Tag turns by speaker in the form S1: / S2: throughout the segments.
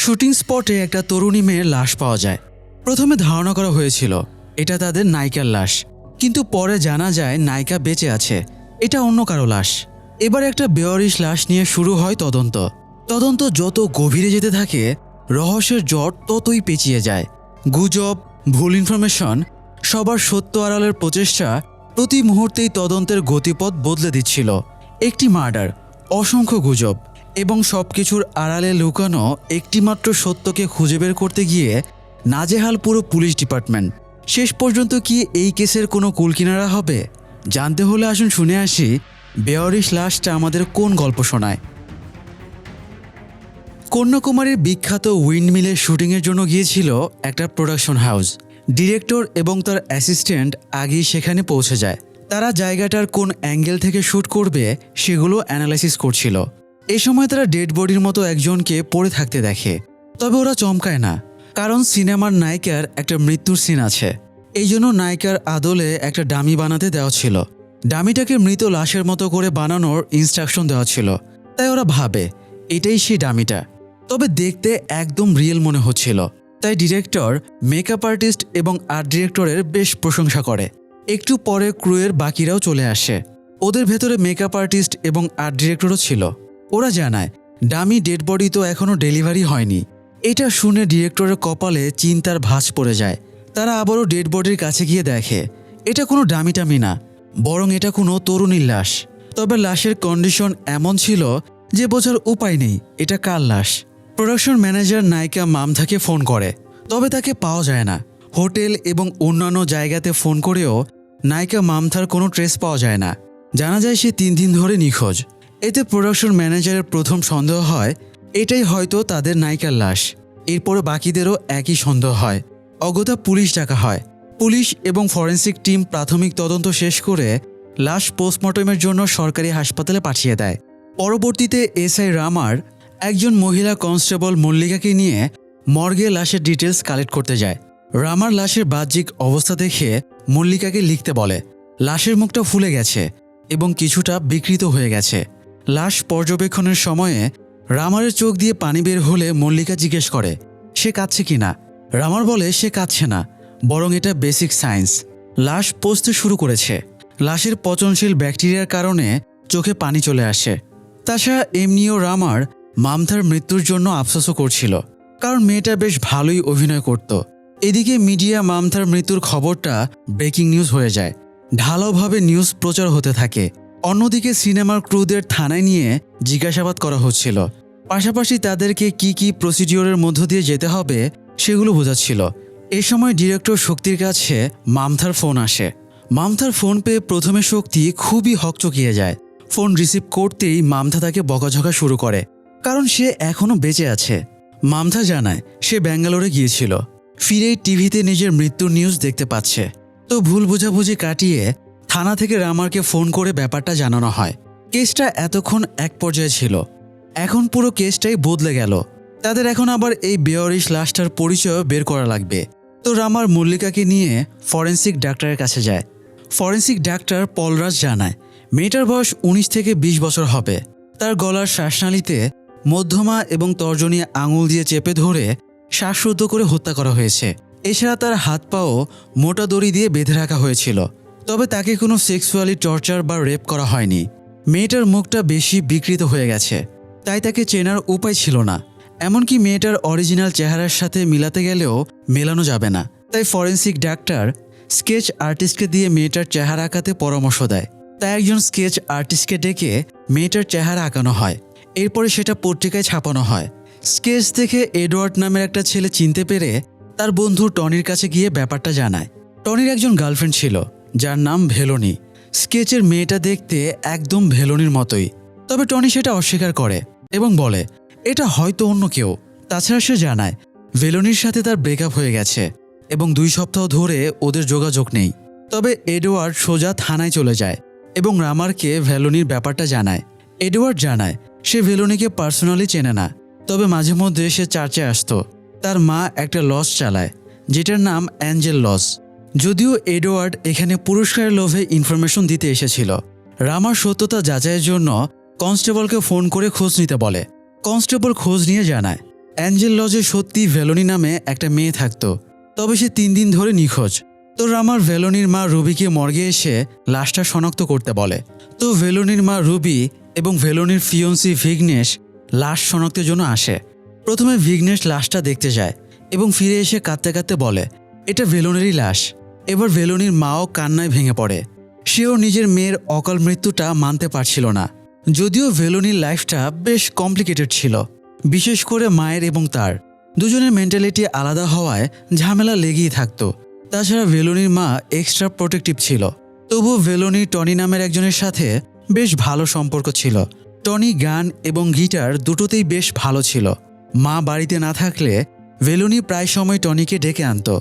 S1: Shooting স্পটে একটা তরুণী মেয়ের লাশ পাওয়া যায়। প্রথমে ধারণা করা হয়েছিল এটা তাদের নায়িকার লাশ, কিন্তু পরে জানা যায় নায়িকা বেঁচে আছে, এটা অন্য কারো লাশ। এবার একটা বেওয়ারিশ লাশ নিয়ে শুরু হয় তদন্ত যত গভীরে যেতে থাকে রহস্যের জট ততই পেঁচিয়ে যায়। গুজব, ভুল ইনফরমেশন, সবার সত্য আড়ালের প্রচেষ্টা প্রতি মুহূর্তেই তদন্তের গতিপথ বদলে দিচ্ছিল। একটি মার্ডার, অসংখ্য গুজব এবং সবকিছুর আড়ালে লুকানো একটিমাত্র সত্যকে খুঁজে বের করতে গিয়ে নাজেহাল পুরো পুলিশ ডিপার্টমেন্ট। শেষ পর্যন্ত কি এই কেসের কোনো কুলকিনারা হবে? জানতে হলে আসুন শুনে আসি বেওয়ারিশ লাশটা আমাদের কোন গল্প শোনায়। কন্যাকুমারীর বিখ্যাত উইন্ডমিলের শুটিংয়ের জন্য গিয়েছিল একটা প্রোডাকশন হাউস। ডিরেক্টর এবং তার অ্যাসিস্ট্যান্ট আগেই সেখানে পৌঁছে যায়। তারা জায়গাটার কোন অ্যাঙ্গেল থেকে শ্যুট করবে সেগুলো অ্যানালাইসিস করছিল। এ সময় তারা ডেড বডির মতো একজনকে পড়ে থাকতে দেখে। তবে ওরা চমকায় না, কারণ সিনেমার নায়িকার একটা মৃত্যুর সিন আছে। এই জন্য নায়িকার আদলে একটা ডামি বানাতে দেওয়া ছিল। ডামিটাকে মৃত লাশের মতো করে বানানোর ইনস্ট্রাকশন দেওয়া ছিল। তাই ওরা ভাবে এটাই সেই ডামিটা। তবে দেখতে একদম রিয়েল মনে হচ্ছিল। তাই ডিরেক্টর, মেকআপ আর্টিস্ট এবং আর্ট ডিরেক্টরের বেশ প্রশংসা করে। একটু পরে ক্রুয়ের বাকিরাও চলে আসে। ওদের ভেতরে মেকআপ আর্টিস্ট এবং আর্ট ডিরেক্টরও ছিল। ওরা জানায় ডামি ডেড বডি তো এখনও ডেলিভারি হয়নি। এটা শুনে ডিরেক্টরের কপালে চিন্তার ভাঁজ পড়ে যায়। তারা আবারও ডেড বডির কাছে গিয়ে দেখে এটা কোনো ডামি না, বরং এটা কোনো তরুণীর লাশ। তবে লাশের কন্ডিশন এমন ছিল যে বোঝার উপায় নেই এটা কার লাশ। প্রোডাকশন ম্যানেজার নায়িকা মামথাকে ফোন করে, তবে তাকে পাওয়া যায় না। হোটেল এবং অন্যান্য জায়গাতে ফোন করেও নায়িকা মামথার কোনো ট্রেস পাওয়া যায় না। জানা যায় সে 3 দিন ধরে নিখোঁজ। এতে প্রোডাকশন ম্যানেজারের প্রথম সন্দেহ হয় এটাই হয়তো তাদের নায়িকার লাশ। এরপরে বাকিদেরও একই সন্দেহ হয়। অগত্যা পুলিশ ডাকা হয়। পুলিশ এবং ফরেন্সিক টিম প্রাথমিক তদন্ত শেষ করে লাশ পোস্টমর্টমের জন্য সরকারি হাসপাতালে পাঠিয়ে দেয়। পরবর্তীতে এসআই রামার একজন মহিলা কনস্টেবল মল্লিকাকে নিয়ে মর্গে লাশের ডিটেলস কালেক্ট করতে যায়। রামার লাশের বাহ্যিক অবস্থা দেখে মল্লিকাকে লিখতে বলে। লাশের মুখটা ফুলে গেছে এবং কিছুটা বিকৃত হয়ে গেছে। লাশ পর্যবেক্ষণের সময়ে রামারের চোখ দিয়ে পানি বের হলে মল্লিকা জিজ্ঞেস করে সে কাঁদছে কিনা। রামার বলে সে কাঁদছে না, বরং এটা বেসিক সায়েন্স। লাশ পচতে শুরু করেছে। লাশের পচনশীল ব্যাকটেরিয়ার কারণে চোখে পানি চলে আসে। তাছাড়া এমনিও রামার মামথার মৃত্যুর জন্য আফসোসও করছিল, কারণ মেয়েটা বেশ ভালোই অভিনয় করত। এদিকে মিডিয়া মামথার মৃত্যুর খবরটা ব্রেকিং নিউজ হয়ে যায়। ঢালাওভাবে নিউজ প্রচার হতে থাকে। অন্যদিকে সিনেমার ক্রুদের থানায় নিয়ে জিজ্ঞাসাবাদ করা হচ্ছিল। পাশাপাশি তাদেরকে কি কি প্রসিডিওরের মধ্য দিয়ে যেতে হবে সেগুলো বোঝাচ্ছিল। এ সময় ডিরেক্টর শক্তির কাছে মামথার ফোন আসে। মামথার ফোন পেয়ে প্রথমে শক্তি খুবই হকচকিয়ে যায়। ফোন রিসিভ করতেই মামথা তাকে বকাঝকা শুরু করে, কারণ সে এখনও বেঁচে আছে। মামথা জানায় সে ব্যাঙ্গালোরে গিয়েছিল, ফিরেই টিভিতে নিজের মৃত্যুর নিউজ দেখতে পাচ্ছে। তো ভুল বোঝাবুঝি কাটিয়ে থানা থেকে রামারকে ফোন করে ব্যাপারটা জানানো হয়। কেসটা এতক্ষণ এক পর্যায়ে ছিল, এখন পুরো কেসটাই বদলে গেল। তাদের এখন আবার এই বেওয়ারিশ লাশটার পরিচয় বের করা লাগবে। তো রামার মল্লিকাকে নিয়ে ফরেন্সিক ডাক্তারের কাছে যায়। ফরেন্সিক ডাক্তার পলরাজ জানায় মেয়েটার বয়স 19 থেকে 20 বছর হবে। তার গলার শ্বাসনালীতে মধ্যমা এবং তর্জনী আঙুল দিয়ে চেপে ধরে শ্বাসরুদ্ধ করে হত্যা করা হয়েছে। এছাড়া তার হাত পাও মোটা দড়ি দিয়ে বেঁধে রাখা হয়েছিল। তবে তাকে কোনো সেক্সুয়ালি টর্চার বা রেপ করা হয়নি। মেয়েটার মুখটা বেশি বিকৃত হয়ে গেছে, তাই তাকে চেনার উপায় ছিল না। এমনকি মেয়েটার অরিজিনাল চেহারার সাথে মিলাতে গেলেও মেলানো যাবে না। তাই ফরেন্সিক ডাক্তার স্কেচ আর্টিস্টকে দিয়ে মেয়েটার চেহারা আঁকাতে পরামর্শ দেয়। তাই একজন স্কেচ আর্টিস্টকে ডেকে মেয়েটার চেহারা আঁকানো হয়। এরপরে সেটা পত্রিকায় ছাপানো হয়। স্কেচ দেখে এডওয়ার্ড নামের একটা ছেলে চিনতে পেরে তার বন্ধু টনির কাছে গিয়ে ব্যাপারটা জানায়। টনির একজন গার্লফ্রেন্ড ছিল যার নাম ভেলোনি। স্কেচের মেয়েটা দেখতে একদম ভেলোনির মতোই। তবে টনি সেটা অস্বীকার করে এবং বলে এটা হয়তো অন্য কেউ। তাছাড়া সে জানায় ভেলোনির সাথে তার ব্রেকআপ হয়ে গেছে এবং 2 সপ্তাহ ধরে ওদের যোগাযোগ নেই। তবে এডওয়ার্ড সোজা থানায় চলে যায় এবং রামারকে ভেলোনির ব্যাপারটা জানায়। এডওয়ার্ড জানায় সে ভেলোনিকে পার্সোনালি চেনে না, তবে মাঝে মধ্যে সে চার্চে আসতো। তার মা একটা লজ চালায় যেটার নাম অ্যাঞ্জেল লজ। যদিও এডওয়ার্ড এখানে পুরস্কারের লোভে ইনফরমেশন দিতে এসেছিল। রামার সত্যতা যাচাইয়ের জন্য কনস্টেবলকে ফোন করে খোঁজ নিতে বলে। কনস্টেবল খোঁজ নিয়ে জানায় অ্যাঞ্জেল লজে সত্যি ভেলোনি নামে একটা মেয়ে থাকতো, তবে সে 3 দিন ধরে নিখোঁজ। তো রামার ভেলোনির মা রুবিকে মর্গে এসে লাশটা শনাক্ত করতে বলে। তো ভেলোনির মা রুবি এবং ভেলোনির ফিয়ন্সি ভিঘ্নেশ লাশ শনাক্তের জন্য আসে। প্রথমে ভিঘ্নেশ লাশটা দেখতে যায় এবং ফিরে এসে কাঁদতে কাঁদতে বলে এটা ভেলোনেরই লাশ। এবার ভেলোনির মাও কান্নায় ভেঙে পড়ে। সেও নিজের মেয়ের অকাল মৃত্যুটা মানতে পারছিল না। যদিও ভেলোনির লাইফটা বেশ কমপ্লিকেটেড ছিল, বিশেষ করে মায়ের এবং তার দুজনের মেন্টালিটি আলাদা হওয়ায় ঝামেলা লেগেই থাকতো। তাছাড়া ভেলোনির মা এক্সট্রা প্রোটেক্টিভ ছিল। তবুও ভেলোনির টনি নামের একজনের সাথে বেশ ভালো সম্পর্ক ছিল। টনি গান এবং গিটার দুটোতেই বেশ ভালো ছিল। মা বাড়িতে না থাকলে ভেলোনি প্রায় সময় টনিকে ডেকে আনতো।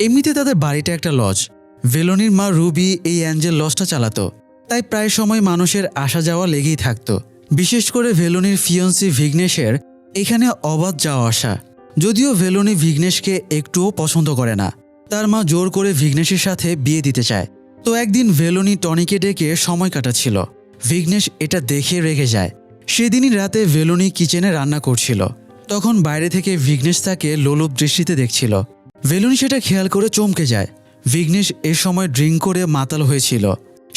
S1: এমনিতে তাদের বাড়িটা একটা লজ। ভেলোনির মা রুবি এই অ্যাঞ্জেল লজটা চালাতো, তাই প্রায় সময় মানুষের আসা যাওয়া লেগেই থাকতো। বিশেষ করে ভেলোনির ফিয়ন্সি ভিঘ্নেশের এখানে অবাধ যাওয়া আসা। যদিও ভেলোনি ভিঘ্নেশকে একটুও পছন্দ করে না, তার মা জোর করে ভিঘ্নেশের সাথে বিয়ে দিতে চায়। তো একদিন ভেলোনি টনিকে ডেকে সময় কাটাচ্ছিল। ভিঘ্নেশ এটা দেখে রেগে যায়। সেদিনই রাতে ভেলোনি কিচেনে রান্না করছিল, তখন বাইরে থেকে ভিঘ্নেশ তাকে লোলুপ দৃষ্টিতে দেখছিল। ভেলোনি সেটা খেয়াল করে চমকে যায়। ভিঘ্নেশ এ সময় ড্রিঙ্ক করে মাতাল হয়েছিল।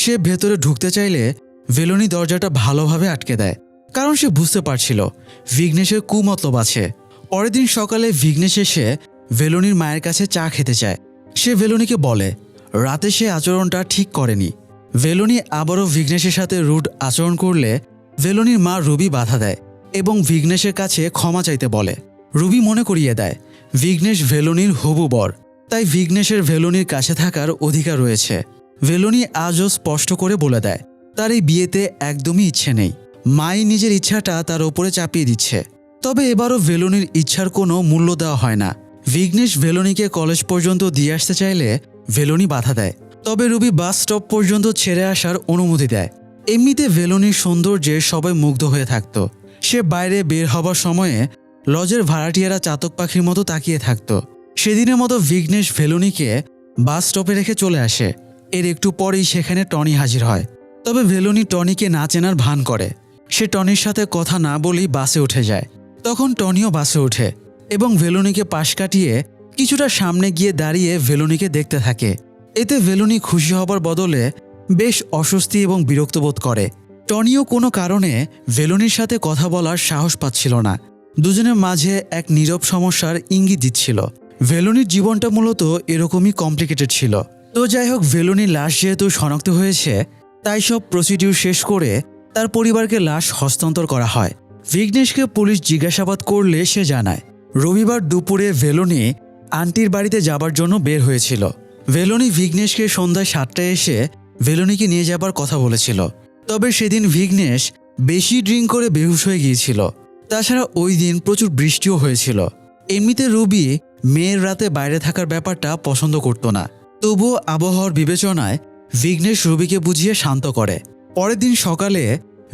S1: সে ভেতরে ঢুকতে চাইলে ভেলোনি দরজাটা ভালোভাবে আটকে দেয়, কারণ সে বুঝতে পারছিল ভিঘ্নেশের কুমতলব আছে। পরের দিন সকালে ভিঘ্নেশ এসে ভেলোনির মায়ের কাছে চা খেতে চায়। সে ভেলোনিকে বলে রাতে সে আচরণটা ঠিক করেনি। ভেলোনি আবারও ভিঘ্নেশের সাথে রুড আচরণ করলে ভেলোনির মা রুবি বাধা দেয় এবং ভিঘ্নেশের কাছে ক্ষমা চাইতে বলে। রুবি মনে করিয়ে দেয় ভিঘ্নেশ ভেলোনির হবু বর, তাই ভিঘ্নেশের ভেলোনির কাছে থাকার অধিকার রয়েছে। ভেলোনি আজও স্পষ্ট করে বলে দেয় তার এই বিয়েতে একদমই ইচ্ছে নেই। মাই নিজের ইচ্ছাটা তার ওপরে চাপিয়ে দিচ্ছে। তবে এবারও ভেলোনির ইচ্ছার কোনো মূল্য দেওয়া হয় না। ভিঘ্নেশ ভেলোনিকে কলেজ পর্যন্ত দিয়ে আসতে চাইলে ভেলোনি বাধা দেয়, তবে রুবি বাস স্টপ পর্যন্ত ছেড়ে আসার অনুমতি দেয়। এমনিতে ভেলোনির সৌন্দর্যে সবাই মুগ্ধ হয়ে থাকত। সে বাইরে বের হবার সময়ে লজের ভাড়াটিয়ারা চাতক পাখির মতো তাকিয়ে থাকত। সেদিনের মতো ভিঘ্নেশ ভেলোনিকে বাস স্টপে রেখে চলে আসে। এর একটু পরেই সেখানে টনি হাজির হয়। তবে ভেলোনি টনিকে না চেনার ভান করে। সে টনির সাথে কথা না বলেই বাসে উঠে যায়। তখন টনিও বাসে ওঠে এবং ভেলোনিকে পাশ কাটিয়ে কিছুটা সামনে গিয়ে দাঁড়িয়ে ভেলোনিকে দেখতে থাকে। এতে ভেলোনি খুশি হবার বদলে বেশ অস্বস্তি এবং বিরক্ত বোধ করে। টনিও কোনো কারণে ভেলোনির সাথে কথা বলার সাহস পাচ্ছিল না। দুজনের মাঝে এক নীরব সমস্যার ইঙ্গিত দিচ্ছিল। ভেলোনির জীবনটা মূলত এরকমই কমপ্লিকেটেড ছিল। তো যাই হোক, ভেলোনির লাশ যেহেতু শনাক্ত হয়েছে, তাই সব প্রসিডিউর শেষ করে তার পরিবারকে লাশ হস্তান্তর করা হয়। ভিঘ্নেশকে পুলিশ জিজ্ঞাসাবাদ করলে সে জানায় রবিবার দুপুরে ভেলোনি আন্টির বাড়িতে যাবার জন্য বের হয়েছিল। ভেলোনি ভিঘ্নেশকে সন্ধ্যায় 7টায় এসে ভেলোনিকে নিয়ে যাবার কথা বলেছিল। তবে সেদিন ভিঘ্নেশ বেশি ড্রিঙ্ক করে বেহুশ হয়ে গিয়েছিল। তাছাড়া ওই দিন প্রচুর বৃষ্টিও হয়েছিল। এমনিতে রুবি মেয়ের রাতে বাইরে থাকার ব্যাপারটা পছন্দ করত না, তবুও আবহাওয়ার বিবেচনায় ভিঘ্নেশ রুবিকে বুঝিয়ে শান্ত করে। পরের দিন সকালে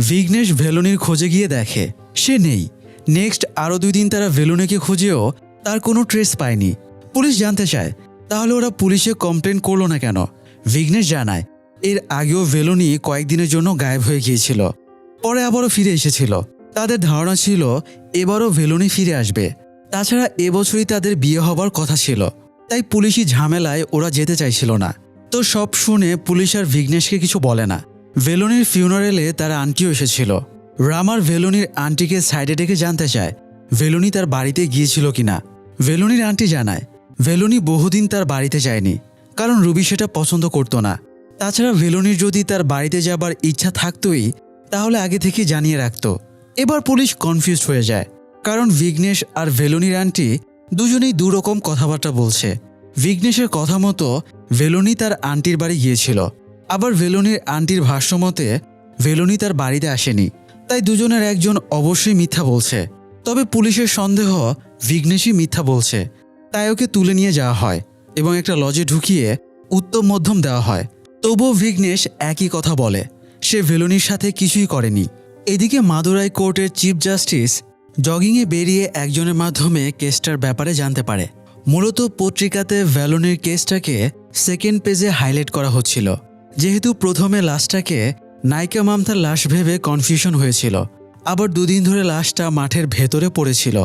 S1: ভিঘ্নেশ ভেলোনির খোঁজে গিয়ে দেখে সে নেই। নেক্সট আরও 2 দিন তারা ভেলোনিকে খুঁজেও তার কোনো ট্রেস পায়নি। পুলিশ জানতে চায় তাহলে ওরা পুলিশে কমপ্লেন করলো না কেন। ভিঘ্নেশ জানায় এর আগেও ভেলোনি কয়েকদিনের জন্য গায়েব হয়ে গিয়েছিল, পরে আবারও ফিরে এসেছিল। তাদের ধারণা ছিল এবারও ভেলোনি ফিরে আসবে। তাছাড়া এবছরই তাদের বিয়ে হবার কথা ছিল, তাই পুলিশি ঝামেলায় ওরা যেতে চাইছিল না। তো সব শুনে পুলিশ আর ভিঘ্নেশকে কিছু বলে না। ভেলোনির ফিউনারেলে তার আন্টিও এসেছিল। রামার ভেলোনির আন্টিকে সাইডে ডেকে জানতে চায় ভেলোনি তার বাড়িতে গিয়েছিল কিনা। ভেলোনির আন্টি জানায় ভেলোনি বহুদিন তার বাড়িতে যায়নি, কারণ রুবি সেটা পছন্দ করতো না। তাছাড়া ভেলোনির যদি তার বাড়িতে যাবার ইচ্ছা থাকতোই তাহলে আগে থেকে জানিয়ে রাখত। এবার পুলিশ কনফিউজড হয়ে যায়, কারণ ভিঘ্নেশ আর ভেলোনির আন্টি দুজনেই দুরকম কথাবার্তা বলছে। ভিঘ্নেশের কথা মতো ভেলোনি তার আন্টির বাড়ি গিয়েছিল, আবার ভেলোনির আন্টির ভাষ্যমতে ভেলোনি তার বাড়িতে আসেনি। তাই দুজনের একজন অবশ্যই মিথ্যা বলছে। তবে পুলিশের সন্দেহ ভিঘ্নেশই মিথ্যা বলছে, তাই ওকে তুলে নিয়ে যাওয়া হয় এবং একটা লজে ঢুকিয়ে উত্তম মধ্যম দেওয়া হয়। তবুও ভিঘ্নেশ একই কথা বলে, সে ভেলোনির সাথে কিছুই করেনি। এদিকে মাদুরাই কোর্টের চিফ জাস্টিস জগিংয়ে বেরিয়ে একজনের মাধ্যমে কেসটার ব্যাপারে জানতে পারে। মূলত পত্রিকাতে ভেলোনির কেসটাকে সেকেন্ড পেজে হাইলাইট করা হচ্ছিল, যেহেতু প্রথমে লাশটাকে নায়িকা মামতার লাশ ভেবে কনফিউশন হয়েছিল। আবার 2 দিন ধরে লাশটা মাঠের ভেতরে পড়েছিল,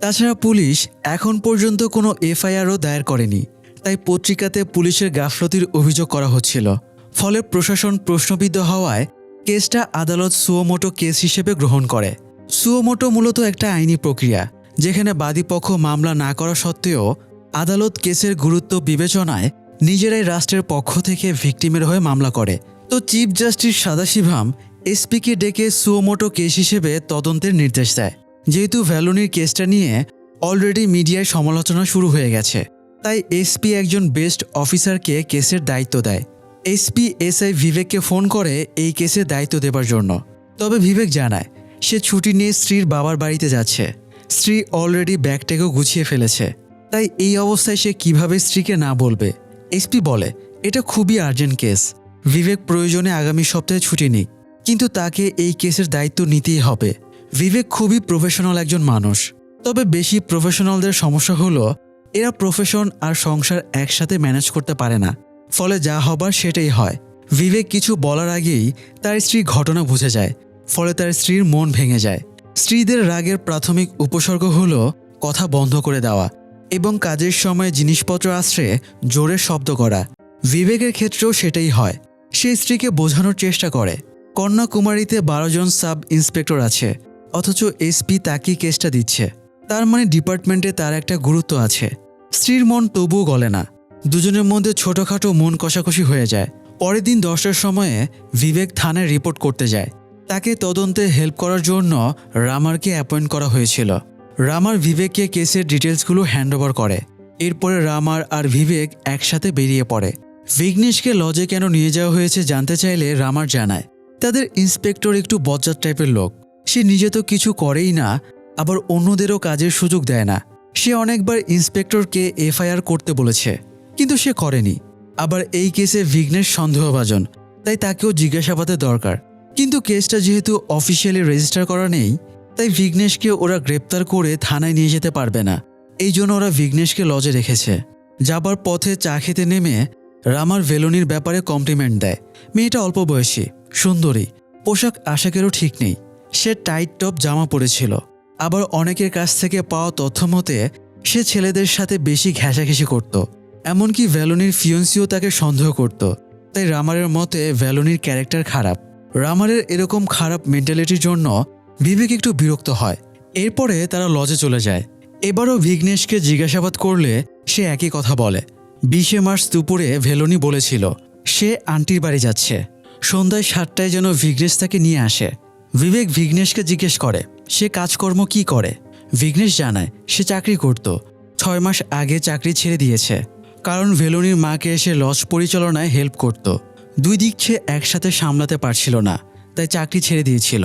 S1: তাছাড়া পুলিশ এখন পর্যন্ত কোনো এফআইআরও দায়ের করেনি, তাই পত্রিকাতে পুলিশের গাফলতির অভিযোগ করা হচ্ছিল। ফলে প্রশাসন প্রশ্নবিদ্ধ হওয়ায় কেসটা আদালত সুওমোটো কেস হিসেবে গ্রহণ করে। সুওমোটো মূলত একটা আইনি প্রক্রিয়া, যেখানে বাদীপক্ষ মামলা না করা সত্ত্বেও আদালত কেসের গুরুত্ব বিবেচনায় নিজেরাই রাষ্ট্রের পক্ষ থেকে ভিকটিমের হয়ে মামলা করে। তো চিফ জাস্টিস সদাশিভম এসপিকে ডেকে সুওমোটো কেস হিসেবে তদন্তের নির্দেশ দেয়। যেহেতু ভ্যালোনির কেসটা নিয়ে অলরেডি মিডিয়ায় সমালোচনা শুরু হয়ে গেছে, তাই এসপি একজন বেস্ট অফিসারকে কেসের দায়িত্ব দেয়। এসপি এসআই বিবেককে ফোন করে এই কেসের দায়িত্ব দেবার জন্য। তবে বিবেক জানায় সে ছুটি নিয়ে স্ত্রীর বাবার বাড়িতে যাচ্ছে। স্ত্রী অলরেডি ব্যাগটাকেও গুছিয়ে ফেলেছে, তাই এই অবস্থায় সে কিভাবে স্ত্রীকে না বলবে। এসপি বলে এটা খুবই আর্জেন্ট কেস, বিবেক প্রয়োজনে আগামী সপ্তাহে ছুটি নিক, কিন্তু তাকে এই কেসের দায়িত্ব নিতেই হবে। বিবেক খুবই প্রফেশনাল একজন মানুষ, তবে বেশি প্রফেশনালদের সমস্যা হলো এরা প্রফেশন আর সংসার একসাথে ম্যানেজ করতে পারে না, ফলে যা হবার সেটাই হয়। বিবেক কিছু বলার আগেই তার স্ত্রী ঘটনা বুঝে যায়, ফলে তার স্ত্রীর মন ভেঙে যায়। স্ত্রীদের রাগের প্রাথমিক উপসর্গ হলো কথা বন্ধ করে দেওয়া এবং কাজের সময় জিনিসপত্র আশ্রয়ে জোরে শব্দ করা। বিবেকের ক্ষেত্রেও সেটাই হয়। সে স্ত্রীকে বোঝানোর চেষ্টা করে কন্যাকুমারীতে 12 জন সাব ইন্সপেক্টর আছে, অথচ এসপি তাকেই কেসটা দিচ্ছে। তার মানে ডিপার্টমেন্টে তার একটা গুরুত্ব আছে। স্ত্রীর মন তবুও গলে না, দুজনের মধ্যে ছোটখাটো মন কষাকষি হয়ে যায়। পরের দিন 10টার সময়ে বিবেক থানায় রিপোর্ট করতে যায়। তাকে তদন্তে হেল্প করার জন্য রামারকে অ্যাপয়েন্ট করা হয়েছিল। রামার বিবেককে কেসের ডিটেলসগুলো হ্যান্ডওভার করে। এরপরে রামার আর বিবেক একসাথে বেরিয়ে পড়ে। বিঘ্নেশকে লজে কেন নিয়ে যাওয়া হয়েছে জানতে চাইলে রামার জানায় তাদের ইন্সপেক্টর একটু বজ্জাত টাইপের লোক। সে নিজে তো কিছু করেই না, আবার অন্যদেরও কাজের সুযোগ দেয় না। সে অনেকবার ইন্সপেক্টরকে এফআইআর করতে বলেছে, কিন্তু সে করেনি। আবার এই কেসে বিঘ্নেশ সন্দেহভাজন, তাই তাকেও জিজ্ঞাসাবাদের দরকার। কিন্তু কেসটা যেহেতু অফিসিয়ালি রেজিস্টার করা নেই, তাই বিঘ্নেশকে ওরা গ্রেপ্তার করে থানায় নিয়ে যেতে পারবে না। এই জন্য ওরা বিঘ্নেশকে লজে রেখেছে। যাবার পথে চা খেতে নেমে রামার ভেলোনির ব্যাপারে কমপ্লিমেন্ট দেয়। মেয়েটা অল্প বয়সী, সুন্দরী, পোশাক আশাকেরও ঠিক নেই। সে টাইট টপ জামা পরেছিল। আবার অনেকের কাছ থেকে পাওয়া তথ্য মতে সে ছেলেদের সাথে বেশি ঘেঁষাঘেঁষি করত। এমনকি ভ্যালোনির ফিয়ন্সিও তাকে সন্দেহ করত। তাই রামারের মতে ভ্যালোনির ক্যারেক্টার খারাপ। রামারের এরকম খারাপ মেন্টালিটির জন্য বিবেক একটু বিরক্ত হয়। এরপরে তারা লজে চলে যায়। এবারও বিঘ্নেশকে জিজ্ঞাসাবাদ করলে সে একই কথা বলে। 20 মার্চ দুপুরে ভেলোনি বলেছিল সে আন্টির বাড়ি যাচ্ছে। সন্ধ্যায় 7টায় যেন বিঘ্নেশ তাকে নিয়ে আসে। বিবেক বিঘ্নেশকে জিজ্ঞেস করে সে কাজকর্ম কি করে। বিঘ্নেশ জানায় সে চাকরি করত, 6 মাস আগে চাকরি ছেড়ে দিয়েছে, কারণ ভেলোনির মাকে এসে লজ পরিচালনায় হেল্প করত। দুই দিক সে একসাথে সামলাতে পারছিল না, তাই চাকরি ছেড়ে দিয়েছিল।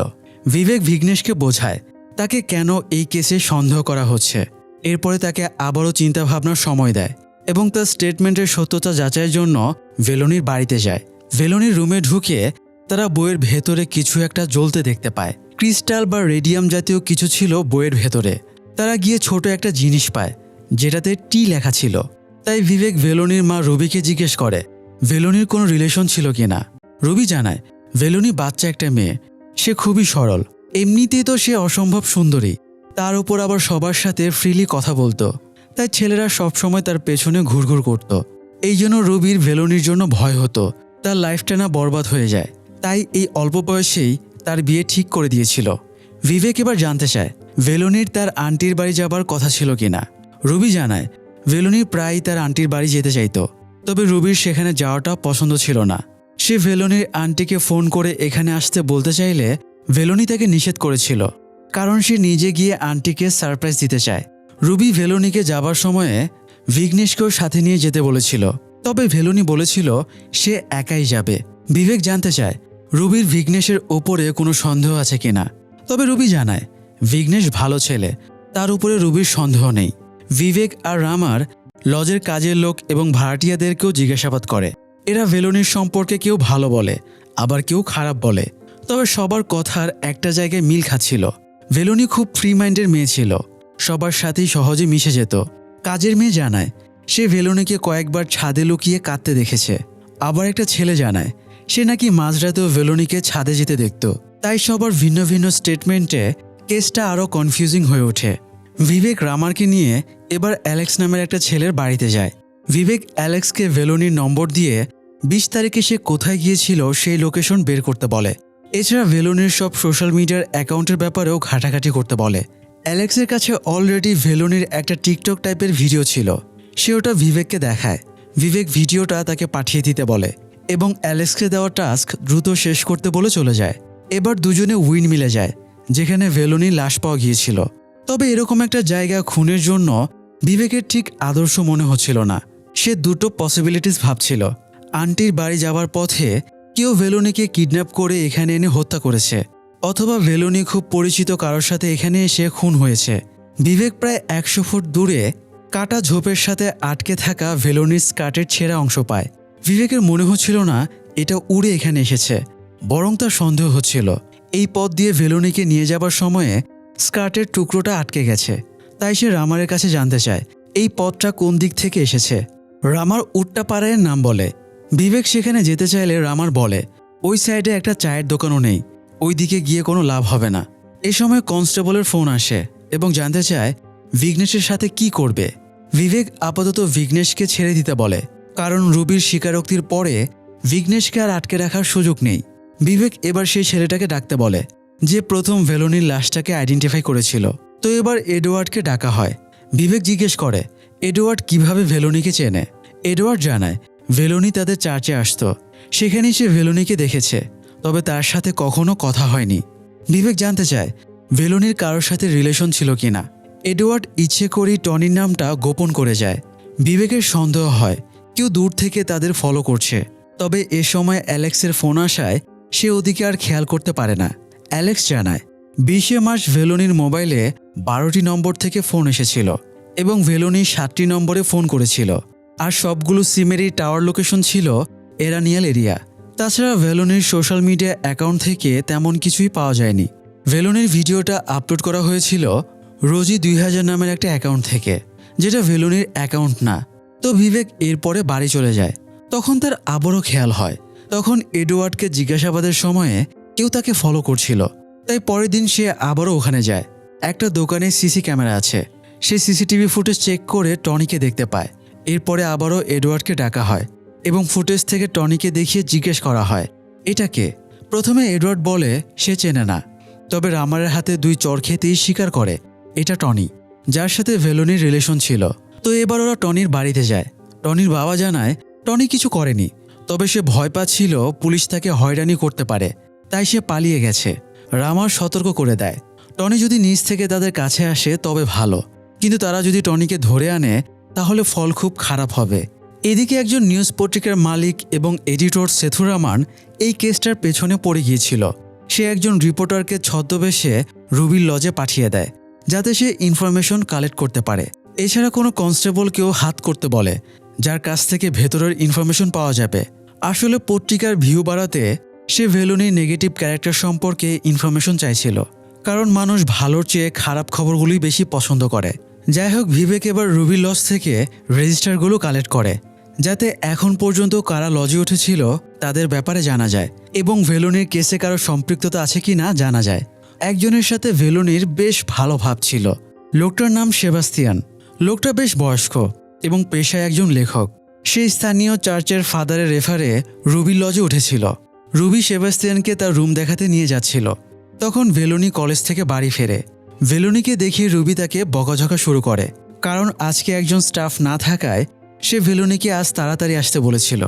S1: বিবেক বিঘ্নেশকে বোঝায় তাকে কেন এই কেসে সন্দেহ করা হচ্ছে। এরপরে তাকে আবারও চিন্তাভাবনার সময় দেয় এবং তার স্টেটমেন্টের সত্যতা যাচাইয়ের জন্য ভেলোনির বাড়িতে যায়। ভেলোনির রুমে ঢুকে তারা বইয়ের ভেতরে কিছু একটা জ্বলতে দেখতে পায়। ক্রিস্টাল বা রেডিয়াম জাতীয় কিছু ছিল বইয়ের ভেতরে। তারা গিয়ে ছোট একটা জিনিস পায় যেটাতে টি লেখা ছিল। তাই বিবেক ভেলোনির মা রুবিকে জিজ্ঞেস করে ভেলোনির কোনো রিলেশন ছিল কিনা। রুবি জানায় ভেলোনি বাচ্চা একটা মেয়ে, সে খুবই সরল। এমনিতেই তো সে অসম্ভব সুন্দরী, তার উপর আবার সবার সাথে ফ্রিলি কথা বলতো, তাই ছেলেরা সবসময় তার পেছনে ঘুরঘুর করত। এই জন্য রুবির ভেলোনির জন্য ভয় হতো তার লাইফটা না বরবাদ হয়ে যায়। তাই এই অল্প বয়সেই তার বিয়ে ঠিক করে দিয়েছিল। বিবেক এবার জানতে চায় ভেলোনির তার আন্টির বাড়ি যাবার কথা ছিল কিনা। রুবি জানায় ভেলোনি প্রায়ই তার আন্টির বাড়ি যেতে চাইত, তবে রুবির সেখানে যাওয়াটা পছন্দ ছিল না। সে ভেলোনির আন্টিকে ফোন করে এখানে আসতে বলতে চাইলে ভেলোনি তাকে নিষেধ করেছিল, কারণ সে নিজে গিয়ে আন্টিকে সারপ্রাইজ দিতে চায়। রুবি ভেলোনিকে যাবার সময়ে বিঘ্নেশকেও সাথে নিয়ে যেতে বলেছিল, তবে ভেলোনি বলেছিল সে একাই যাবে। বিবেক জানতে চায় রুবির বিঘ্নেশের ওপরে কোনো সন্দেহ আছে কিনা। তবে রুবি জানায় বিঘ্নেশ ভালো ছেলে, তার উপরে রুবির সন্দেহ নেই। বিবেক আর রামার লজের কাজের লোক এবং ভাড়াটিয়াদেরকেও জিজ্ঞাসাবাদ করে। এরা ভেলোনির সম্পর্কে কেউ ভালো বলে, আবার কেউ খারাপ বলে, তবে সবার কথার একটা জায়গায় মিল খাচ্ছিল। ভেলোনি খুব ফ্রি মাইন্ডের মেয়ে ছিল, সবার সাথেই সহজে মিশে যেত। কাজের মেয়ে জানায় সে ভেলোনিকে কয়েকবার ছাদে লুকিয়ে কাঁদতে দেখেছে। আবার একটা ছেলে জানায় সে নাকি মাঝরাতেও ভেলোনিকে ছাদে যেতে দেখত। তাই সবার ভিন্ন ভিন্ন স্টেটমেন্টে কেসটা আরও কনফিউজিং হয়ে ওঠে। বিবেক রামারকে নিয়ে এবার অ্যালেক্স নামের একটা ছেলের বাড়িতে যায়। বিবেক অ্যালেক্সকে ভেলোনির নম্বর দিয়ে 20 তারিখে সে কোথায় গিয়েছিল সেই লোকেশন বের করতে বলে। এছাড়া ভেলোনির সব সোশ্যাল মিডিয়ার অ্যাকাউন্টের ব্যাপারেও ঘাটাঘাটি করতে বলে। অ্যালেক্সের কাছে অলরেডি ভেলোনির একটা টিকটক টাইপের ভিডিও ছিল, সে ওটা বিবেককে দেখায়। বিবেক ভিডিওটা তাকে পাঠিয়ে দিতে বলে এবং অ্যালেক্সকে দেওয়া টাস্ক দ্রুত শেষ করতে বলে চলে যায়। এবার দুজনে উইন্ড মিলে যায়, যেখানে ভেলোনির লাশ পাওয়া গিয়েছিল। তবে এরকম একটা জায়গা খুনের জন্য বিবেকের ঠিক আদর্শ মনে হচ্ছিল না। সে দুটো পসিবিলিটিস ভাবছিল। আন্টির বাড়ি যাওয়ার পথে কেউ ভেলোনিকে কিডন্যাপ করে এখানে এনে হত্যা করেছে, অথবা ভেলোনি খুব পরিচিত কারোর সাথে এখানে এসে খুন হয়েছে। বিবেক প্রায় 100 ফুট দূরে কাটা ঝোপের সাথে আটকে থাকা ভেলোনির স্কার্টের ছেঁড়া অংশ পায়। বিবেকের মনে হচ্ছিল না এটা উড়ে এখানে এসেছে, বরং তার সন্দেহ হচ্ছিল এই পথ দিয়ে ভেলোনিকে নিয়ে যাবার সময়ে স্কার্টের টুকরোটা আটকে গেছে। তাই সে রামারের কাছে জানতে চায় এই পথটা কোন দিক থেকে এসেছে। রামার উট্টাপাড়ায়ের নাম বলে। বিবেক সেখানে যেতে চাইলে রামার বলে ওই সাইডে একটা চায়ের দোকানও নেই, ওই দিকে গিয়ে কোনো লাভ হবে না। এ সময় কনস্টেবলের ফোন আসে এবং জানতে চায় বিঘ্নেশের সাথে কি করবে। বিবেক আপাতত বিঘ্নেশকে ছেড়ে দিতে বলে, কারণ রুবির স্বীকারোক্তির পরে বিঘ্নেশকে আর আটকে রাখার সুযোগ নেই। বিবেক এবার সেই ছেলেটাকে ডাকতে বলে যে প্রথম ভেলোনির লাশটাকে আইডেন্টিফাই করেছিল। তো এবার এডওয়ার্ডকে ডাকা হয়। বিবেক জিজ্ঞেস করে এডওয়ার্ড কিভাবে ভেলোনিকে চেনে। এডওয়ার্ড জানায় ভেলোনি তাদের চার্চে আসতো, সেখানেই সে ভেলোনিকে দেখেছে, তবে তার সাথে কখনো কথা হয়নি। বিবেক জানতে চায় ভেলোনির কারোর সাথে রিলেশন ছিল কিনা। এডওয়ার্ড ইচ্ছে করেই টনির নামটা গোপন করে যায়। বিবেকের সন্দেহ হয় কেউ দূর থেকে তাদের ফলো করছে। তবে এ সময় অ্যালেক্সের ফোন আসায় সে ওদিকে আর খেয়াল করতে পারে না। অ্যালেক্স জানায় 20 মার্চ ভেলোনির মোবাইলে 12টি নম্বর থেকে ফোন এসেছিল এবং ভেলোনি 7টি নম্বরে ফোন করেছিল, আর সবগুলো সিমেরই টাওয়ার লোকেশন ছিল এরানিয়াল এরিয়া। তাছাড়া ভেলোনির সোশ্যাল মিডিয়া অ্যাকাউন্ট থেকে তেমন কিছুই পাওয়া যায়নি। ভেলোনির ভিডিওটা আপলোড করা হয়েছিল রোজি 2000 নামের একটা অ্যাকাউন্ট থেকে, যেটা ভেলোনির অ্যাকাউন্ট না। তো বিবেক এরপরে বাড়ি চলে যায়। তখন তার আবারও খেয়াল হয় তখন এডওয়ার্ডকে জিজ্ঞাসাবাদের সময়ে কেউ তাকে ফলো করছিল। তাই পরের দিন সে আবারও ওখানে যায়। একটা দোকানে সিসি ক্যামেরা আছে, সে সিসিটিভি ফুটেজ চেক করে টনিকে দেখতে পায়। এরপরে আবারও এডওয়ার্ডকে ডাকা হয় এবং ফুটেজ থেকে টনিকে দেখিয়ে জিজ্ঞেস করা হয় এটা কে। প্রথমে এডওয়ার্ড বলে সে চেনে না, তবে রামারের হাতে 2 চড় খেতেই স্বীকার করে এটা টনি, যার সাথে ভেলোনির রিলেশন ছিল। তো এবার ওরা টনির বাড়িতে যায়। টনির বাবা জানায় টনি কিছু করেনি, তবে সে ভয় পাচ্ছিল পুলিশ তাকে হয়রানি করতে পারে, তাই সে পালিয়ে গেছে। রামার সতর্ক করে দেয় টনি যদি নিজ থেকে তাদের কাছে আসে তবে ভালো, কিন্তু তারা যদি টনিকে ধরে আনে তাহলে ফল খুব খারাপ হবে। এদিকে একজন নিউজ পত্রিকার মালিক এবং এডিটর সেথু রামান এই কেসটার পেছনে পড়ে গিয়েছিল। সে একজন রিপোর্টারকে ছদ্মবেশে রুবির লজে পাঠিয়ে দেয়, যাতে সে ইনফরমেশন কালেক্ট করতে পারে। এছাড়া কোনো কনস্টেবলকেও হাত করতে বলে, যার কাছ থেকে ভেতরের ইনফরমেশন পাওয়া যাবে। আসলে পত্রিকার ভিউ বাড়াতে সে ভেলোনির নেগেটিভ ক্যারেক্টার সম্পর্কে ইনফরমেশন চাইছিল, কারণ মানুষ ভালোর চেয়ে খারাপ খবরগুলি বেশি পছন্দ করে। যাই হোক, বিবেক এবার রুবির লজ থেকে রেজিস্টারগুলো কালেক্ট করে, যাতে এখন পর্যন্ত কারা লজে উঠেছিল তাদের ব্যাপারে জানা যায় এবং ভেলোনির কেসে কারো সম্পৃক্ততা আছে কি না জানা যায়। একজনের সাথে ভেলোনির বেশ ভালো ভাব ছিল। লোকটার নাম সেবাস্তিয়ান। লোকটা বেশ বয়স্ক এবং পেশায় একজন লেখক। সে স্থানীয় চার্চের ফাদারের রেফারে রুবির লজে উঠেছিল। রুবি সেবাস্তিয়ানকে তার রুম দেখাতে নিয়ে যাচ্ছিল। তখন ভেলোনি কলেজ থেকে বাড়ি ফেরে। ভেলোনিকে দেখিয়ে রুবি তাকে বকাঝকা শুরু করে, কারণ আজকে একজন স্টাফ না থাকায় সে ভেলোনিকে আজ তাড়াতাড়ি আসতে বলেছিল,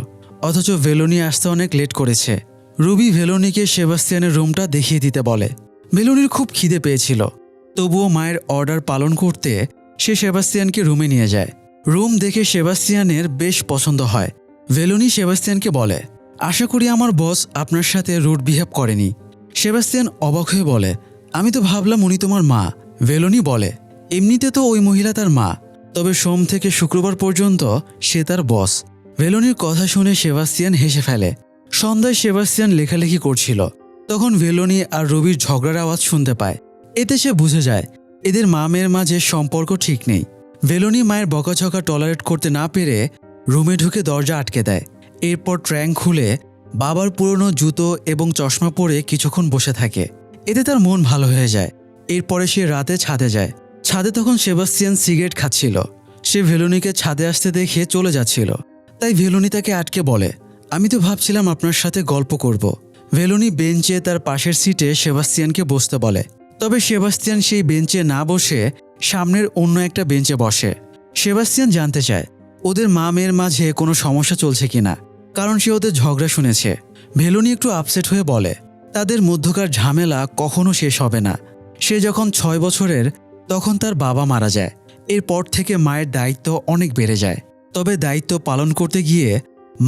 S1: অথচ ভেলোনি আসতে অনেক লেট করেছে। রুবি ভেলোনিকে সেবাস্তিয়ানের রুমটা দেখিয়ে দিতে বলে। ভেলোনির খুব খিদে পেয়েছিল, তবুও মায়ের অর্ডার পালন করতে সে সেবাস্তিয়ানকে রুমে নিয়ে যায়। রুম দেখে সেবাস্তিয়ানের বেশ পছন্দ হয়। ভেলোনি সেবাস্তিয়ানকে বলে, আশা করি আমার বস আপনার সাথে রুড বিহেভ করেনি। সেবাস্তিয়ান অবাক হয়ে বলে, আমি তো ভাবলাম উনি তোমার মা। ভেলোনি বলে, এমনিতে তো ওই মহিলা তার মা, তবে সোম থেকে শুক্রবার পর্যন্ত সে তার বস। ভেলোনির কথা শুনে সেবাস্তিয়ান হেসে ফেলে। সন্ধ্যায় সেবাস্তিয়ান লেখালেখি করছিল, তখন ভেলোনি আর রবির ঝগড়ার আওয়াজ শুনতে পায়। এতে সে বুঝে যায় এদের মা মেয়ের মাঝে সম্পর্ক ঠিক নেই। ভেলোনি মায়ের বকাঝকা টলারেট করতে না পেরে রুমে ঢুকে দরজা আটকে দেয়। এরপর ট্র্যাঙ্ক খুলে বাবার পুরনো জুতো এবং চশমা পরে কিছুক্ষণ বসে থাকে। এতে তার মন ভালো হয়ে যায়। এরপরে সে রাতে ছাদে যায়। ছাদে তখন সেবাস্টিয়ান সিগারেট খাচ্ছিল। সে ভেলোনিকে ছাদে আসতে দেখে চলে যাচ্ছিল। তাই ভেলোনি তাকে আটকে বলে, আমি তো ভাবছিলাম আপনার সাথে গল্প করব। ভেলোনি বেঞ্চে তার পাশের সিটে সেবাস্টিয়ানকে বসতে বলে। তবে সেবাস্টিয়ান সেই বেঞ্চে না বসে সামনের অন্য একটা বেঞ্চে বসে। সেবাস্টিয়ান জানতে চায় ওদের মা মেয়ের মাঝে কোনো সমস্যা চলছে কিনা, কারণ সে ওদের ঝগড়া শুনেছে। ভেলোনি একটু আপসেট হয়ে বলে তাদের মধ্যকার ঝামেলা কখনো শেষ হবে না। সে যখন 6 বছরের তখন তার বাবা মারা যায়। এরপর থেকে মায়ের দায়িত্ব অনেক বেড়ে যায়। তবে দায়িত্ব পালন করতে গিয়ে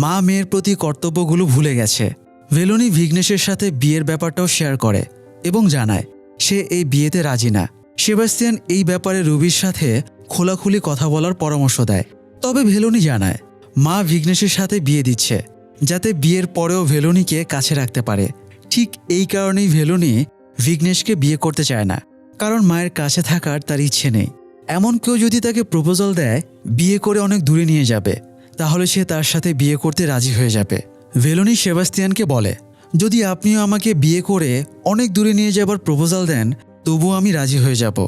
S1: মা মেয়ের প্রতি কর্তব্যগুলো ভুলে গেছে। ভেলোনি ভিঘ্নেশের সাথে বিয়ের ব্যাপারটাও শেয়ার করে এবং জানায় সে এই বিয়েতে রাজি না। সেবাস্টিয়ান এই ব্যাপারে রুবির সাথে খোলাখুলি কথা বলার পরামর্শ দেয়। তবে ভেলোনি জানায় মা ভিঘ্নেশের সাথে বিয়ে দিচ্ছে যাতে বিয়ের পরেও ভেলোনিকে কাছে রাখতে পারে। ঠিক এই কারণেই ভেলোনি ভিঘ্নেশকে বিয়ে করতে চায় না, কারণ মায়ের কাছে থাকার তার ইচ্ছে নেই। এমন কেউ যদি তাকে প্রপোজাল দেয় বিয়ে করে অনেক দূরে নিয়ে যাবে, তাহলে সে তার সাথে বিয়ে করতে রাজি হয়ে যাবে। ভেলোনি সেবাস্টিয়ানকে বলে, যদি আপনিও আমাকে বিয়ে করে অনেক দূরে নিয়ে যাবার প্রপোজাল দেন তবুও আমি রাজি হয়ে যাব।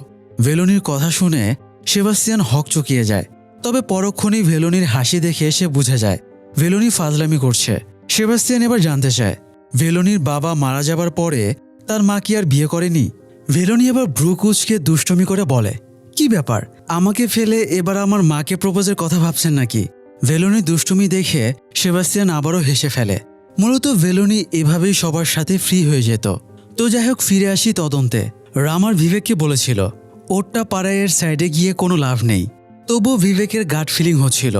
S1: ভেলোনির কথা শুনে সেবাস্টিয়ান হকচকিয়ে যায়। তবে পরক্ষণেই ভেলোনির হাসি দেখে সে বুঝে যায় ভেলোনি ফাজলামি করছে। সেবাস্টিয়ান এবার জানতে চায় ভেলোনির বাবা মারা যাবার পরে তার মা কি আর বিয়ে করেনি। ভেলোনি এবার ভ্রু কুঁচকে দুষ্টমি করে বলে, কি ব্যাপার, আমাকে ফেলে এবার আমার মাকে প্রপোজের কথা ভাবছেন নাকি? ভেলোনির দুষ্টুমি দেখে সেবাস্টিয়ান আবারও হেসে ফেলে। মূলত ভেলোনি এভাবেই সবার সাথে ফ্রি হয়ে যেত। তো যাই হোক, ফিরে আসি তদন্তে। রামার ভিভেককে বলেছিল ওট্টা পাড়াইয়ের সাইডে গিয়ে কোনো লাভ নেই। তবুও ভিভেকের গাট ফিলিং হচ্ছিল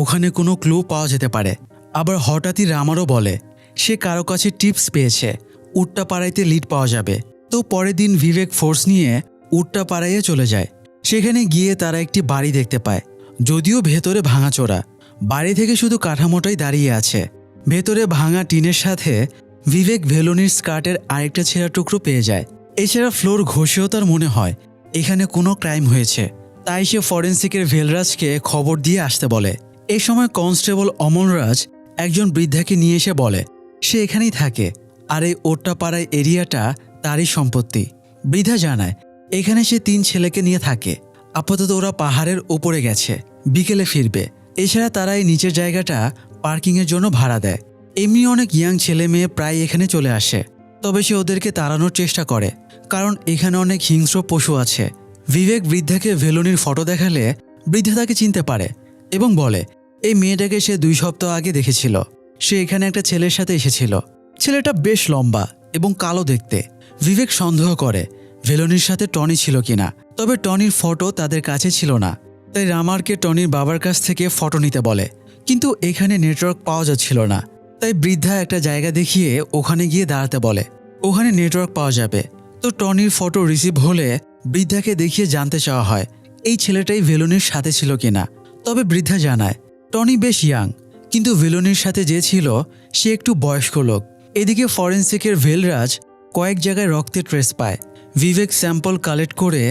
S1: ওখানে কোনো ক্লু পাওয়া যেতে পারে। আবার হঠাৎই রামারও বলে সে কারো কাছে টিপস পেয়েছে উট্টা পাড়াইতে লিড পাওয়া যাবে। তো পরের দিন ভিভেক ফোর্স নিয়ে উট্টা পাড়াইয়ে চলে যায়। সেখানে গিয়ে তারা একটি বাড়ি দেখতে পায়, যদিও ভেতরে ভাঙাচোরা। বাড়ি থেকে শুধু কাঠামোটাই দাঁড়িয়ে আছে। ভেতরে ভাঙা টিনের সাথে ভিভেক ভেলোনির স্কার্টের আরেকটা ছেঁড়া টুকরো পেয়ে যায়। এছাড়া ফ্লোর ঘষেও তার মনে হয় এখানে কোনো ক্রাইম হয়েছে। তাই সে ফরেন্সিকের ভেলরাজকে খবর দিয়ে আসতে বলে। এই সময় কনস্টেবল অমলরাজ একজন বৃদ্ধাকে নিয়ে এসে বলে সে এখানেই থাকে আর এই ওট্টাপাড়ায় এরিয়াটা তারই সম্পত্তি। বৃদ্ধা জানায় এখানে সে 3 ছেলেকে নিয়ে থাকে। আপাতত ওরা পাহাড়ের উপরে গেছে, বিকেলে ফিরবে। এছাড়া তারা এই নিচের জায়গাটা পার্কিংয়ের জন্য ভাড়া দেয়। এমনি অনেক ইয়াং ছেলে মেয়ে প্রায় এখানে চলে আসে। তবে সে ওদেরকে তাড়ানোর চেষ্টা করে, কারণ এখানে অনেক হিংস্র পশু আছে। ভিভেক বৃদ্ধাকে ভেলোনির ফটো দেখালে বৃদ্ধা তাকে চিনতে পারে এবং বলে এই মেয়েটাকে সে 2 সপ্তাহ আগে দেখেছিল। সে এখানে একটা ছেলের সাথে এসেছিল। ছেলেটা বেশ লম্বা এবং কালো দেখতে। ভিভেক সন্দেহ করে ভেলোনির সাথে টনি ছিল কিনা। তবে টনির ফটো তাদের কাছে ছিল না। তাই রামারকে টনির বাবার কাছ থেকে ফটো নিতে বলে, কিন্তু এখানে নেটওয়ার্ক পাওয়া যাচ্ছিল না। তাই বৃদ্ধা একটা জায়গা দেখিয়ে ওখানে গিয়ে দাঁড়াতে বলে, ওখানে নেটওয়ার্ক পাওয়া যাবে। তো টনির ফটো রিসিভ হলে বৃদ্ধাকে দেখিয়ে জানতে চাওয়া হয় এই ছেলেটাই ভেলোনির সাথে ছিল কিনা। তবে বৃদ্ধা জানায় টনি বেশ ইয়াং, কিন্তু ভেলোনির সাথে যে ছিল সে একটু বয়স্ক লোক। এদিকে ফরেন্সিকের ভেলরাজ কয়েক জায়গায় রক্তের ট্রেস পায়। ভিভেক স্যাম্পল কালেক্ট করে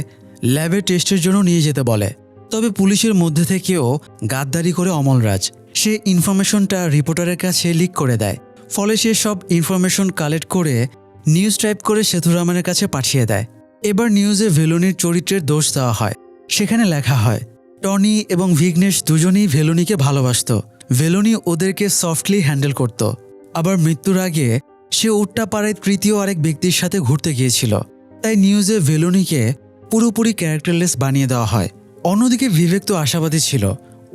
S1: ল্যাবে টেস্টের জন্য নিয়ে যেতে বলে। তবে পুলিশের মধ্যে থেকেও গাদ্দারি করে অমলরাজ। সে ইনফরমেশনটা রিপোর্টারের কাছে লিক করে দেয়। ফলে সে সব ইনফরমেশন কালেক্ট করে নিউজ টাইপ করে সেতুরামানের কাছে পাঠিয়ে দেয়। এবার নিউজে ভেলোনির চরিত্রের দোষ দেওয়া হয়। সেখানে লেখা হয় টনি এবং ভিঘ্নেশ দুজনেই ভেলোনিকে ভালোবাসত। ভেলোনি ওদেরকে সফটলি হ্যান্ডেল করত। আবার মৃত্যুর আগে সে উট্টাপাড়ায় তৃতীয় আরেক ব্যক্তির সাথে ঘুরতে গিয়েছিল। তাই নিউজে ভেলোনিকে পুরোপুরি ক্যারেক্টারলেস বানিয়ে দেওয়া হয়। অন্যদিকে ভিভেক তো আশাবাদী ছিল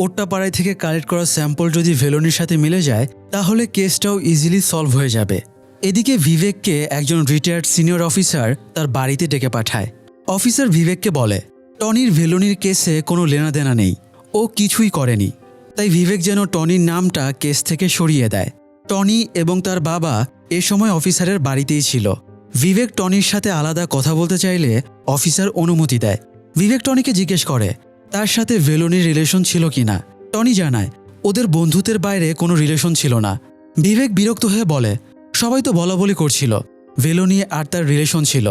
S1: ওট্টাপাড়ায় থেকে কালেক্ট করা স্যাম্পল যদি ভেলোনির সাথে মিলে যায় তাহলে কেসটাও ইজিলি সলভ হয়ে যাবে। এদিকে ভিভেককে একজন রিটায়ার্ড সিনিয়র অফিসার তার বাড়িতে ডেকে পাঠায়। অফিসার ভিভেককে বলে টনির ভেলোনির কেসে কোনো লেনাদেনা নেই, ও কিছুই করেনি। তাই ভিভেক যেন টনির নামটা কেস থেকে সরিয়ে দেয়। টনি এবং তার বাবা এ সময় অফিসারের বাড়িতেই ছিল। ভিভেক টনির সাথে আলাদা কথা বলতে চাইলে অফিসার অনুমতি দেয়। ভিভেক টনিকে জিজ্ঞেস করে তার সাথে ভেলোনির রিলেশন ছিল কিনা। টনি জানায় ওদের বন্ধুত্বের বাইরে কোনো রিলেশন ছিল না। ভিভেক বিরক্ত হয়ে বলে সবাই তো বলাবলি করছিল ভেলোনি আর তার রিলেশন ছিল।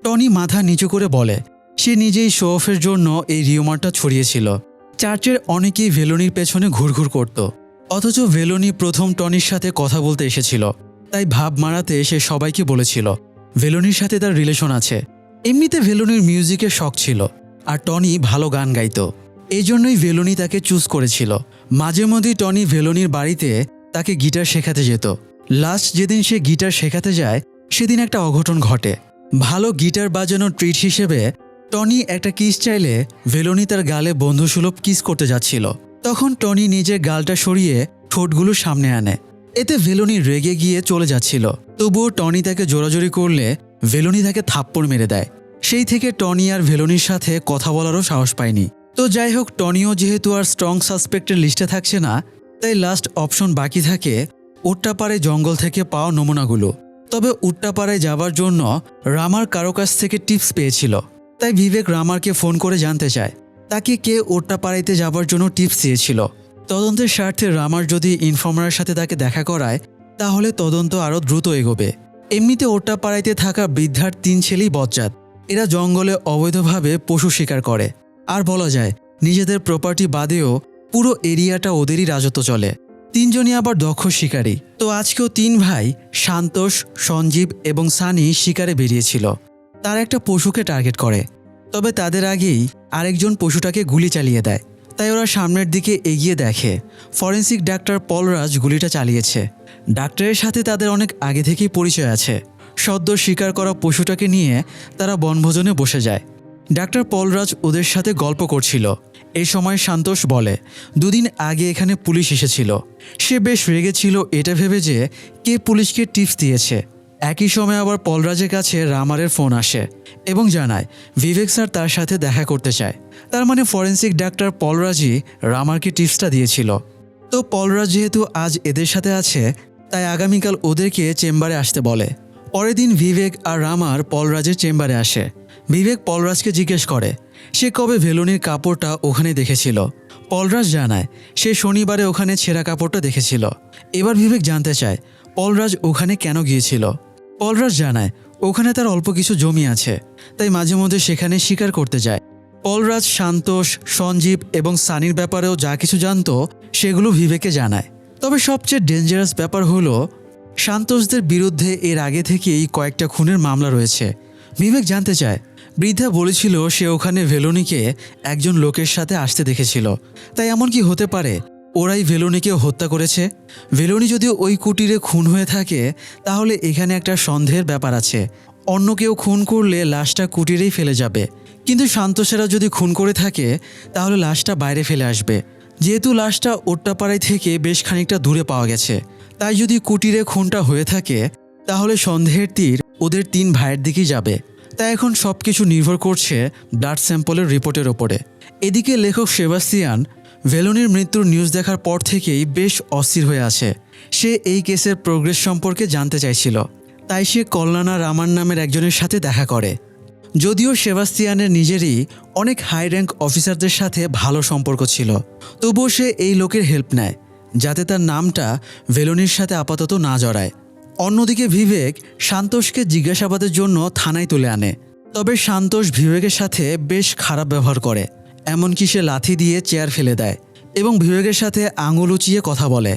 S1: টনি মাথা নিচু করে বলে সে নিজেই শো অফের জন্য এই রিউমারটা ছড়িয়েছিল। চার্চের অনেকেই ভেলোনির পেছনে ঘুরঘুর করত, অথচ ভেলোনি প্রথম টনির সাথে কথা বলতে এসেছিল। তাই ভাব মারাতে সে সবাইকে বলেছিল ভেলোনির সাথে তার রিলেশন আছে। এমনিতে ভেলোনির মিউজিকের শখ ছিল, আর টনি ভালো গান গাইতো। এই জন্যই ভেলোনি তাকে চুজ করেছিল। মাঝে মধ্যেই টনি ভেলোনির বাড়িতে তাকে গিটার শেখাতে যেত। লাস্ট যেদিন সে গিটার শেখাতে যায় সেদিন একটা অঘটন ঘটে। ভালো গিটার বাজানোর ট্রিট হিসেবে টনি একটা কিস চাইলে ভেলোনি তার গালে বন্ধুসুলভ কিস করতে যাচ্ছিল। তখন টনি নিজের গালটা সরিয়ে ঠোঁটগুলো সামনে আনে। এতে ভেলোনি রেগে গিয়ে চলে যাচ্ছিল। তবুও টনি তাকে জোরাজোরি করলে ভেলোনি তাকে থাপ্পড় মেরে দেয়। সেই থেকে টনি আর ভেলোনির সাথে কথা বলারও সাহস পায়নি। তো যাই হোক, টনিও যেহেতু আর স্ট্রং সাসপেক্টের লিস্টে থাকছে না, তাই লাস্ট অপশন বাকি থাকে উট্টাপাড়ায় জঙ্গল থেকে পাওয়া নমুনাগুলো। তবে উট্টাপাড়ায় যাবার জন্য রামার কারো কাছ থেকে টিপস পেয়েছিল। তাই বিবেক রামারকে ফোন করে জানতে চায় তাকে কে উট্টাপাড়াইতে যাবার জন্য টিপস দিয়েছিল। তদন্তের স্বার্থে রামার যদি ইনফর্মারের সাথে তাকে দেখা করায় তাহলে তদন্ত আরও দ্রুত এগোবে। এমনিতে উট্টাপাড়াইতে থাকা বৃদ্ধার 3 ছেলেই বজ্জাত। এরা জঙ্গলে অবৈধভাবে পশু শিকার করে। আর বলা যায় নিজেদের প্রপার্টি বাদেও পুরো এরিয়াটা ওদেরই রাজত্ব চলে। 3 জনই আবার দক্ষ শিকারী। তো আজকেও 3 ভাই সান্তোষ, সঞ্জীব এবং সানি শিকারে বেরিয়েছিল। তারা একটা পশুকে টার্গেট করে। তবে তাদের আগেই আরেকজন পশুটাকে গুলি চালিয়ে দেয়। তাই ওরা সামনের দিকে এগিয়ে দেখে ফরেন্সিক ডাক্তার পলরাজ গুলিটা চালিয়েছে। ডাক্তারের সাথে তাদের অনেক আগে থেকেই পরিচয় আছে। সদ্য শিকার করা পশুটাকে নিয়ে তারা বনভোজনে বসে যায়। ডাক্তার পলরাজ ওদের সাথে গল্প করছিল। এই সময় সান্তোষ বলে 2 দিন আগে এখানে পুলিশ এসেছিল। সে বেশ রেগেছিল এটা ভেবে যে কে পুলিশকে টিপস দিয়েছে। একই সময় আবার পলরাজের কাছে রামারের ফোন আসে এবং জানায় বিবেক স্যার তার সাথে দেখা করতে চায়। তার মানে ফরেন্সিক ডাক্তার পলরাজই রামারকে টিপসটা দিয়েছিল। তো পলরাজ যেহেতু আজ এদের সাথে আছে তাই আগামীকাল ওদেরকে চেম্বারে আসতে বলে। পরের দিন বিবেক আর রামার পলরাজের চেম্বারে আসে। বিবেক পলরাজকে জিজ্ঞেস করে সে কবে ভেলোনির কাপড়টা ওখানে দেখেছিল। পলরাজ জানায় সে শনিবারে ওখানে ছেঁড়া কাপড়টা দেখেছিল। এবার বিবেক জানতে চায় পলরাজ ওখানে কেন গিয়েছিল। পলরাজ জানায় ওখানে তার অল্প কিছু জমি আছে, তাই মাঝে মধ্যে সেখানে শিকার করতে যায়। পলরাজ সান্তোষ, সঞ্জীব এবং সানির ব্যাপারেও যা কিছু জানতো সেগুলো বিবেককে জানায়। তবে সবচেয়ে ডেঞ্জারাস ব্যাপার হলো সান্তোষদের বিরুদ্ধে এর আগে থেকেই কয়েকটা খুনের মামলা রয়েছে। বিবেক জানতে চায় বৃদ্ধা বলেছিল সে ওখানে ভেলোনিকে একজন লোকের সাথে আসতে দেখেছিল। তাই এমন কি হতে পারে ওরাই ভেলোনিকে হত্যা করেছে? ভেলোনি যদি ওই কুটিরে খুন হয়ে থাকে তাহলে এখানে একটা সন্দেহের ব্যাপার আছে। অন্য কেউ খুন করলে লাশটা কুটিরেই ফেলে যাবে, কিন্তু সান্তোষেরা যদি খুন করে থাকে তাহলে লাশটা বাইরে ফেলে আসবে। যেহেতু লাশটা উট্টাপাড়ায় থেকে বেশ খানিকটা দূরে পাওয়া গেছে, তাই যদি কুটিরে খুনটা হয়ে থাকে তাহলে সন্দেহের তীর ওদের 3 ভাইয়ের দিকেই যাবে। তাই এখন সব কিছু নির্ভর করছে ব্লাড স্যাম্পলের রিপোর্টের ওপরে। এদিকে লেখক সেবাস্তিয়ান ভেলোনির মৃত্যুর নিউজ দেখার পর থেকেই বেশ অস্থির হয়ে আছে। সে এই কেসের প্রোগ্রেস সম্পর্কে জানতে চাইছিল। তাই সে কল্যাণা রামান নামের একজনের সাথে দেখা করে। যদিও সেবাস্তিয়ানের নিজেরই অনেক হাই র্যাঙ্ক অফিসারদের সাথে ভালো সম্পর্ক ছিল, তবুও সে এই লোকের হেল্প নেয় যাতে তার নামটা ভেলোনির সাথে আপাতত না জড়ায়। অন্যদিকে বিবেক সান্তোষকে জিজ্ঞাসাবাদের জন্য থানায় তুলে আনে। তবে সান্তোষ বিবেকের সাথে বেশ খারাপ ব্যবহার করে, এমনকি সে লাথি দিয়ে চেয়ার ফেলে দেয় এবং বিবেকের সাথে আঙুল উঁচিয়ে কথা বলে।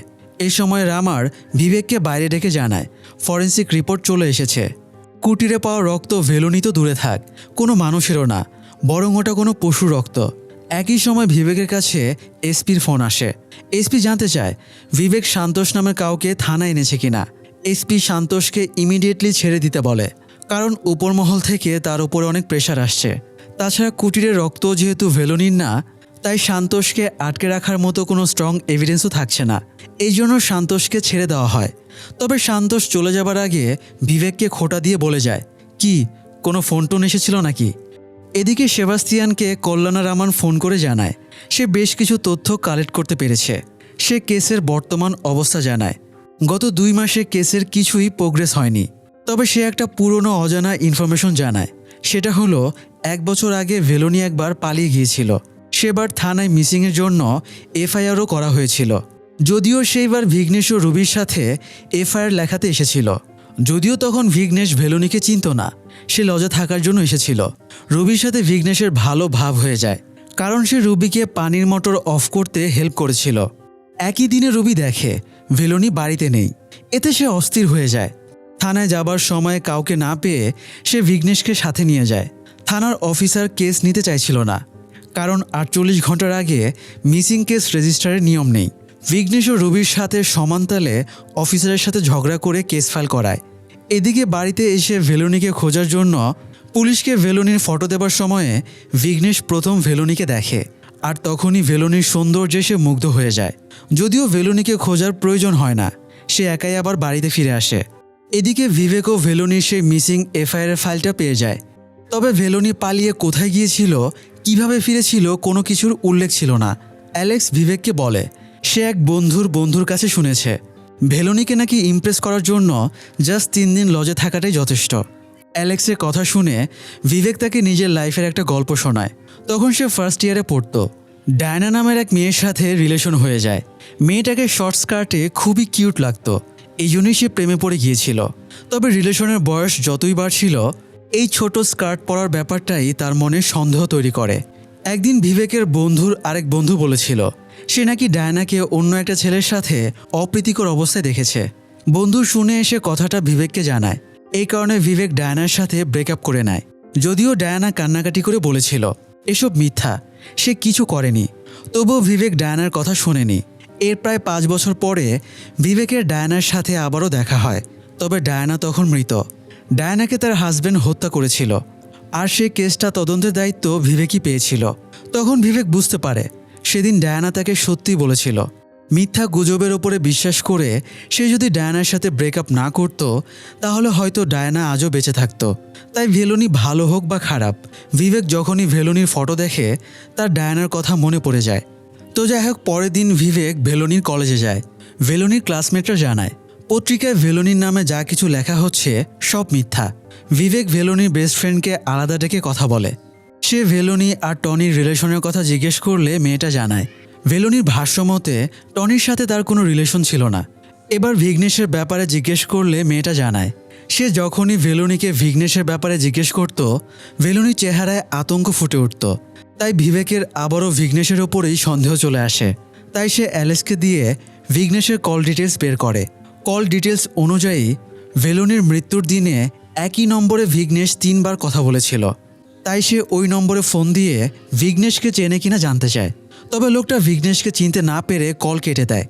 S1: এই সময় রামার বিবেককে বাইরে ডেকে জানায় ফরেন্সিক রিপোর্ট চলে এসেছে। কুটিরে পাওয়া রক্ত ভেলোনি তো দূরে থাক, কোনো মানুষেরও না, বরং ওটা কোনো পশুর রক্ত। একই সময় বিবেকের কাছে এসপির ফোন আসে। এসপি জানতে চায় বিবেক সান্তোষ নামের কাউকে থানায় এনেছে কিনা। এসপি সান্তোষকে ইমিডিয়েটলি ছেড়ে দিতে বলে, কারণ উপরমহল থেকে তার উপরে অনেক প্রেশার আসছে। তাছাড়া কুটিরের রক্ত যেহেতু ভেলোনির না, তাই সান্তোষকে আটকে রাখার মতো কোনো স্ট্রং এভিডেন্সও থাকছে না। এই জন্য সান্তোষকে ছেড়ে দেওয়া হয়। তবে সান্তোষ চলে যাবার আগে বিবেককে খোঁটা দিয়ে বলে যায়, কি কোনো ফোন টোন এসেছিল নাকি? এদিকে সেবাস্তিয়ানকে কল্যাণা রামান ফোন করে জানায় সে বেশ কিছু তথ্য কালেক্ট করতে পেরেছে। সে কেসের বর্তমান অবস্থা জানায়। গত 2 মাসে কেসের কিছুই প্রোগ্রেস হয়নি। তবে সে একটা পুরনো অজানা ইনফরমেশন জানায়। সেটা হলো 1 বছর আগে ভেলোনি একবার পালিয়ে গিয়েছিল। সেবার থানায় মিসিংয়ের জন্য এফআইআরও করা হয়েছিল। যদিও সেইবার ভিঘ্নেশ ও রুবির সাথে এফআইআর লেখাতে এসেছিল। যদিও তখন ভিঘ্নেশ ভেলোনিকে চিনত না, সে লজে থাকার জন্য এসেছিল। রুবির সাথে ভিঘ্নেশের ভালো ভাব হয়ে যায়, কারণ সে রুবিকে পানির মোটর অফ করতে হেল্প করেছিল। একই দিনে রুবি দেখে ভেলোনি বাড়িতে নেই। এতে সে অস্থির হয়ে যায়। থানায় যাবার সময় কাউকে না পেয়ে সে ভিঘ্নেশকে সাথে নিয়ে যায়। থানার অফিসার কেস নিতে চাইছিল না, কারণ 48 ঘন্টার আগে মিসিং কেস রেজিস্টারের নিয়ম নেই। বিঘ্নেশ ও রবির সাথে সমানতালে অফিসারের সাথে ঝগড়া করে কেস ফাইল করায়। এদিকে বাড়িতে এসে ভেলোনিকে খোঁজার জন্য পুলিশকে ভেলোনির ফটো দেবার সময়ে বিঘ্নেশ প্রথম ভেলোনিকে দেখে, আর তখনই ভেলোনির সৌন্দর্যে সে মুগ্ধ হয়ে যায়। যদিও ভেলোনিকে খোঁজার প্রয়োজন হয় না, সে একাই আবার বাড়িতে ফিরে আসে। এদিকে বিবেক ও ভেলোনির সেই মিসিং এফআইআর ফাইলটা পেয়ে যায়। তবে ভেলোনি পালিয়ে কোথায় গিয়েছিল, কিভাবে ফিরেছিল, কোনো কিছুর উল্লেখ ছিল না। অ্যালেক্স বিবেককে বলে সে এক বন্ধুর কাছে শুনেছে ভেলোনিকে নাকি ইমপ্রেস করার জন্য জাস্ট 3 দিন লজে থাকাটাই যথেষ্ট। অ্যালেক্সের কথা শুনে বিবেক তাকে নিজের লাইফের একটা গল্প শোনায়। তখন সে ফার্স্ট ইয়ারে পড়তো। ডায়না নামের এক মেয়ের সাথে রিলেশন হয়ে যায়। মেয়েটাকে শর্ট স্কার্টে খুবই কিউট লাগতো, এই জন্যই সে প্রেমে পড়ে গিয়েছিল। তবে রিলেশনের বয়স যতই বাড়ছিল, এই ছোট স্কার্ট পরার ব্যাপারটাই তার মনে সন্দেহ তৈরি করে। একদিন বিবেকের বন্ধুর আরেক বন্ধু বলেছিল সে নাকি ডায়নাকে অন্য একটা ছেলের সাথে অপ্রীতিকর অবস্থায় দেখেছে। বন্ধু শুনে এসে কথাটা বিবেককে জানায়। এই কারণে বিবেক ডায়নার সাথে ব্রেকআপ করে নেয়। যদিও ডায়না কান্নাকাটি করে বলেছিল এসব মিথ্যা, সে কিছু করেনি, তবুও বিবেক ডায়নার কথা শোনেনি। এর প্রায় 5 বছর পরে বিবেকের ডায়নার সাথে আবারও দেখা হয়। তবে ডায়না তখন মৃত। ডায়নাকে তার হাজব্যান্ড হত্যা করেছিল, আর সে কেসটা তদন্তের দায়িত্ব বিবেকই পেয়েছিল। তখন বিবেক বুঝতে পারে সেদিন ডায়না তাকে সত্যি বলেছিল। মিথ্যা গুজবের ওপরে বিশ্বাস করে সে যদি ডায়নার সাথে ব্রেকআপ না করত, তাহলে হয়তো ডায়না আজও বেঁচে থাকতো। তাই ভেলোনি ভালো হোক বা খারাপ, বিবেক যখনই ভেলোনির ফটো দেখে তার ডায়নার কথা মনে পড়ে যায়। তো যাই হোক, পরের দিন বিবেক ভেলোনির কলেজে যায়। ভেলোনির ক্লাসমেটরা জানায় পত্রিকায় ভেলোনির নামে যা কিছু লেখা হচ্ছে সব মিথ্যা। বিবেক ভেলোনির বেস্ট ফ্রেন্ডকে আলাদা ডেকে কথা বলে। সে ভেলোনি আর টনির রিলেশনের কথা জিজ্ঞেস করলে মেয়েটা জানায় ভেলোনির ভাষ্যমতে টনির সাথে তার কোনো রিলেশন ছিল না। এবার বিঘ্নেশের ব্যাপারে জিজ্ঞেস করলে মেয়েটা জানায় সে যখনই ভেলোনিকে বিঘ্নেশের ব্যাপারে জিজ্ঞেস করত, ভেলোনির চেহারায় আতঙ্ক ফুটে উঠত। তাই বিবেকের আবারও বিঘ্নেশের ওপরেই সন্দেহ চলে আসে। তাই সে অ্যালেক্সকে দিয়ে বিঘ্নেশের কল ডিটেলস বের করে। কল ডিটেলস অনুযায়ী ভেলোনির মৃত্যুর দিনে একই নম্বরে বিঘ্নেশ 3 বার কথা বলেছিল। তাই সে ওই নম্বরে ফোন দিয়ে বিঘ্নেশকে চেনে কিনা জানতে চায়। তবে লোকটা বিঘ্নেশকে চিনতে না পেরে কল কেটে দেয়।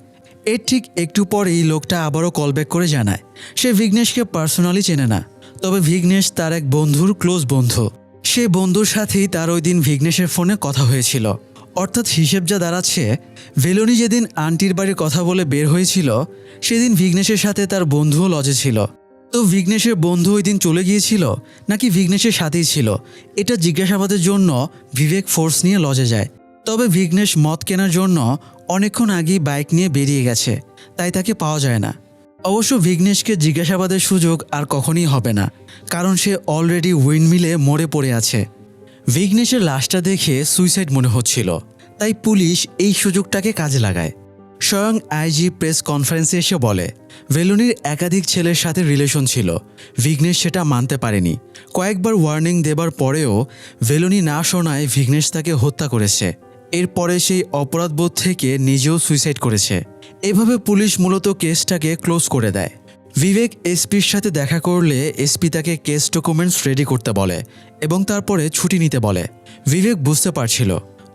S1: এর ঠিক একটু পরেই লোকটা আবারও কল ব্যাক করে জানায় সে বিঘ্নেশকে পার্সোনালি চেনে না, তবে বিঘ্নেশ তার এক বন্ধুর ক্লোজ বন্ধু। সে বন্ধুর সাথেই তার ওই দিন বিঘ্নেশের ফোনে কথা হয়েছিল। অর্থাৎ হিসেব যা দাঁড়াচ্ছে, ভেলোনি যেদিন আন্টির বাড়ির কথা বলে বের হয়েছিল সেদিন বিঘ্নেশের সাথে তার বন্ধুও লজে ছিল। তো বিঘ্নেশের বন্ধু ওই দিন চলে গিয়েছিল নাকি বিঘ্নেশের সাথেই ছিল, এটা জিজ্ঞাসাবাদের জন্য বিবেক ফোর্স নিয়ে লজে যায়। তবে বিঘ্নেশ মদ কেনার জন্য অনেকক্ষণ আগেই বাইক নিয়ে বেরিয়ে গেছে, তাই তাকে পাওয়া যায় না। অবশ্য বিঘ্নেশকে জিজ্ঞাসাবাদের সুযোগ আর কখনই হবে না, কারণ সে অলরেডি উইন্ডমিলে মরে পড়ে আছে। বিঘ্নেশের লাশটা দেখে সুইসাইড মনে হচ্ছিল, তাই পুলিশ এই সুযোগটাকে কাজে লাগায়। স্বয়ং আইজি প্রেস কনফারেন্সে এসে বলে ভেলোনির একাধিক ছেলের সাথে রিলেশন ছিল, বিঘ্নেশ সেটা মানতে পারেনি। কয়েকবার ওয়ার্নিং দেবার পরেও ভেলোনি না শোনায় বিঘ্নেশ তাকে হত্যা করেছে। এরপরে সেই অপরাধবোধ থেকে নিজেও সুইসাইড করেছে। এভাবে পুলিশ মূলত কেসটাকে ক্লোজ করে দেয়। বিবেক এসপির সাথে দেখা করলে এসপি তাকে কেস ডকুমেন্টস রেডি করতে বলে এবং তারপরে ছুটি নিতে বলে। বিবেক বুঝতে পারছিল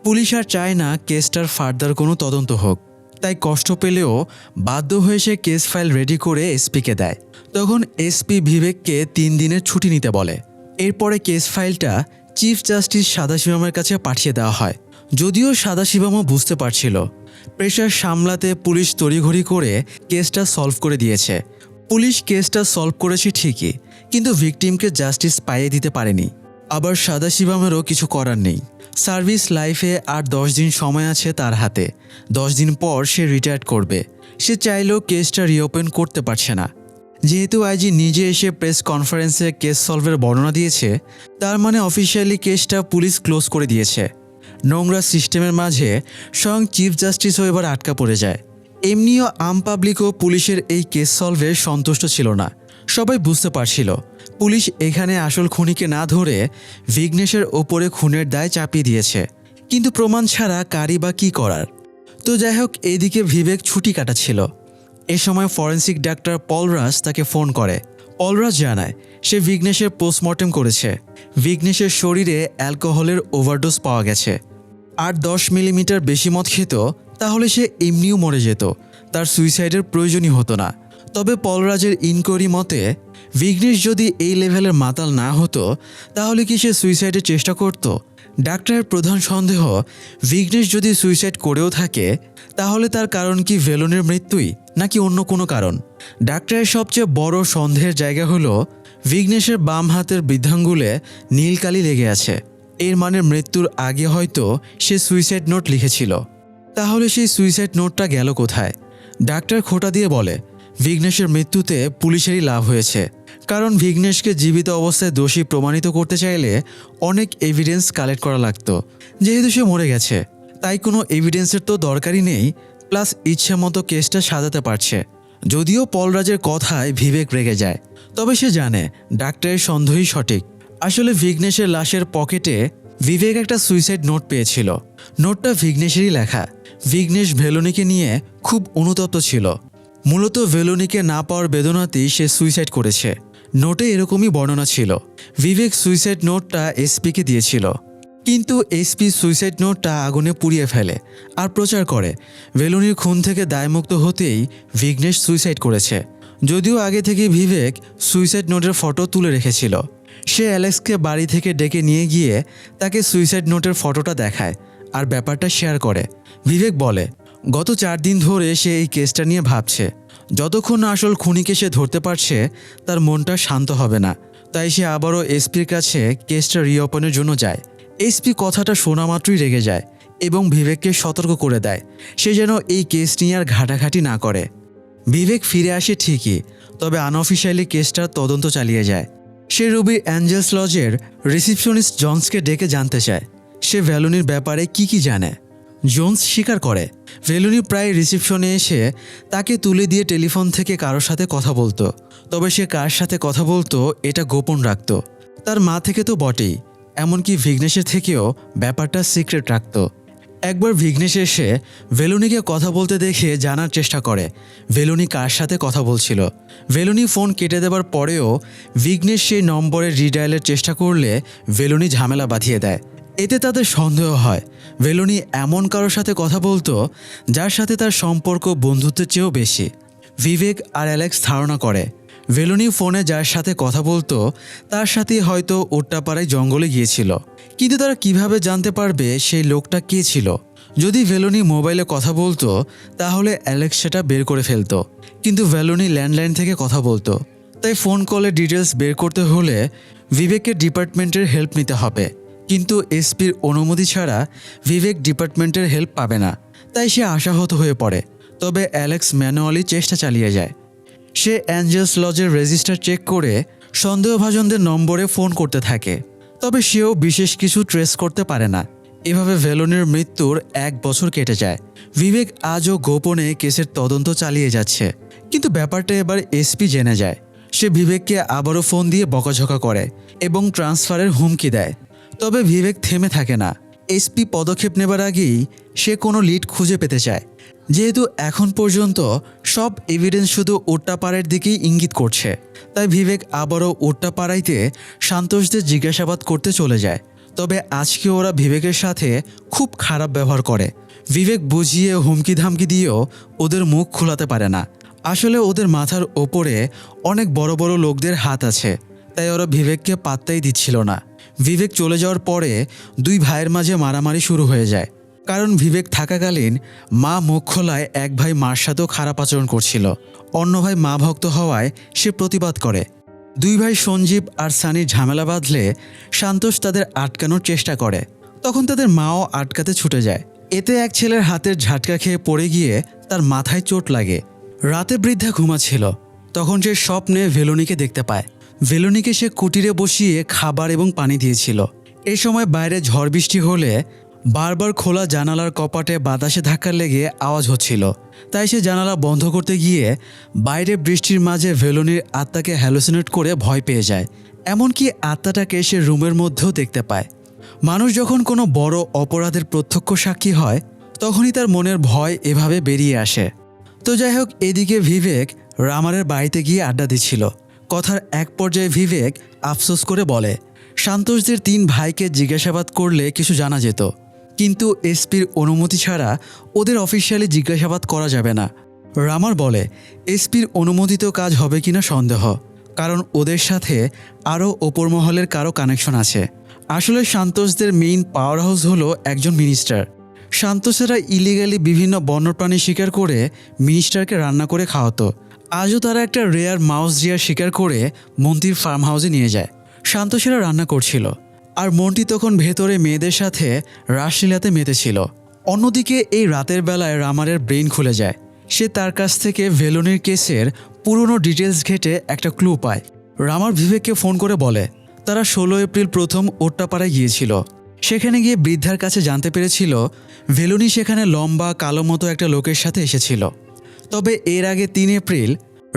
S1: পুলিশ আর চায় না কেসটার ফার্দার কোনো তদন্ত হোক, তাই কষ্ট পেলেও বাধ্য হয়ে সে কেস ফাইল রেডি করে এসপিকে দেয়। তখন এসপি বিবেককে 3 দিনের ছুটি নিতে বলে। এরপরে কেস ফাইলটা চিফ জাস্টিস সাদাশিবমের কাছে পাঠিয়ে দেওয়া হয়। যদিও সাদাশিবমও বুঝতে পারছিল প্রেশার সামলাতে পুলিশ তড়িঘড়ি করে কেসটা সলভ করে দিয়েছে। পুলিশ কেসটা সলভ করেছে ঠিকই, কিন্তু ভিকটিমকে জাস্টিস পাইয়ে দিতে পারেনি। আবার সাদাশিবমেরও কিছু করার নেই। সার্ভিস লাইফে আর 10 দিন সময় আছে তার হাতে। 10 দিন পর সে রিটায়ার করবে। সে চাইলেও কেসটা রিওপেন করতে পারছে না। যেহেতু আইজি নিজে এসে প্রেস কনফারেন্সে কেস সলভের বর্ণনা দিয়েছে, তার মানে অফিসিয়ালি কেসটা পুলিশ ক্লোজ করে দিয়েছে। নোংরা সিস্টেমের মাঝে স্বয়ং চিফ জাস্টিসও এবার আটকা পড়ে যায়। এমনিও আম পাবলিকও পুলিশের এই কেস সলভে সন্তুষ্ট ছিল না। সবাই বুঝতে পারছিল পুলিশ এখানে আসল খুনিকে না ধরে বিঘ্নেশের ওপরে খুনের দায় চাপিয়ে দিয়েছে, কিন্তু প্রমাণ ছাড়া কারি বা কী করার। তো যাই হোক, এদিকে বিবেক ছুটি কাটাচ্ছিল। এ সময় ফরেন্সিক ডাক্তার পল রাস তাকে ফোন করে। পলরাজ জানায় সে বিঘ্নেশের পোস্টমর্টেম করেছে। বিঘ্নেশের শরীরে অ্যালকোহলের ওভারডোজ পাওয়া গেছে। আর 10 মিলিমিটার বেশি মদ খেত তাহলে সে এমনিও মরে যেত, তার সুইসাইডের প্রয়োজনই হতো না। তবে পলরাজের ইনকোয়ারি মতে বিঘ্নেশ যদি এই লেভেলের মাতাল না হতো তাহলে কি সে সুইসাইডের চেষ্টা করত? ডাক্তারের প্রধান সন্দেহ, বিঘ্নেশ যদি সুইসাইড করেও থাকে তাহলে তার কারণ কি ভেলনের মৃত্যুই নাকি অন্য কোনো কারণ? ডাক্তারের সবচেয়ে বড় সন্দেহের জায়গা হলো বিঘ্নেশের বাম হাতের বৃদ্ধাঙ্গুলে নীলকালি লেগে আছে। এর মানে মৃত্যুর আগে হয়তো সে সুইসাইড নোট লিখেছিল। তাহলে সেই সুইসাইড নোটটা গেল কোথায়? ডাক্তার খোঁটা দিয়ে বলে বিঘ্নেশের মৃত্যুতে পুলিশেরই লাভ হয়েছে, কারণ বিঘ্নেশকে জীবিত অবস্থায় দোষী প্রমাণিত করতে চাইলে অনেক এভিডেন্স কালেক্ট করা লাগতো। যেহেতু সে মরে গেছে তাই কোনো এভিডেন্সের তো দরকারই নেই, প্লাস ইচ্ছে মতো কেসটা সাজাতে পারছে। যদিও পলরাজের কথায় বিবেক রেগে যায়, তবে সে জানে ডাক্তারের সন্দেহই সঠিক। আসলে বিঘ্নেশের লাশের পকেটে বিবেক একটা সুইসাইড নোট পেয়েছিল। নোটটা বিঘ্নেশেরই লেখা। বিঘ্নেশ ভেলোনিকে নিয়ে খুব অনুতপ্ত ছিল। মূলত ভেলোনিকে না পাওয়ার বেদনাতেই সে সুইসাইড করেছে। নোটে এরকমই বর্ণনা ছিল। বিবেক সুইসাইড নোটটা এসপিকে দিয়েছিল, কিন্তু এসপি সুইসাইড নোটটা আগুনে পুড়িয়ে ফেলে আর প্রচার করে ভেলোনির খুন থেকে দায়মুক্ত হতেই বিঘ্নেশ সুইসাইড করেছে। যদিও আগে থেকে বিবেক সুইসাইড নোটের ফটো তুলে রেখেছিল। সে অ্যালেক্সকে বাড়ি থেকে ডেকে নিয়ে গিয়ে তাকে সুইসাইড নোটের ফটোটা দেখায় আর ব্যাপারটা শেয়ার করে। বিবেক বলে গত 4 দিন ধরে সে এই কেসটা নিয়ে ভাবছে। যতক্ষণ না আসল খুনিকে সে ধরতে পারছে তার মনটা শান্ত হবে না। তাই সে আবারও এসপির কাছে কেসটা রিওপেনের জন্য যায়। এসপি কথাটা শোনা মাত্রই রেগে যায় এবং বিবেককে সতর্ক করে দেয় সে যেন এই কেস নিয়ে আর ঘাটাঘাটি না করে। বিবেক ফিরে আসে ঠিকই, তবে আনঅফিশিয়ালি কেসটার তদন্ত চালিয়ে যায়। সে রুবির অ্যাঞ্জেলস লজের রিসিপশনিস্ট জোন্সকে ডেকে জানতে চায় সে ভেলোনির ব্যাপারে কি জানে। জোন্স স্বীকার করে ভেলোনি প্রায় রিসিপশনে এসে তাকে তুলে দিয়ে টেলিফোন থেকে কারোর সাথে কথা বলতো, তবে সে কার সাথে কথা বলতো এটা গোপন রাখত। তার মা থেকে তো বটেই, এমনকি বিঘ্নেশের থেকেও ব্যাপারটা সিক্রেট রাখত। একবার বিঘ্নেশ এসে ভেলোনিকে কথা বলতে দেখে জানার চেষ্টা করে ভেলোনি কার সাথে কথা বলছিল। ভেলোনি ফোন কেটে দেবার পরেও বিঘ্নেশ সেই নম্বরে রিডায়ালের চেষ্টা করলে ভেলোনি ঝামেলা বাঁধিয়ে দেয়। এতে তাদের সন্দেহ হয় ভেলোনি এমন কারোর সাথে কথা বলতো যার সাথে তার সম্পর্ক বন্ধুত্বের চেয়েও বেশি। বিবেক আর অ্যালেক্স ধারণা করে ভেলোনি ফোনে যার সাথে কথা বলতো তার সাথে হয়তো ওট্টাপাড়ায় জঙ্গলে গিয়েছিল, কিন্তু তারা কিভাবে জানতে পারবে সেই লোকটা কে ছিল? যদি ভেলোনি মোবাইলে কথা বলতো তাহলে অ্যালেক্স সেটা বের করে ফেলতো, কিন্তু ভেলোনি ল্যান্ডলাইন থেকে কথা বলতো। তাই ফোন কলের ডিটেলস বের করতে হলে বিবেকের ডিপার্টমেন্টের হেল্প নিতে হবে, কিন্তু এসপির অনুমতি ছাড়া বিবেক ডিপার্টমেন্টের হেল্প পাবে না। তাই সে আশাহত হয়ে পড়ে, তবে অ্যালেক্স ম্যানুয়ালি চেষ্টা চালিয়ে যায়। সে অ্যাঞ্জেলস লজের রেজিস্টার চেক করে সন্দেহভাজনদের নম্বরে ফোন করতে থাকে, তবে সেও বিশেষ কিছু ট্রেস করতে পারে না। এভাবে ভেলোনির মৃত্যুর 1 বছর কেটে যায়। বিবেক আজও গোপনে কেসের তদন্ত চালিয়ে যাচ্ছে, কিন্তু ব্যাপারটা এবার এসপি জেনে যায়। সে বিবেককে আবারও ফোন দিয়ে বকাঝকা করে এবং ট্রান্সফারের হুমকি দেয়, তবে বিবেক থেমে থাকে না। এসপি পদক্ষেপ নেবার আগেই সে কোনো লিড খুঁজে পেতে চায়। যেহেতু এখন পর্যন্ত সব এভিডেন্স শুধু ওট্টাপাড়ার দিকেই ইঙ্গিত করছে, তাই বিবেক আবারও ওট্টাপাড়াইতে সান্তোষদের জিজ্ঞাসাবাদ করতে চলে যায়। তবে আজকে ওরা বিবেকের সাথে খুব খারাপ ব্যবহার করে। বিবেক বুঝিয়ে হুমকি ধামকি দিয়েও ওদের মুখ খোলাতে পারে না। আসলে ওদের মাথার ওপরে অনেক বড় বড় লোকদের হাত আছে, তাই ওরা বিবেককে পাত্তাই দিচ্ছিল না। বিবেক চলে যাওয়ার পরে 2 ভাইয়ের মাঝে মারামারি শুরু হয়ে যায়, কারণ বিবেক থাকাকালীন মা মুখ খোলায় এক ভাই মার সাথেও খারাপ আচরণ করছিল। অন্য ভাই মা ভক্ত হওয়ায় সে প্রতিবাদ করে। 2 ভাই সঞ্জীব আর সানির ঝামেলা বাঁধলে সান্তোষ তাদের আটকানোর চেষ্টা করে, তখন তাদের মাও আটকাতে ছুটে যায়। এতে এক ছেলের হাতের ঝাটকা খেয়ে পড়ে গিয়ে তার মাথায় চোট লাগে। রাতে বৃদ্ধা ঘুমাচ্ছিল, তখন সে স্বপ্নে ভেলোনিকে দেখতে পায়। ভেলোনিকে সে কুটিরে বসিয়ে খাবার এবং পানি দিয়েছিল। এই সময় বাইরে ঝড় বৃষ্টি হলে বারবার খোলা জানালার কপাটে বাতাসে ধাক্কা লেগে আওয়াজ হচ্ছিল, তাই সে জানালা বন্ধ করতে গিয়ে বাইরে বৃষ্টির মাঝে ভেলোনির আত্মাকে হ্যালুসিনেট করে ভয় পেয়ে যায়। এমনকি আত্মাটাকে সে রুমের মধ্যেও দেখতে পায়। মানুষ যখন কোনো বড় অপরাধের প্রত্যক্ষ সাক্ষী হয় তখনই তার মনের ভয় এভাবে বেরিয়ে আসে। তো যাই হোক, এদিকে বিবেক রামারের বাড়িতে গিয়ে আড্ডা দিচ্ছিল। কথার এক পর্যায়ে বিবেক আফসোস করে বলে, সান্তোষদের 3 ভাইকে জিজ্ঞাসাবাদ করলে কিছু জানা যেত, কিন্তু এসপির অনুমতি ছাড়া ওদের অফিসিয়ালি জিজ্ঞাসাবাদ করা যাবে না। রামার বলে, এসপির অনুমোদিত কাজ হবে কিনা সন্দেহ, কারণ ওদের সাথে আরও ওপর মহলের কারো কানেকশন আছে। আসলে সান্তোষদের মেইন পাওয়ার হাউস হলো একজন মিনিস্টার। সান্তোষেরা ইলিগালি বিভিন্ন বন্যপ্রাণী শিকার করে মিনিস্টারকে রান্না করে খাওয়াতো। আজও তারা একটা রেয়ার মাউস ডিয়ার শিকার করে মন্ত্রীর ফার্ম হাউসে নিয়ে যায়। সান্তোষেরা রান্না করছিল, আর মন্ত্রী তখন ভেতরে মেয়েদের সাথে রাসলীলাতে মেতেছিল। অন্যদিকে এই রাতের বেলায় রামারের ব্রেন খুলে যায়। সে তার কাছ থেকে ভেলোনির কেসের পুরনো ডিটেলস ঘেটে একটা ক্লু পায়। রামার বিবেককে ফোন করে বলে তারা 16 এপ্রিল প্রথম ওট্টাপাড়ায় গিয়েছিল। সেখানে গিয়ে বৃদ্ধার কাছে জানতে পেরেছিল ভেলোনি সেখানে লম্বা কালো মতো একটা লোকের সাথে এসেছিল। তবে এর আগে 3 এপ্রিল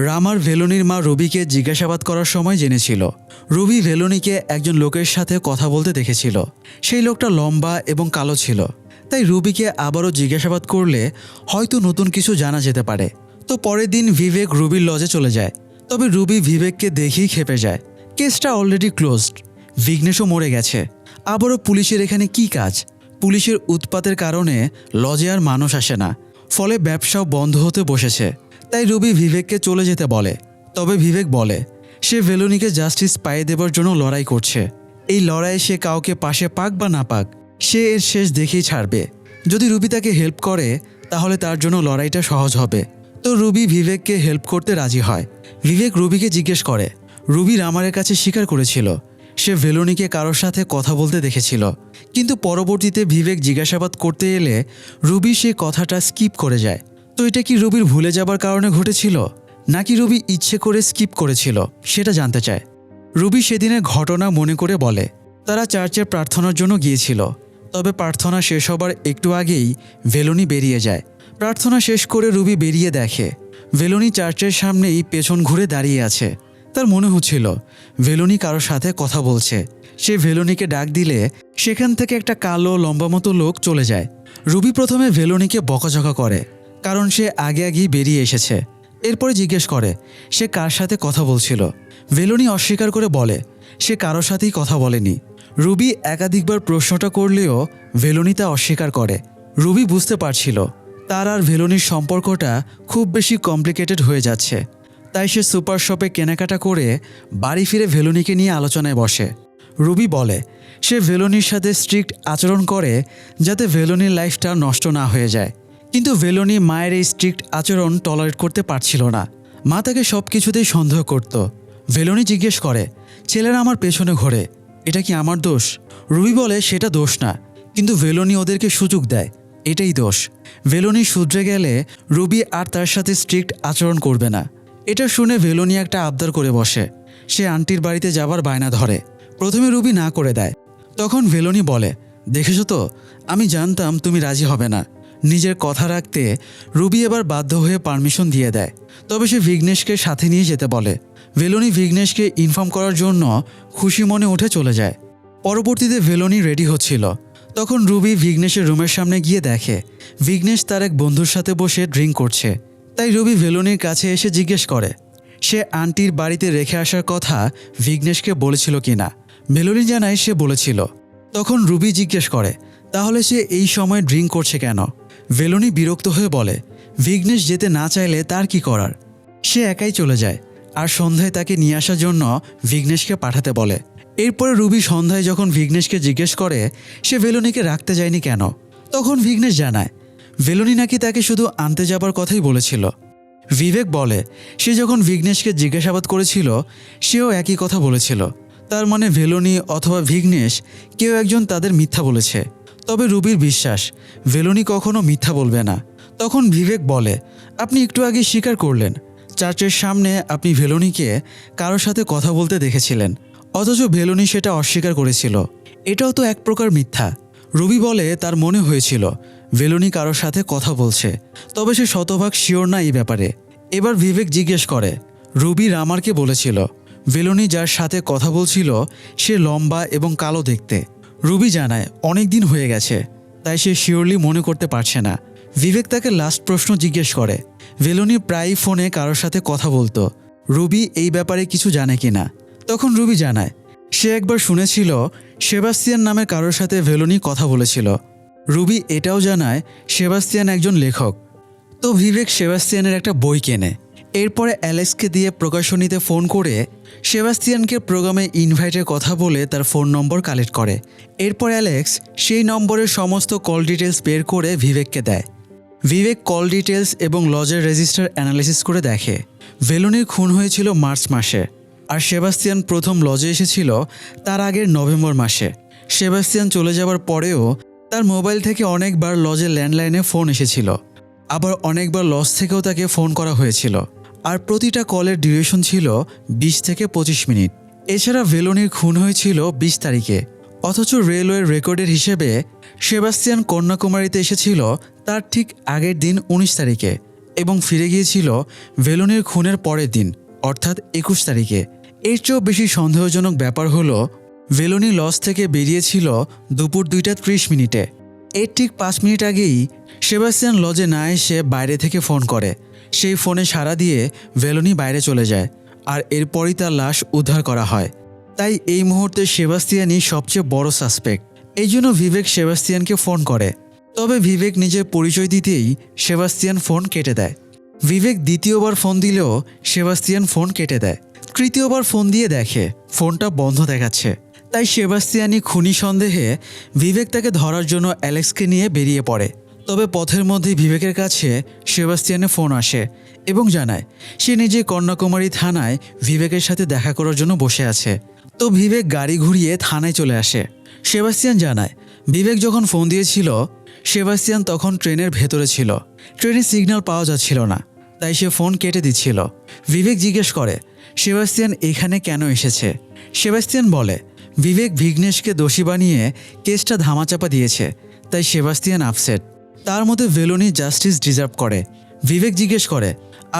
S1: রামার ভেলোনির মা রুবিকে জিজ্ঞাসাবাদ করার সময় জেনেছিল রুবি ভেলোনিকে একজন লোকের সাথে কথা বলতে দেখেছিল। সেই লোকটা লম্বা এবং কালো ছিল, তাই রুবিকে আবারও জিজ্ঞাসাবাদ করলে হয়তো নতুন কিছু জানা যেতে পারে। তো পরের দিন বিবেক রুবির লজে চলে যায়। তবে রুবি বিবেককে দেখেই খেপে যায়। কেসটা অলরেডি ক্লোজড, বিঘ্নেশও মরে গেছে। আবারও পুলিশের এখানে কি কাজ? পুলিশের উৎপাতের কারণে লজে আর মানুষ আসে না, ফলে ব্যবসাও বন্ধ হতে বসেছে। তাই রুবি বিবেককে চলে যেতে বলে। তবে বিবেক বলে সে ভেলোনিকে জাস্টিস পাইয়ে দেবার জন্য লড়াই করছে। এই লড়াইয়ে সে কাউকে পাশে পাক বা না পাক, সে এর শেষ দেখেই ছাড়বে। যদি রুবি তাকে হেল্প করে তাহলে তার জন্য লড়াইটা সহজ হবে। তো রুবি বিবেককে হেল্প করতে রাজি হয়। বিবেক রুবিকে জিজ্ঞেস করে রুবি রামারের কাছে স্বীকার করেছিল সে ভেলোনিকে কারোর সাথে কথা বলতে দেখেছিল, কিন্তু পরবর্তীতে বিবেক জিজ্ঞাসাবাদ করতে এলে রুবি সে কথাটা স্কিপ করে যায়। তো এটা কি রুবির ভুলে যাবার কারণে ঘটেছিল, নাকি রুবি ইচ্ছে করে স্কিপ করেছিল, সেটা জানতে চায়। রুবি সেদিনের ঘটনা মনে করে বলে তারা চার্চে প্রার্থনার জন্য গিয়েছিল। তবে প্রার্থনা শেষ হবার একটু আগেই ভেলোনি বেরিয়ে যায়। প্রার্থনা শেষ করে রুবি বেরিয়ে দেখে ভেলোনি চার্চের সামনেই পেছন ঘুরে দাঁড়িয়ে আছে। তার মনে হচ্ছিল ভেলোনি কারোর সাথে কথা বলছে। সে ভেলোনিকে ডাক দিলে সেখান থেকে একটা কালো লম্বা মতো লোক চলে যায়। রুবি প্রথমে ভেলোনিকে বকাঝকা করে, কারণ সে আগে আগেই বেরিয়ে এসেছে। এরপরে জিজ্ঞেস করে সে কার সাথে কথা বলছিল। ভেলোনি অস্বীকার করে বলে সে কারোর সাথেই কথা বলেনি। রুবি একাধিকবার প্রশ্নটা করলেও ভেলোনি তা অস্বীকার করে। রুবি বুঝতে পারছিল তার আর ভেলোনির সম্পর্কটা খুব বেশি কমপ্লিকেটেড হয়ে যাচ্ছে। তাই সে সুপার শপে কেনাকাটা করে বাড়ি ফিরে ভেলোনিকে নিয়ে আলোচনায় বসে। রুবি বলে সে ভেলোনির সাথে স্ট্রিক্ট আচরণ করে যাতে ভেলোনির লাইফটা নষ্ট না হয়ে যায়। কিন্তু ভেলোনি মায়ের এই স্ট্রিক্ট আচরণ টলারেট করতে পারছিল না। মা তাকে সব কিছুতেই সন্দেহ করত। ভেলোনি জিজ্ঞেস করে ছেলেরা আমার পেছনে ঘোরে, এটা কি আমার দোষ? রুবি বলে সেটা দোষ না, কিন্তু ভেলোনি ওদেরকে সুযোগ দেয়, এটাই দোষ। ভেলোনি শুধরে গেলে রুবি আর তার সাথে স্ট্রিক্ট আচরণ করবে না। এটা শুনে ভেলোনি একটা আবদার করে বসে। সে আন্টির বাড়িতে যাবার বায়না ধরে। প্রথমে রুবি না করে দেয়। তখন ভেলোনি বলে দেখেছো তো, আমি জানতাম তুমি রাজি হবে না। নিজের কথা রাখতে রুবি এবার বাধ্য হয়ে পারমিশন দিয়ে দেয়। তবে সে বিঘ্নেশকে সাথে নিয়ে যেতে বলে। ভেলোনি বিঘ্নেশকে ইনফর্ম করার জন্য খুশি মনে উঠে চলে যায়। পরবর্তীতে ভেলোনি রেডি হচ্ছিল। তখন রুবি বিঘ্নেশের রুমের সামনে গিয়ে দেখে বিঘ্নেশ তার এক বন্ধুর সাথে বসে ড্রিঙ্ক করছে। তাই রুবি ভেলোনির কাছে এসে জিজ্ঞেস করে সে আন্টির বাড়িতে রেখে আসার কথা বিঘ্নেশকে বলেছিল কিনা। ভেলোনি জানায় সে বলেছিল। তখন রুবি জিজ্ঞেস করে তাহলে সে এই সময় ড্রিঙ্ক করছে কেন? ভেলোনি বিরক্ত হয়ে বলে বিঘ্নেশ যেতে না চাইলে তার কি করার। সে একাই চলে যায় আর সন্ধ্যায় তাকে নিয়ে আসার জন্য বিঘ্নেশকে পাঠাতে বলে। এরপরে রুবি সন্ধ্যায় যখন বিঘ্নেশকে জিজ্ঞেস করে সে ভেলোনিকে রাখতে যায়নি কেন, তখন বিঘ্নেশ জানায় ভেলোনি নাকি তাকে শুধু আনতে যাবার কথাই বলেছিল। বিবেক বলে সে যখন বিঘ্নেশকে জিজ্ঞাসাবাদ করেছিল সেও একই কথা বলেছিল। তার মানে ভেলোনি অথবা বিঘ্নেশ কেউ একজন তাদের মিথ্যা বলেছে। তবে রুবির বিশ্বাস ভেলোনি কখনো মিথ্যা বলবে না। তখন বিবেক বলে আপনি একটু আগে স্বীকার করলেন চার্চের সামনে আপনি ভেলোনিকে কারোর সাথে কথা বলতে দেখেছিলেন, অথচ ভেলোনি সেটা অস্বীকার করেছিল। এটাও তো এক প্রকার মিথ্যা। রুবি বলে তার মনে হয়েছিল ভেলোনি কারোর সাথে কথা বলছে, তবে সে শতভাগ শিওর না এই ব্যাপারে। এবার বিবেক জিজ্ঞেস করে রুবি রামারকে বলেছিল ভেলোনি যার সাথে কথা বলছিল সে লম্বা এবং কালো দেখতে। রুবি জানায় অনেক দিন হয়ে গেছে, তাই সে শিওরলি মনে করতে পারছে না। বিবেক তাকে লাস্ট প্রশ্ন জিজ্ঞেস করে ভেলোনি প্রায়ই ফোনে কারোর সাথে কথা বলতো, রুবি এই ব্যাপারে কিছু জানে কিনা। তখন রুবি জানায় সে একবার শুনেছিল সেবাস্তিয়ান নামের কারোর সাথে ভেলোনি কথা বলেছিল। রুবি এটাও জানায় সেবাস্তিয়ান একজন লেখক। তো ভিভেক সেবাস্তিয়ানের একটা বই কেনে। এরপরে অ্যালেক্সকে দিয়ে প্রকাশনীতে ফোন করে সেবাস্তিয়ানকে প্রোগ্রামে ইনভাইটের কথা বলে তার ফোন নম্বর কালেক্ট করে। এরপর অ্যালেক্স সেই নম্বরের সমস্ত কল ডিটেলস বের করে ভিভেককে দেয়। ভিভেক কল ডিটেলস এবং লজের রেজিস্টার অ্যানালিসিস করে দেখে ভেলোনির খুন হয়েছিল মার্চ মাসে, আর সেবাস্তিয়ান প্রথম লজে এসেছিল তার আগের নভেম্বর মাসে। সেবাস্তিয়ান চলে যাওয়ার পরেও তার মোবাইল থেকে অনেকবার লজের ল্যান্ডলাইনে ফোন এসেছিল, আবার অনেকবার লজ থেকেও তাকে ফোন করা হয়েছিল, আর প্রতিটা কলের ডিউরেশন ছিল 20 থেকে 25 মিনিট। এছাড়া ভেলোনির খুন হয়েছিল 20 তারিখে, অথচ রেলওয়ের রেকর্ডের হিসেবে সেবাস্তিয়ান কন্যাকুমারীতে এসেছিল তার ঠিক আগের দিন 19 তারিখে এবং ফিরে গিয়েছিল ভেলোনির খুনের পরের দিন অর্থাৎ 21 তারিখে। এর চেয়েও বেশি সন্দেহজনক ব্যাপার হলো ভেলোনি লজ থেকে বেরিয়েছিল দুপুর 2:30 মিনিটে। এর ঠিক 5 মিনিট আগেই সেবাস্তিয়ান লজে না এসে বাইরে থেকে ফোন করে। সেই ফোনে সাড়া দিয়ে ভেলোনি বাইরে চলে যায়, আর এরপরই তার লাশ উদ্ধার করা হয়। তাই এই মুহূর্তে সেবাস্তিয়ানই সবচেয়ে বড় সাসপেক্ট। এই জন্য ভিভেক সেবাস্তিয়ানকে ফোন করে। তবে ভিভেক নিজের পরিচয় দিতেই সেবাস্তিয়ান ফোন কেটে দেয়। ভিভেক দ্বিতীয়বার ফোন দিলেও সেবাস্তিয়ান ফোন কেটে দেয়। তৃতীয়বার ফোন দিয়ে দেখে ফোনটা বন্ধ দেখাচ্ছে। তাই সেবাস্তিয়ানই খুনি সন্দেহে ভিভেক তাকে ধরার জন্য অ্যালেক্সকে নিয়ে বেরিয়ে পড়ে। তবে পথের মধ্যেই ভিভেকের কাছে সেবাস্তিয়ানের ফোন আসে এবং জানায় সে নিজে কন্যাকুমারী থানায় ভিভেকের সাথে দেখা করার জন্য বসে আছে। তো ভিভেক গাড়ি ঘুরিয়ে থানায় চলে আসে। সেবাস্তিয়ান জানায় ভিভেক যখন ফোন দিয়েছিল সেবাস্তিয়ান তখন ট্রেনের ভেতরে ছিল, ট্রেনে সিগন্যাল পাওয়া যাচ্ছিল না, তাই সে ফোন কেটে দিচ্ছিল। ভিভেক জিজ্ঞেস করে সেবাস্তিয়ান এখানে কেন এসেছে। সেবাস্তিয়ান বলে ভিভেক ভিঘ্নেশকে দোষী বানিয়ে কেসটা ধামাচাপা দিয়েছে, তাই সেবাস্তিয়ান আপসেট। তার মতে ভেলোনি জাস্টিস ডিজার্ভ করে। ভিভেক জিজ্ঞেস করে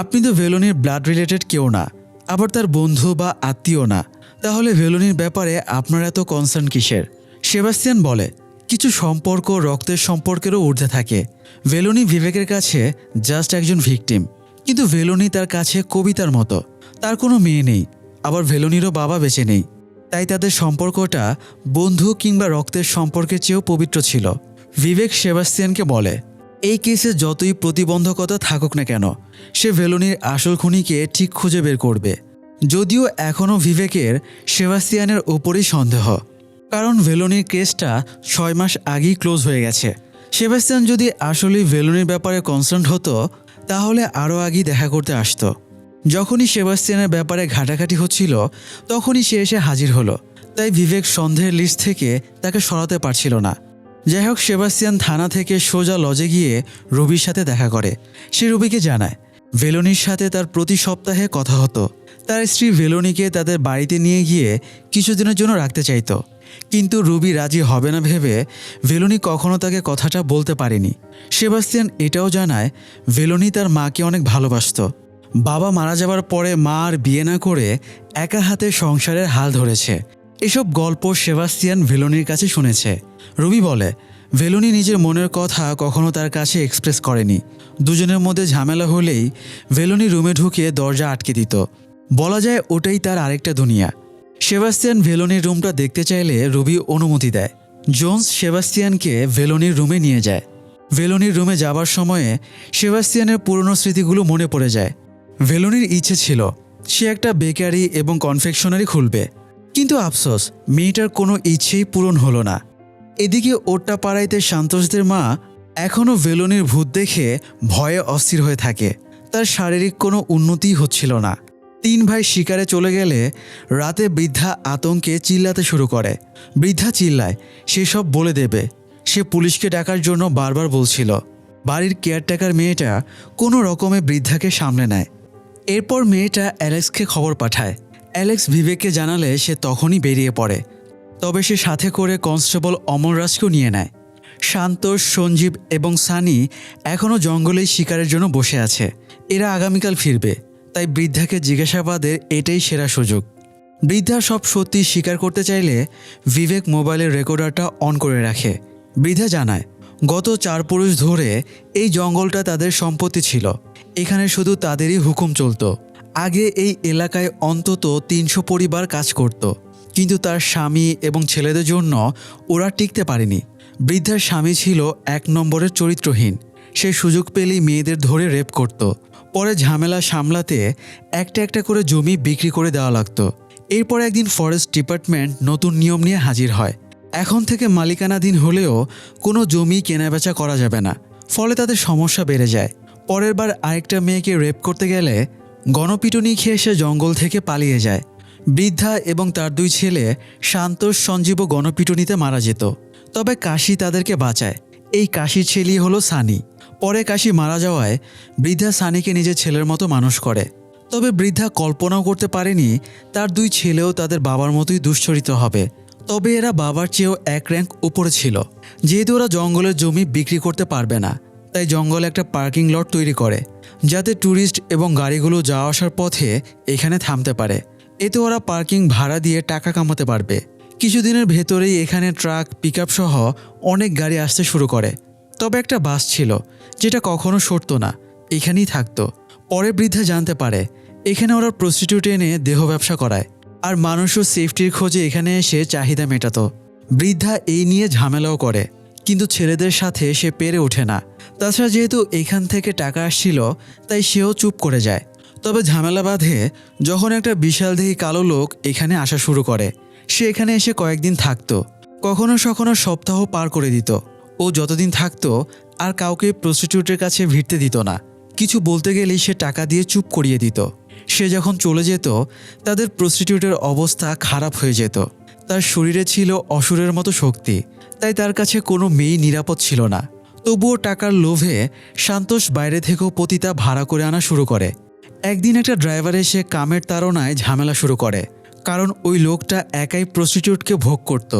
S1: আপনি তো ভেলোনির ব্লাড রিলেটেড কেউ না, আবার তার বন্ধু বা আত্মীয় না, তাহলে ভেলোনির ব্যাপারে আপনার এত কনসার্ন কিসের। সেবাস্তিয়ান বলে কিছু সম্পর্ক রক্তের সম্পর্কেরও ঊর্ধ্বে থাকে। ভেলোনি ভিভেকের কাছে জাস্ট একজন ভিকটিম, কিন্তু ভেলোনি তার কাছে কবিতার মতো। তার কোনো মেয়ে নেই, আবার ভেলোনিরও বাবা বেঁচে নেই, তাই তাদের সম্পর্কটা বন্ধু কিংবা রক্তের সম্পর্কের চেয়েও পবিত্র ছিল। ভিভেক সেবাস্তিয়ানকে বলে এই কেসে যতই প্রতিবন্ধকতা থাকুক না কেন সে ভেলোনির আসল খুনিকে ঠিক খুঁজে বের করবে। যদিও এখনও ভিভেকের সেবাস্তিয়ানের ওপরই সন্দেহ, কারণ ভেলোনির কেসটা 6 মাস আগেই ক্লোজ হয়ে গেছে। সেবাস্তিয়ান যদি আসলেই ভেলোনির ব্যাপারে কনসার্ন হতো তাহলে আরও আগেই দেখা করতে আসতো। যখনই সেবাস্তিয়ানের ব্যাপারে ঘাটাঘাটি হচ্ছিল তখনই সে এসে হাজির হলো, তাই ভিভেক সন্দেহের লিস্ট থেকে তাকে সরাতে পারছিল না। যাই হোক, সেবাস্তিয়ান থানা থেকে সোজা লজে গিয়ে রুবির সাথে দেখা করে। সে রুবিকে জানায় ভেলোনির সাথে তার প্রতি সপ্তাহে কথা হতো। তার স্ত্রী ভেলোনিকে তাদের বাড়িতে নিয়ে গিয়ে কিছুদিনের জন্য রাখতে চাইতো, কিন্তু রুবি রাজি হবে না ভেবে ভেলোনি কখনো তাকে কথাটা বলতে পারেনি। সেবাস্তিয়ান এটাও জানায় ভেলোনি তার মাকে অনেক ভালোবাসত। বাবা মারা যাবার পরে মা আর বিয়ে না করে একা হাতে সংসারের হাল ধরেছে। এসব গল্প সেবাস্তিয়ান ভেলোনির কাছে শুনেছে। রুবি বলে ভেলোনি নিজের মনের কথা কখনো তার কাছে এক্সপ্রেস করেনি। দুজনের মধ্যে ঝামেলা হলেই ভেলোনি রুমে ঢুকে দরজা আটকে দিত। বলা যায় ওটাই তার আরেকটা দুনিয়া। সেবাস্তিয়ান ভেলোনির রুমটা দেখতে চাইলে রুবি অনুমতি দেয়। জোন্স সেবাস্তিয়ানকে ভেলোনির রুমে নিয়ে যায়। ভেলোনির রুমে যাবার সময়ে সেবাস্তিয়ানের পুরনো স্মৃতিগুলো মনে পড়ে যায়। ভেলোনির ইচ্ছে ছিল সে একটা বেকারি এবং কনফেকশনারি খুলবে, কিন্তু আফসোস মেয়েটার কোনো ইচ্ছেই পূরণ হলো না। এদিকে ওট্টাপাড়াইতে সান্তোষদের মা এখনও ভেলোনির ভূত দেখে ভয়ে অস্থির হয়ে থাকে। তার শারীরিক কোনো উন্নতিই হচ্ছিল না। 3 ভাই শিকারে চলে গেলে রাতে বৃদ্ধা আতঙ্কে চিল্লাতে শুরু করে। বৃদ্ধা চিল্লায় সেসব বলে দেবে। সে পুলিশকে ডাকার জন্য বারবার বলছিল। বাড়ির কেয়ারটেকার মেয়েটা কোনো রকমে বৃদ্ধাকে সামলে নেয়। এরপর মেয়েটা অ্যালেক্সকে খবর পাঠায়। অ্যালেক্স ভিভেককে জানালে সে তখনই বেরিয়ে পড়ে। তবে সে সাথে করে কনস্টেবল অমররাজকেও নিয়ে নেয়। শান্তোষ, সঞ্জীব এবং সানি এখনও জঙ্গলেই শিকারের জন্য বসে আছে। এরা আগামীকাল ফিরবে, তাই বৃদ্ধাকে জিজ্ঞাসাবাদের এটাই সেরা সুযোগ। বৃদ্ধা সব সত্যি স্বীকার করতে চাইলে ভিভেক মোবাইলের রেকর্ডারটা অন করে রাখে। বৃদ্ধা জানায় গত 4 পুরুষ ধরে এই জঙ্গলটা তাদের সম্পত্তি ছিল। এখানে শুধু তাদেরই হুকুম চলত, আগে এই এলাকায় অন্তত ৩০০ পরিবার কাজ করত, কিন্তু তার স্বামী এবং ছেলেদের জন্য ওরা টিকতে পারেনি। বৃদ্ধার স্বামী ছিল ১ নম্বরের চরিত্রহীন। সে সুযোগ পেলেই মেয়েদের ধরে রেপ করত। পরে ঝামেলা সামলাতে একটা একটা করে জমি বিক্রি করে দেওয়া লাগতো। এরপর একদিন ফরেস্ট ডিপার্টমেন্ট নতুন নিয়ম নিয়ে হাজির হয়। এখন থেকে মালিকানাধীন হলেও কোনো জমি কেনাবেচা করা যাবে না। ফলে তাদের সমস্যা বেড়ে যায়। পরের বার আরেকটা মেয়েকে রেপ করতে গেলে গণপিটুনি খেয়ে সে জঙ্গল থেকে পালিয়ে যায়। বৃদ্ধা এবং তার 2 ছেলে শান্তোষ, সঞ্জীব গণপিটুনিতে মারা যেত। তবে কাশি তাদেরকে বাঁচায়। এই কাশির ছেলেই হলো সানি। পরে কাশি মারা যাওয়ায় বৃদ্ধা সানিকে নিজের ছেলের মতো মানুষ করে। তবে বৃদ্ধা কল্পনাও করতে পারেনি তার 2 ছেলেও তাদের বাবার মতোই দুশ্চরিত্র হবে। তবে এরা বাবার চেয়েও 1 র্যাঙ্ক উপরে ছিল। যেহেতু ওরা জঙ্গলের জমি বিক্রি করতে পারবে না, তাই জঙ্গলে একটা পার্কিং লট তৈরি করে, যাতে ট্যুরিস্ট এবং গাড়িগুলো যাওয়া আসার পথে এখানে থামতে পারে। এতে ওরা পার্কিং ভাড়া দিয়ে টাকা কামাতে পারবে। কিছুদিনের ভেতরেই এখানে ট্রাক, পিকআপ সহ অনেক গাড়ি আসতে শুরু করে। তবে একটা বাস ছিল যেটা কখনো সরতো না, এখানেই থাকতো। পরে বৃদ্ধা জানতে পারে এখানে ওরা প্রস্টিটিউট এনে দেহ ব্যবসা করায়, আর মানুষও সেফটির খোঁজে এখানে এসে চাহিদা মেটাতো। বৃদ্ধা এই নিয়ে ঝামেলাও করে, কিন্তু ছেলেদের সাথে সে পেরে ওঠে না। তাছাড়া যেহেতু এখান থেকে টাকা আসছিল, তাই সেও চুপ করে যায়। তবে ঝামেলা বাঁধে যখন একটা বিশালদেহী কালো লোক এখানে আসা শুরু করে। সে এখানে এসে কয়েকদিন থাকতো, কখনো কখনো সপ্তাহ পার করে দিত। ও যতদিন থাকতো আর কাউকে প্রস্টিটিউটের কাছে ভিড়তে দিত না। কিছু বলতে গেলেই সে টাকা দিয়ে চুপ করিয়ে দিত। সে যখন চলে যেত তাদের প্রস্টিটিউটের অবস্থা খারাপ হয়ে যেত। তার শরীরে ছিল অসুরের মতো শক্তি, তাই তার কাছে কোনো মেয়ে নিরাপদ ছিল না। তবুও টাকার লোভে শান্তোষ বাইরে থেকেও পতিতা ভাড়া করে আনা শুরু করে। একদিন একটা ড্রাইভার এসে কামের তাড়নায় ঝামেলা শুরু করে, কারণ ওই লোকটা একাই প্রস্টিটিউটকে ভোগ করত।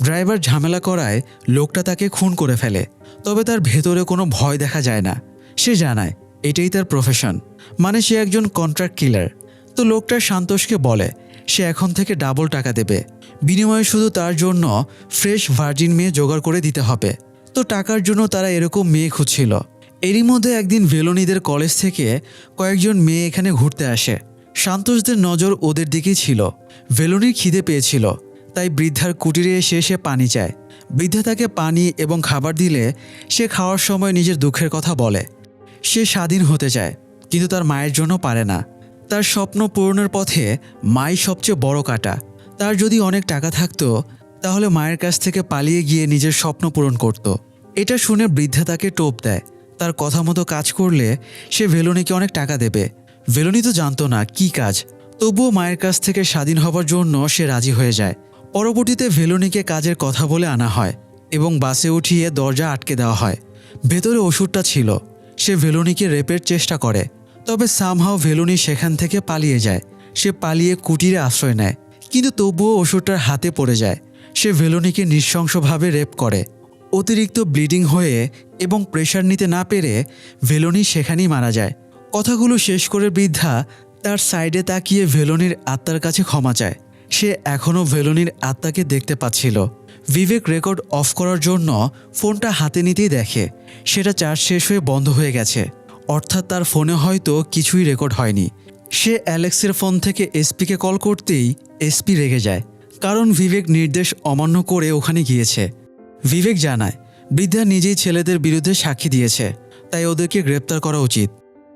S1: ড্রাইভার ঝামেলা করায় লোকটা তাকে খুন করে ফেলে। তবে তার ভেতরে কোনো ভয় দেখা যায় না। সে জানায় এটাই তার প্রফেশন, মানে সে একজন কন্ট্রাক্ট কিলার। তো লোকটা শান্তোষকে বলে সে এখন থেকে ডাবল টাকা দেবে, বিনিময়ে শুধু তার জন্য ফ্রেশ ভার্জিন মেয়ে জোগাড় করে দিতে হবে। তো টাকার জন্য তারা এরকম মেয়ে খুঁজছিল। এরই মধ্যে একদিন ভেলোনিদের কলেজ থেকে কয়েকজন মেয়ে এখানে ঘুরতে আসে। শান্তোষদের নজর ওদের দিকেই ছিল। ভেলোনির খিদে পেয়েছিল, তাই বৃদ্ধার কুটিরে এসে সে পানি চায়। বৃদ্ধা তাকে পানি এবং খাবার দিলে সে খাওয়ার সময় নিজের দুঃখের কথা বলে। সে স্বাধীন হতে চায়, কিন্তু তার মায়ের জন্য পারে না। তার স্বপ্ন পূরণের পথে মাই সবচেয়ে বড় কাঁটা। তার যদি অনেক টাকা থাকতো তাহলে মায়ের কাছ থেকে পালিয়ে গিয়ে নিজের স্বপ্ন পূরণ করত। এটা শুনে বৃদ্ধা তাকে টোপ দেয়। তার কথা মতো কাজ করলে সে ভেলোনিকে অনেক টাকা দেবে। ভেলোনি তো জানতো না কি কাজ, তবুও মায়ের কাছ থেকে স্বাধীন হবার জন্য সে রাজি হয়ে যায়। পরবর্তীতে ভেলোনিকে কাজের কথা বলে আনা হয় এবং বাসে উঠিয়ে দরজা আটকে দেওয়া হয়। ভেতরে ওষুধটা ছিল। সে ভেলোনিকে রেপের চেষ্টা করে, তবে সামহাও ভেলোনি সেখান থেকে পালিয়ে যায়। সে পালিয়ে কুটিরে আশ্রয় নেয়, কিন্তু তবুও ওষুধটার হাতে পড়ে যায়। সে ভেলোনিকে নৃশংসভাবে রেপ করে। অতিরিক্ত ব্লিডিং হয়ে এবং প্রেশার নিতে না পেরে ভেলোনি সেখানেই মারা যায়। কথাগুলো শেষ করে বৃদ্ধা তার সাইডে তাকিয়ে ভেলোনির আত্মার কাছে ক্ষমা চায়। সে এখনও ভেলোনির আত্মাকে দেখতে পাচ্ছিল। বিবেক রেকর্ড অফ করার জন্য ফোনটা হাতে নিতেই দেখে সেটা চার্জ শেষ হয়ে বন্ধ হয়ে গেছে, অর্থাৎ তার ফোনে হয়তো কিছুই রেকর্ড হয়নি। সে অ্যালেক্সের ফোন থেকে এসপিকে কল করতেই এসপি রেগে যায়, কারণ বিবেক নির্দেশ অমান্য করে ওখানে গিয়েছে। বিবেক জানায় বৃদ্ধা নিজেই ছেলেদের বিরুদ্ধে সাক্ষী দিয়েছে, তাই ওদেরকে গ্রেপ্তার করা উচিত।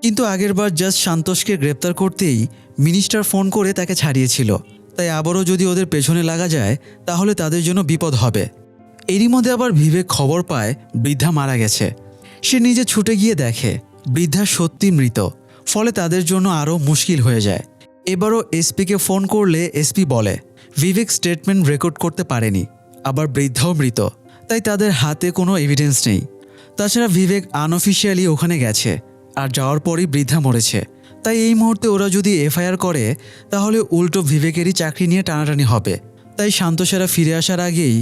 S1: কিন্তু আগেরবার জাজ শান্তোষকে গ্রেপ্তার করতেই মিনিস্টার ফোন করে তাকে ছাড়িয়েছিল, তাই আবারও যদি ওদের পেছনে লাগা যায় তাহলে তাদের জন্য বিপদ হবে। এরই মধ্যে আবার বিবেক খবর পায় বৃদ্ধা মারা গেছে। সে নিজে ছুটে গিয়ে দেখে বৃদ্ধা সত্যি মৃত। ফলে তাদের জন্য আরও মুশকিল হয়ে যায়। এবারও এসপিকে ফোন করলে এসপি বলে বিবেক স্টেটমেন্ট রেকর্ড করতে পারেনি, আবার বৃদ্ধাও মৃত, তাই তাদের হাতে কোনো এভিডেন্স নেই। তাছাড়া বিবেক আনঅফিসিয়ালি ওখানে গেছে, আর যাওয়ার পরই বৃদ্ধা মরেছে। তাই এই মুহূর্তে ওরা যদি এফআইআর করে তাহলে উল্টো বিবেকেরই চাকরি নিয়ে টানাটানি হবে। তাই শান্তোষেরা ফিরে আসার আগেই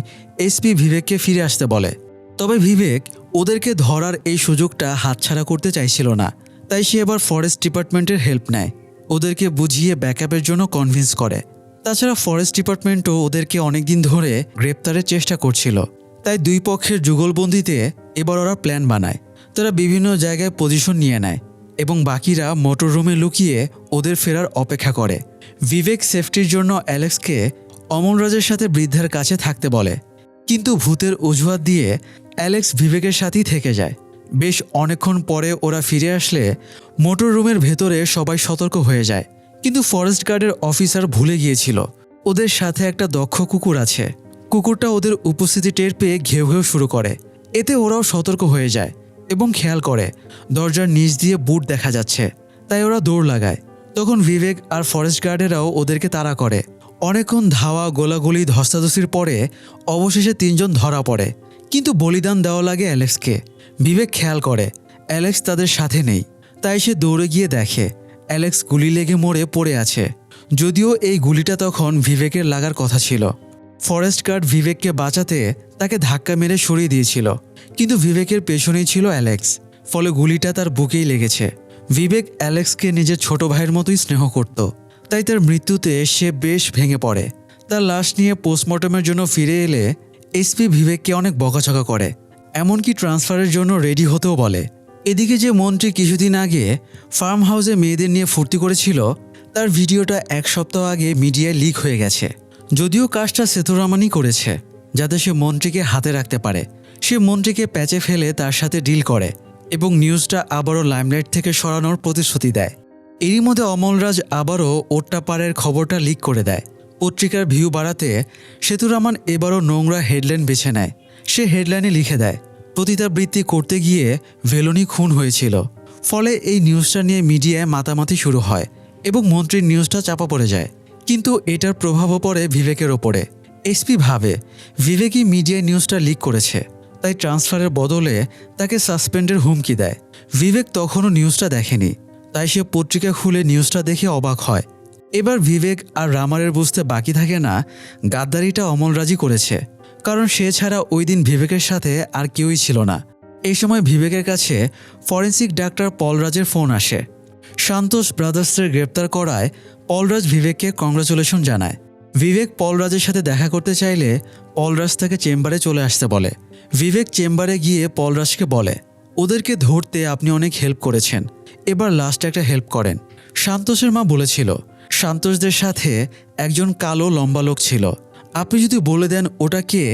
S1: এসপি বিবেককে ফিরে আসতে বলে। তবে বিবেক ওদেরকে ধরার এই সুযোগটা হাতছাড়া করতে চাইছিল না, তাই সে এবার ফরেস্ট ডিপার্টমেন্টের হেল্প নেয়। ওদেরকে বুঝিয়ে ব্যাকআপের জন্য কনভিন্স করে। তাছাড়া ফরেস্ট ডিপার্টমেন্টও ওদেরকে অনেকদিন ধরে গ্রেপ্তারের চেষ্টা করছিল। তাই 2 পক্ষের যুগলবন্দিতে এবার ওরা প্ল্যান বানায়। তারা বিভিন্ন জায়গায় পজিশন নিয়ে নেয় এবং বাকিরা মোটর রুমে লুকিয়ে ওদের ফেরার অপেক্ষা করে। বিবেক সেফটির জন্য অ্যালেক্সকে অমলরাজের সাথে বৃদ্ধার কাছে থাকতে বলে, কিন্তু ভূতের অজুহাত দিয়ে অ্যালেক্স বিবেকের সাথেই থেকে যায়। বেশ অনেকক্ষণ পরে ওরা ফিরে আসলে মোটর রুমের ভেতরে সবাই সতর্ক হয়ে যায়, কিন্তু ফরেস্ট গার্ডের অফিসার ভুলে গিয়েছিল ওদের সাথে একটা দক্ষ কুকুর আছে। কুকুরটা ওদের উপস্থিতি টের পেয়ে ঘেউ ঘেউ শুরু করে। এতে ওরাও সতর্ক হয়ে যায় এবং খেয়াল করে দরজার নিচ দিয়ে বুট দেখা যাচ্ছে, তাই ওরা দৌড় লাগায়। তখন বিবেক আর ফরেস্ট গার্ডেরাও ওদেরকে তাড়া করে। অনেকক্ষণ ধাওয়া গোলাগুলি ধস্তাধস্তির পরে অবশেষে 3 জন ধরা পড়ে, কিন্তু বলিদান দেওয়া লাগে অ্যালেক্সকে। বিবেক খেয়াল করে অ্যালেক্স তাদের সাথে নেই, তাই সে দৌড়ে গিয়ে দেখে অ্যালেক্স গুলি লেগে মরে পড়ে আছে, যদিও এই গুলিটা তখন বিবেকের লাগার কথা ছিল। ফরেস্ট গার্ড বিবেককে বাঁচাতে তাকে ধাক্কা মেরে সরিয়ে দিয়েছিল, কিন্তু বিবেকের পেছনেই ছিল অ্যালেক্স, ফলে গুলিটা তার বুকেই লেগেছে। বিবেক অ্যালেক্সকে নিজের ছোট ভাইয়ের মতোই স্নেহ করত, তাই তার মৃত্যুতে সে বেশ ভেঙে পড়ে। তার লাশ নিয়ে পোস্টমর্টমের জন্য ফিরে এলে এসপি বিবেককে অনেক বকাঝকা করে, এমনকি ট্রান্সফারের জন্য রেডি হতেও বলে। এদিকে যে মন্ত্রী কিছুদিন আগে ফার্ম হাউসে মেয়েদের নিয়ে ফুর্তি করেছিল, তার ভিডিওটা 1 সপ্তাহ আগে মিডিয়ায় লিক হয়ে গেছে। যদিও কাজটা সেতুরামানই করেছে, যাতে সে মন্ত্রীকে হাতে রাখতে পারে। সে মন্ত্রীকে প্যাচে ফেলে তার সাথে ডিল করে এবং নিউজটা আবারও লাইমলাইট থেকে সরানোর প্রতিশ্রুতি দেয়। এরই মধ্যে অমলরাজ আবারও ওট্টাপাড়ের খবরটা লিক করে দেয়। পত্রিকার ভিউ বাড়াতে সেতুরামান এবারও নোংরা হেডলাইন বেছে নেয়। সে হেডলাইনে লিখে দেয়, পতিতাবৃত্তি করতে গিয়ে ভেলোনি খুন হয়েছিল। ফলে এই নিউজটা নিয়ে মিডিয়ায় মাতামাতি শুরু হয় এবং মন্ত্রীর নিউজটা চাপা পড়ে যায়। কিন্তু এটার প্রভাবও পড়ে বিবেকের ওপরে। এসপি ভাবে বিবেকই মিডিয়ায় নিউজটা লিক করেছে, তাই ট্রান্সফারের বদলে তাকে সাসপেন্ডের হুমকি দেয়। বিবেক তখনও নিউজটা দেখেনি, তাই সে পত্রিকা খুলে নিউজটা দেখে অবাক হয়। এবার বিবেক আর রামারের বুঝতে বাকি থাকে না গাদ্দারিটা অমলরাজই করেছে, কারণ সে ছাড়া ওই দিন বিবেকের সাথে আর কেউই ছিল না। এই সময় বিবেকের কাছে ফরেন্সিক ডাক্তার পলরাজের ফোন আসে। সান্তোষ ব্রাদার্সের গ্রেপ্তার করায় পলরাজ বিবেককে কংগ্রাচুলেশন জানায়। বিবেক পলরাজের সাথে দেখা করতে চাইলে পলরাজ তাকে চেম্বারে চলে আসতে বলে। বিবেক চেম্বারে গিয়ে পলরাজকে বলে, ওদেরকে ধরতে আপনি অনেক হেল্প করেছেন, এবার লাস্ট একটা হেল্প করেন। সান্তোষের মা বলেছিল সান্তোষদের সাথে একজন কালো লম্বা লোক ছিল, আপনি যদি বলে দেন ওটা কে,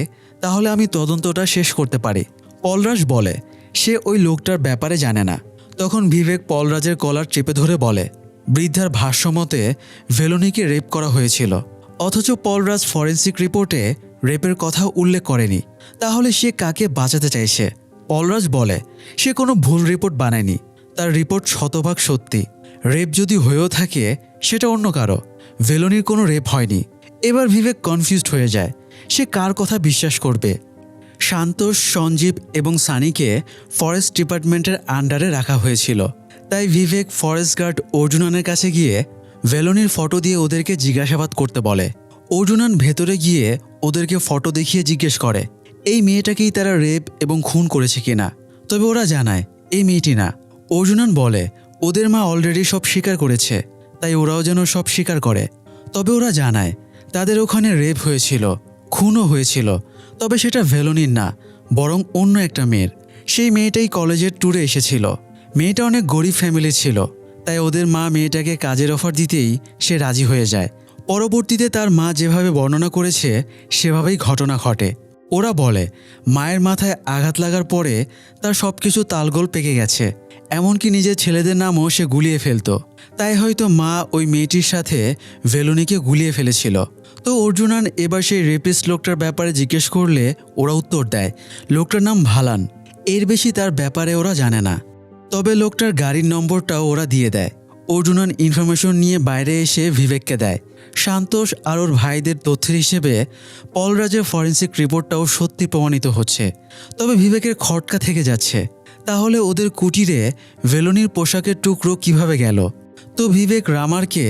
S1: তাহলে আমি তদন্তটা শেষ করতে পারি। পলরাজ বলে সে ওই লোকটার ব্যাপারে জানে না। তখন বিবেক পলরাজের কলার চেপে ধরে বলে, বৃদ্ধার ভাষ্যমতে ভেলোনিকে রেপ করা হয়েছিল, অথচ পলরাজ ফরেন্সিক রিপোর্টে রেপের কথা উল্লেখ করেনি। তাহলে সে কাকে বাঁচাতে চাইছে? পলরাজ বলে সে কোনো ভুল রিপোর্ট বানায়নি, তার রিপোর্ট শতভাগ সত্যি। রেপ যদি হয়েও থাকে সেটা অন্য কারো, ভেলোনির কোনো রেপ হয়নি। এবার বিবেক কনফিউজড হয়ে যায়, সে কার কথা বিশ্বাস করবে। সান্তোষ, সঞ্জীব এবং সানিকে ফরেস্ট ডিপার্টমেন্টের আন্ডারে রাখা হয়েছিল, তাই বিবেক ফরেস্ট গার্ড অর্জুনানের কাছে গিয়ে ভেলোনির ফটো দিয়ে ওদেরকে জিজ্ঞাসাবাদ করতে বলে। অর্জুনান ভেতরে গিয়ে ওদেরকে ফটো দেখিয়ে জিজ্ঞেস করে এই মেয়েটাকেই তারা রেপ এবং খুন করেছে কিনা। তবে ওরা জানায় এই মেয়েটি না। অর্জুনান বলে ওদের মা অলরেডি সব স্বীকার করেছে, তাই ওরাও যেন সব স্বীকার করে। তবে ওরা জানায় তাদের ওখানে রেপ হয়েছিল, খুনও হয়েছিল, তবে সেটা ভেলোনির না, বরং অন্য একটা মেয়ের। সেই মেয়েটাই কলেজের ট্যুরে এসেছিল। মেয়েটা অনেক গরিব ফ্যামিলির ছিল, তাই ওদের মা মেয়েটাকে কাজের অফার দিতেই সে রাজি হয়ে যায়। পরবর্তীতে তার মা যেভাবে বর্ণনা করেছে সেভাবেই ঘটনা ঘটে। ওরা বলে মায়ের মাথায় আঘাত লাগার পরে তার সব কিছু তালগোল পেকে গেছে, এমনকি নিজের ছেলেদের নামও সে গুলিয়ে ফেলত। তাই হয়তো মা ওই মেয়েটির সাথে ভেলোনিকে গুলিয়ে ফেলেছিল। তো অর্জুনান এবার সেই রেপিস্ট লোকটার ব্যাপারে জিজ্ঞেস করলে ওরা উত্তর দেয় লোকটার নাম ভালান, এর বেশি তার ব্যাপারে ওরা জানে না। তবে লোকটার গাড়ির নম্বরটাও ওরা দিয়ে দেয়। অর্জুনান ইনফরমেশন নিয়ে বাইরে এসে বিবেককে দেয়। সান্তোষ আর ওর ভাইদের তথ্যের হিসেবে পলরাজের ফরেন্সিক রিপোর্টটাও সত্যি প্রমাণিত হচ্ছে। তবে বিবেকের খটকা থেকে যাচ্ছে, তাহলে ওদের কুটিরে ভেলোনির পোশাকের টুকরো কিভাবে গেল? তো বিবেক রামারকে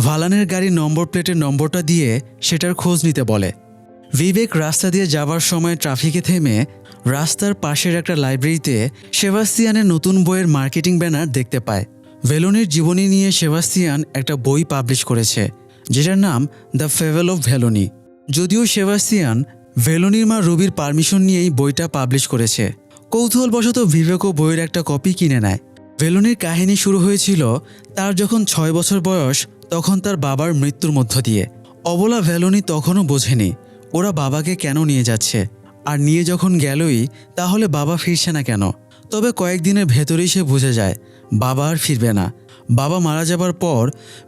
S1: ভালানের গাড়ির নম্বর প্লেটের নম্বরটা দিয়ে সেটার খোঁজ নিতে বলে। বিবেক রাস্তা দিয়ে যাবার সময় ট্রাফিকে থেমে রাস্তার পাশের একটা লাইব্রেরিতে সেবাস্তিয়ানের নতুন বইয়ের মার্কেটিং ব্যানার দেখতে পায়। ভেলোনির জীবনী নিয়ে সেবাস্তিয়ান একটা বই পাবলিশ করেছে, যেটার নাম দ্য ফেভেল অফ ভেলোনি। যদিও সেবাস্তিয়ান ভেলোনির মা রুবির পারমিশন নিয়েই বইটা পাবলিশ করেছে। কৌতূহলবশত বিবেকও বইয়ের একটা কপি কিনে নেয়। ভেলোনির কাহিনী শুরু হয়েছিল তার যখন 6 বছর বয়স, তখন তার বাবার মৃত্যুর মধ্য দিয়ে। অবলা ভেলোনি তখনও বোঝেনি ওরা বাবাকে কেন নিয়ে যাচ্ছে, আর নিয়ে যখন গেলই তাহলে বাবা ফিরছে না কেন। তবে কয়েকদিনের ভেতরেই সে বুঝে যায় বাবা আর ফিরবে না। বাবা মারা যাবার পর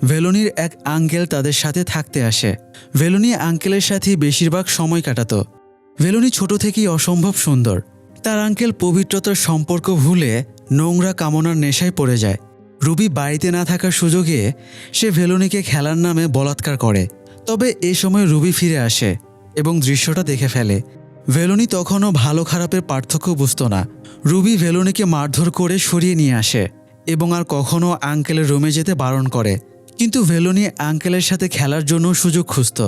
S1: ভেলোনির এক আঙ্কেল তাদের সাথে থাকতে আসে। ভেলোনি আঙ্কেলের সাথে বেশিরভাগ সময় কাটাতো। ভেলোনি ছোট থেকেই অসম্ভব সুন্দর। তার আঙ্কেল পবিত্রতার সম্পর্ক ভুলে নোংরা কামনার নেশায় পড়ে যায়। রুবি বাড়িতে না থাকার সুযোগে সে ভেলোনিকে খেলার নামে বলাৎকার করে। তবে এ সময় রুবি ফিরে আসে এবং দৃশ্যটা দেখে ফেলে। ভেলোনি তখনও ভালো খারাপের পার্থক্য বুঝতো না। রুবি ভেলোনিকে মারধর করে সরিয়ে নিয়ে আসে এবং আর কখনও আঙ্কেলের রুমে যেতে বারণ করে। কিন্তু ভেলোনি আঙ্কেলের সাথে খেলার জন্য সুযোগ খুঁজত।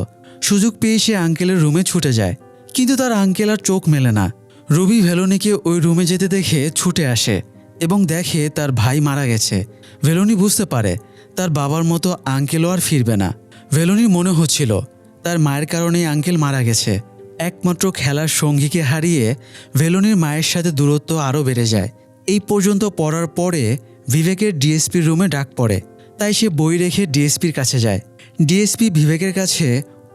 S1: সুযোগ পেয়ে সে আঙ্কেলের রুমে ছুটে যায়, কিন্তু তার আঙ্কেল আর চোখ মেলে না। রুবি ভেলোনিকে ওই রুমে যেতে দেখে ছুটে আসে এবং দেখে তার ভাই মারা গেছে। ভেলোনি বুঝতে পারে তার বাবার মতো আঙ্কেলও আর ফিরবে না। ভেলোনির মনে হচ্ছিল তার মায়ের কারণেই আঙ্কেল মারা গেছে। একমাত্র খেলার সঙ্গীকে হারিয়ে ভেলোনির মায়ের সাথে দূরত্ব আরও বেড়ে যায়। এই পর্যন্ত পড়ার পরে বিবেকের ডিএসপির রুমে ডাক পড়ে, তাই সে বই রেখে ডিএসপির কাছে যায়। ডিএসপি বিবেকের কাছে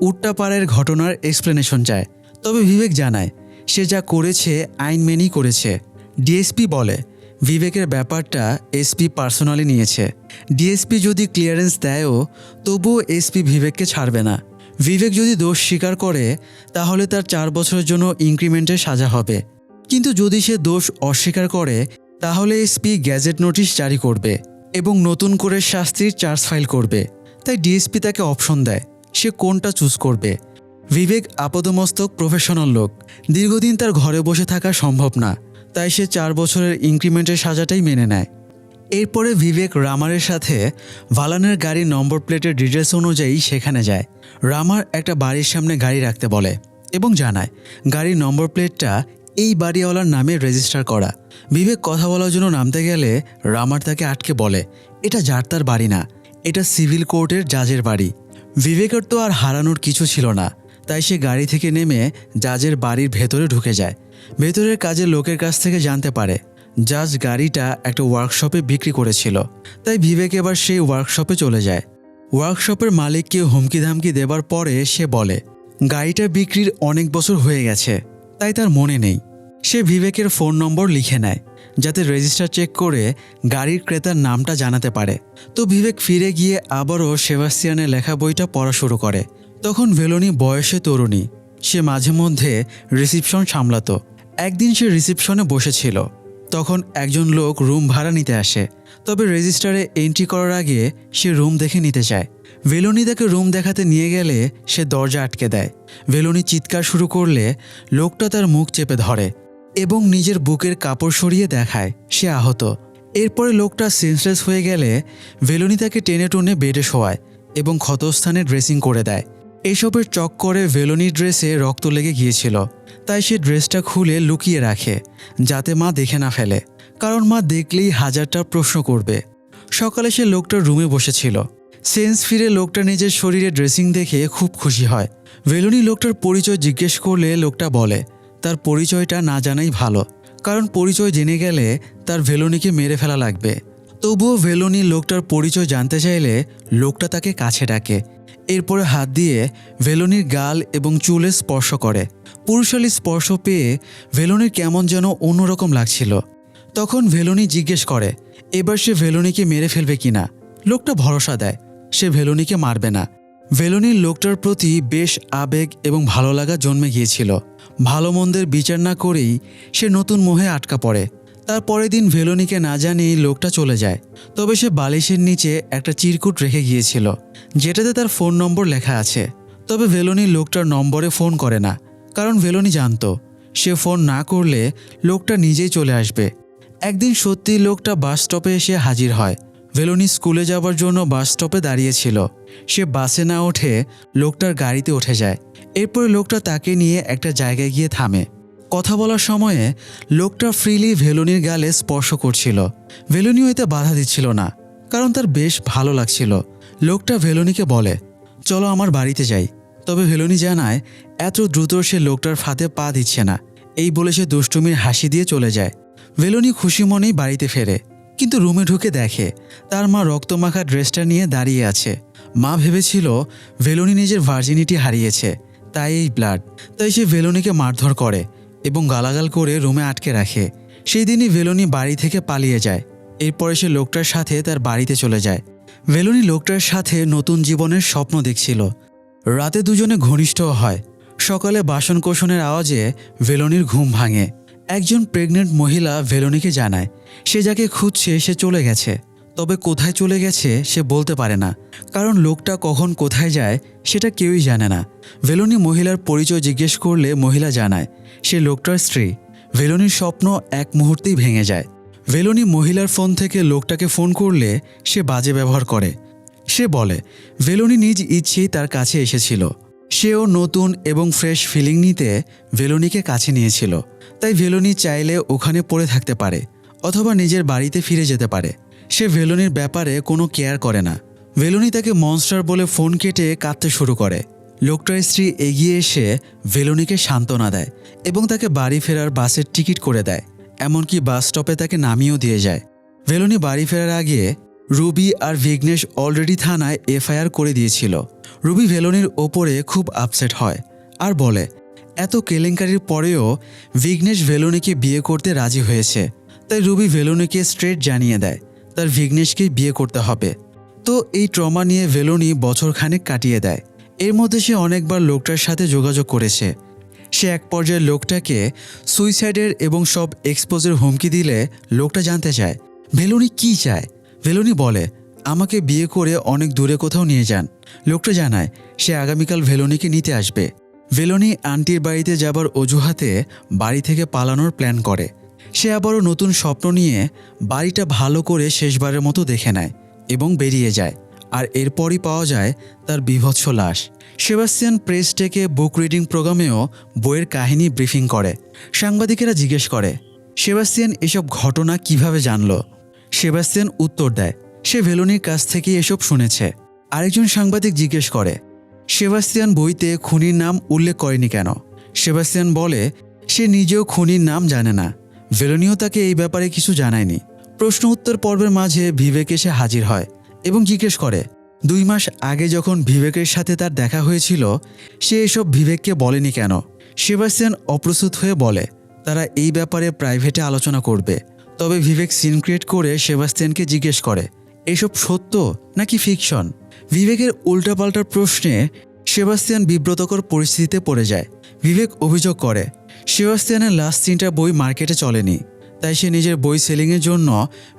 S1: উট্টাপাড়ের ঘটনার এক্সপ্লেনেশন চায়। তবে বিবেক জানায় সে যা করেছে আইন মেনেই করেছে। ডিএসপি বলে বিবেকের ব্যাপারটা এসপি পার্সোনালি নিয়েছে। ডিএসপি যদি ক্লিয়ারেন্স দেয়ও তবুও এসপি বিবেককে ছাড়বে না। বিবেক যদি দোষ স্বীকার করে তাহলে তার 4 বছরের জন্য ইনক্রিমেন্টের সাজা হবে, কিন্তু যদি সে দোষ অস্বীকার করে তাহলে এসপি গ্যাজেট নোটিশ জারি করবে এবং নতুন করে শাস্তির চার্জ ফাইল করবে। তাই ডিএসপি তাকে অপশন দেয় সে কোনটা চুজ করবে। বিবেক আপাদমস্তক প্রফেশনাল লোক, দীর্ঘদিন তার ঘরে বসে থাকা সম্ভব না, তাই সে 4 বছরের ইনক্রিমেন্টের সাজাটাই মেনে নেয়। এরপরে বিবেক রামারের সাথে ভালানের গাড়ির নম্বর প্লেটের ডিটেলস অনুযায়ী সেখানে যায়। রামার একটা বাড়ির সামনে গাড়ি রাখতে বলে এবং জানায় গাড়ির নম্বর প্লেটটা এই বাড়িওয়ালার নামে রেজিস্টার করা। বিবেক কথা বলার জন্য নামতে গেলে রামার তাকে আটকে বলে এটা যার তার বাড়ি না, এটা সিভিল কোর্টের জাজের বাড়ি। বিবেকের তো আর হারানোর কিছু ছিল না, তাই সে গাড়ি থেকে নেমে জাজের বাড়ির ভেতরে ঢুকে যায়। ভেতরের কাজের লোকের কাছ থেকে জানতে পারে জাজ গাড়িটা একটা ওয়ার্কশপে বিক্রি করেছিল। তাই বিবেক এবার সেই ওয়ার্কশপে চলে যায়। ওয়ার্কশপের মালিককে হুমকি ধামকি দেবার পরে সে বলে গাড়িটা বিক্রির অনেক বছর হয়ে গেছে, তাই তার মনে নেই। সে বিবেকের ফোন নম্বর লিখে নেয় যাতে রেজিস্টার চেক করে গাড়ির ক্রেতার নামটা জানাতে পারে। তো বিবেক ফিরে গিয়ে আবারও সেবাস্টিয়ানের লেখা বইটা পড়া শুরু করে। তখন ভেলোনি বয়সে তরুণী, সে মাঝে মধ্যে রিসিপশন সামলাতো। একদিন সে রিসিপশনে বসেছিল, তখন একজন লোক রুম ভাড়া নিতে আসে। তবে রেজিস্টারে এন্ট্রি করার আগে সে রুম দেখে নিতে চায়। ভেলোনি তাকে রুম দেখাতে নিয়ে গেলে সে দরজা আটকে দেয়। ভেলোনি চিৎকার শুরু করলে লোকটা তার মুখ চেপে ধরে এবং নিজের বুকের কাপড় সরিয়ে দেখায় সে আহত। এরপরে লোকটা সেন্সলেস হয়ে গেলে ভেলোনি তাকে টেনে টুনে বেডে শোয়ায় এবং ক্ষতস্থানে ড্রেসিং করে দেয়। এসবের চক্করে ভেলোনির ড্রেসে রক্ত লেগে গিয়েছিল, তাই সে ড্রেসটা খুলে লুকিয়ে রাখে যাতে মা দেখে না ফেলে, কারণ মা দেখলেই হাজারটা প্রশ্ন করবে। সকালে সে লোকটার রুমে বসেছিল। সেন্স ফিরে লোকটা নিজের শরীরে ড্রেসিং দেখে খুব খুশি হয়। ভেলোনি লোকটার পরিচয় জিজ্ঞেস করলে লোকটা বলে তার পরিচয়টা না জানাই ভালো, কারণ পরিচয় জেনে গেলে তার ভেলোনিকে মেরে ফেলা লাগবে। তবুও ভেলোনি লোকটার পরিচয় জানতে চাইলে লোকটা তাকে কাছে ডাকে। এরপরে হাত দিয়ে ভেলোনির গাল এবং চুলে স্পর্শ করে। পুরুষালী স্পর্শ পেয়ে ভেলোনির কেমন যেন অন্যরকম লাগছিল। তখন ভেলোনি জিজ্ঞেস করে এবার সে ভেলোনিকে মেরে ফেলবে কিনা। লোকটা ভরসা দেয় সে ভেলোনিকে মারবে না। ভেলোনির লোকটার প্রতি বেশ আবেগ এবং ভালো লাগা জন্মে গিয়েছিল। ভালো মন্দের বিচার না করেই সে নতুন মোহে আটকা পড়ে। তার পরের দিন ভেলোনিকে না জানিয়ে লোকটা চলে যায়। তবে সে বালিশের নিচে একটা চিরকুট রেখে গিয়েছিল যেটাতে তার ফোন নম্বর লেখা আছে। তবে ভেলোনি লোকটার নম্বরে ফোন করে না, কারণ ভেলোনি জানতো সে ফোন না করলে লোকটা নিজেই চলে আসবে। একদিন সত্যি লোকটা বাস স্টপে এসে হাজির হয়। ভেলোনি স্কুলে যাবার জন্য বাস স্টপে দাঁড়িয়েছিল। সে বাসে না ওঠে লোকটার গাড়িতে উঠে যায়। এরপরে লোকটা তাকে নিয়ে একটা জায়গায় গিয়ে থামে। কথা বলার সময়ে লোকটা ফ্রিলি ভেলোনির গালে স্পর্শ করছিল। ভেলোনিও এতে বাধা দিচ্ছিল না, কারণ তার বেশ ভালো লাগছিল। লোকটা ভেলোনিকে বলে চলো আমার বাড়িতে যাই। তবে ভেলোনি জানায় এত দ্রুত সে লোকটার ফাঁদে পা দিচ্ছে না। এই বলে সে দুষ্টুমির হাসি দিয়ে চলে যায়। ভেলোনি খুশি মনেই বাড়িতে ফেরে কিন্তু রুমে ঢুকে দেখে তার মা রক্তমাখা ড্রেসটা নিয়ে দাঁড়িয়ে আছে। মা ভেবেছিল ভেলোনি নিজের ভার্জিনিটি হারিয়েছে, তাই এই ব্লাড। তাই সে ভেলোনিকে মারধর করে এবং গালাগাল করে রুমে আটকে রাখে। সেই দিনই ভেলোনি বাড়ি থেকে পালিয়ে যায়। এরপরে সে লোকটার সাথে তার বাড়িতে চলে যায়। ভেলোনি লোকটার সাথে নতুন জীবনের স্বপ্ন দেখছিল। রাতে দুজনে ঘনিষ্ঠ হয়। সকালে বাসনকোসনের আওয়াজে ভেলোনির ঘুম ভাঙে। একজন প্রেগনেন্ট মহিলা ভেলোনিকে জানায় সে যাকে খুঁজছে সে চলে গেছে। তবে কোথায় চলে গেছে সে বলতে পারে না, কারণ লোকটা কখন কোথায় যায় সেটা কেউই জানে না। ভেলোনি মহিলার পরিচয় জিজ্ঞেস করলে মহিলা জানায় সে লোকটার স্ত্রী। ভেলোনির স্বপ্ন এক মুহূর্তেই ভেঙে যায়। ভেলোনি মহিলার ফোন থেকে লোকটাকে ফোন করলে সে বাজে ব্যবহার করে। সে বলে ভেলোনি নিজ ইচ্ছেই তার কাছে এসেছিল। সেও নতুন এবং ফ্রেশ ফিলিং নিতে ভেলোনিকে কাছে নিয়েছিল। তাই ভেলোনি চাইলে ওখানে পড়ে থাকতে পারে অথবা নিজের বাড়িতে ফিরে যেতে পারে। সে ভেলোনির ব্যাপারে কোনো কেয়ার করে না। ভেলোনি তাকে মনস্টার বলে ফোন কেটে কাঁদতে শুরু করে। লোকটার স্ত্রী এগিয়ে এসে ভেলোনিকে সান্ত্বনা দেয় এবং তাকে বাড়ি ফেরার বাসের টিকিট করে দেয়। এমনকি বাস স্টপে তাকে নামিয়েও দিয়ে যায়। ভেলোনি বাড়ি ফেরার আগে রুবি আর ভিঘ্নেশ অলরেডি থানায় এফআইআর করে দিয়েছিল। রুবি ভেলোনির ওপরে খুব আপসেট হয় আর বলে এত কেলেঙ্কারির পরেও ভিঘ্নেশ ভেলোনিকে বিয়ে করতে রাজি হয়েছে। তাই রুবি ভেলোনিকে স্ট্রেট জানিয়ে দেয় তার ভিঘ্নেশকেই বিয়ে করতে হবে। তো এই ট্রমা নিয়ে ভেলোনি বছরখানেক কাটিয়ে দেয়। এর মধ্যে সে অনেকবার লোকটার সাথে যোগাযোগ করেছে। সে এক পর্যায়ে লোকটাকে সুইসাইডের এবং সব এক্সপোজের হুমকি দিলে লোকটা জানতে চায় ভেলোনি কী চায়। ভেলোনি বলে আমাকে বিয়ে করে অনেক দূরে কোথাও নিয়ে যান। লোকটা জানায় সে আগামীকাল ভেলোনিকে নিতে আসবে। ভেলোনি আন্টির বাড়িতে যাবার অজুহাতে বাড়ি থেকে পালানোর প্ল্যান করে। সে আবারও নতুন স্বপ্ন নিয়ে বাড়িটা ভালো করে শেষবারের মতো দেখে নেয় এবং বেরিয়ে যায়। আর এরপরই পাওয়া যায় তার বীভৎস লাশ। সেবাস্টিয়ান প্রেস ডেকে বুক রিডিং প্রোগ্রামেও বইয়ের কাহিনী ব্রিফিং করে। সাংবাদিকেরা জিজ্ঞেস করে সেবাস্টিয়ান এসব ঘটনা কিভাবে জানল। সেবাস্টিয়ান উত্তর দেয় সে ভেলোনির কাছ থেকে এসব শুনেছে। আরেকজন সাংবাদিক জিজ্ঞেস করে সেবাস্টিয়ান বইতে খুনির নাম উল্লেখ করেনি কেন। সেবাস্টিয়ান বলে সে নিজেও খুনির নাম জানে না। ভেলোনিও তাকে এই ব্যাপারে কিছু জানায়নি। প্রশ্ন উত্তর পর্বের মাঝে ভিভেক এসে হাজির হয় এবং জিজ্ঞেস করে 2 মাস আগে যখন ভিভেকের সাথে তার দেখা হয়েছিল সে এসব ভিভেককে বলেনি কেন। সেবাস্টিয়ান অপ্রস্তুত হয়ে বলে তারা এই ব্যাপারে প্রাইভেটে আলোচনা করবে। তবে ভিভেক সিন ক্রিয়েট করে সেবাস্টিয়ানকে জিজ্ঞেস করে এসব সত্য নাকি ফিকশন। ভিভেকের উল্টাপাল্টা প্রশ্নে সেবাস্টিয়ান বিব্রতকর পরিস্থিতিতে পড়ে যায়। ভিভেক অভিযোগ করে সেবাস্টিয়ানের লাস্ট 3টা বই মার্কেটে চলেনি, তাই সে নিজের বই সেলিংয়ের জন্য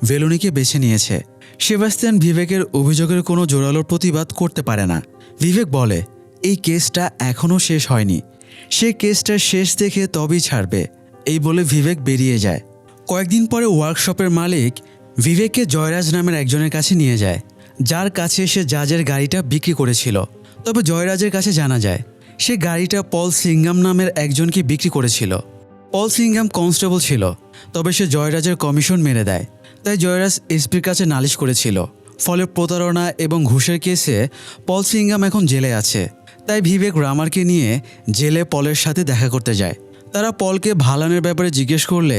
S1: ভেলোনিকে বেছে নিয়েছে। সেবাস্টিয়ান ভিভেকের অভিযোগের কোনো জোরালো প্রতিবাদ করতে পারে না। ভিভেক বলে এই কেসটা এখনও শেষ হয়নি, সে কেসটা শেষ দেখে তবেই ছাড়বে। এই বলে ভিভেক বেরিয়ে যায়। কয়েকদিন পরে ওয়ার্কশপের মালিক ভিভেককে জয়রাজ নামের একজনের কাছে নিয়ে যায়, যার কাছে সে জাজের গাড়িটা বিক্রি করেছিল। তবে জয়রাজের কাছে জানা যায় সে গাড়িটা পল সিংহাম নামের একজনকে বিক্রি করেছিল। পল সিংহাম কনস্টেবল ছিল, তবে সে জয়রাজের কমিশন মেরে দেয়। তাই জয়রাজ এসপির কাছে নালিশ করেছিল। ফলে প্রতারণা এবং ঘুষের কেসে পল সিংহাম এখন জেলে আছে। তাই ভিভেক রামারকে নিয়ে জেলে পলের সাথে দেখা করতে যায়। তারা পলকে ভালানের ব্যাপারে জিজ্ঞেস করলে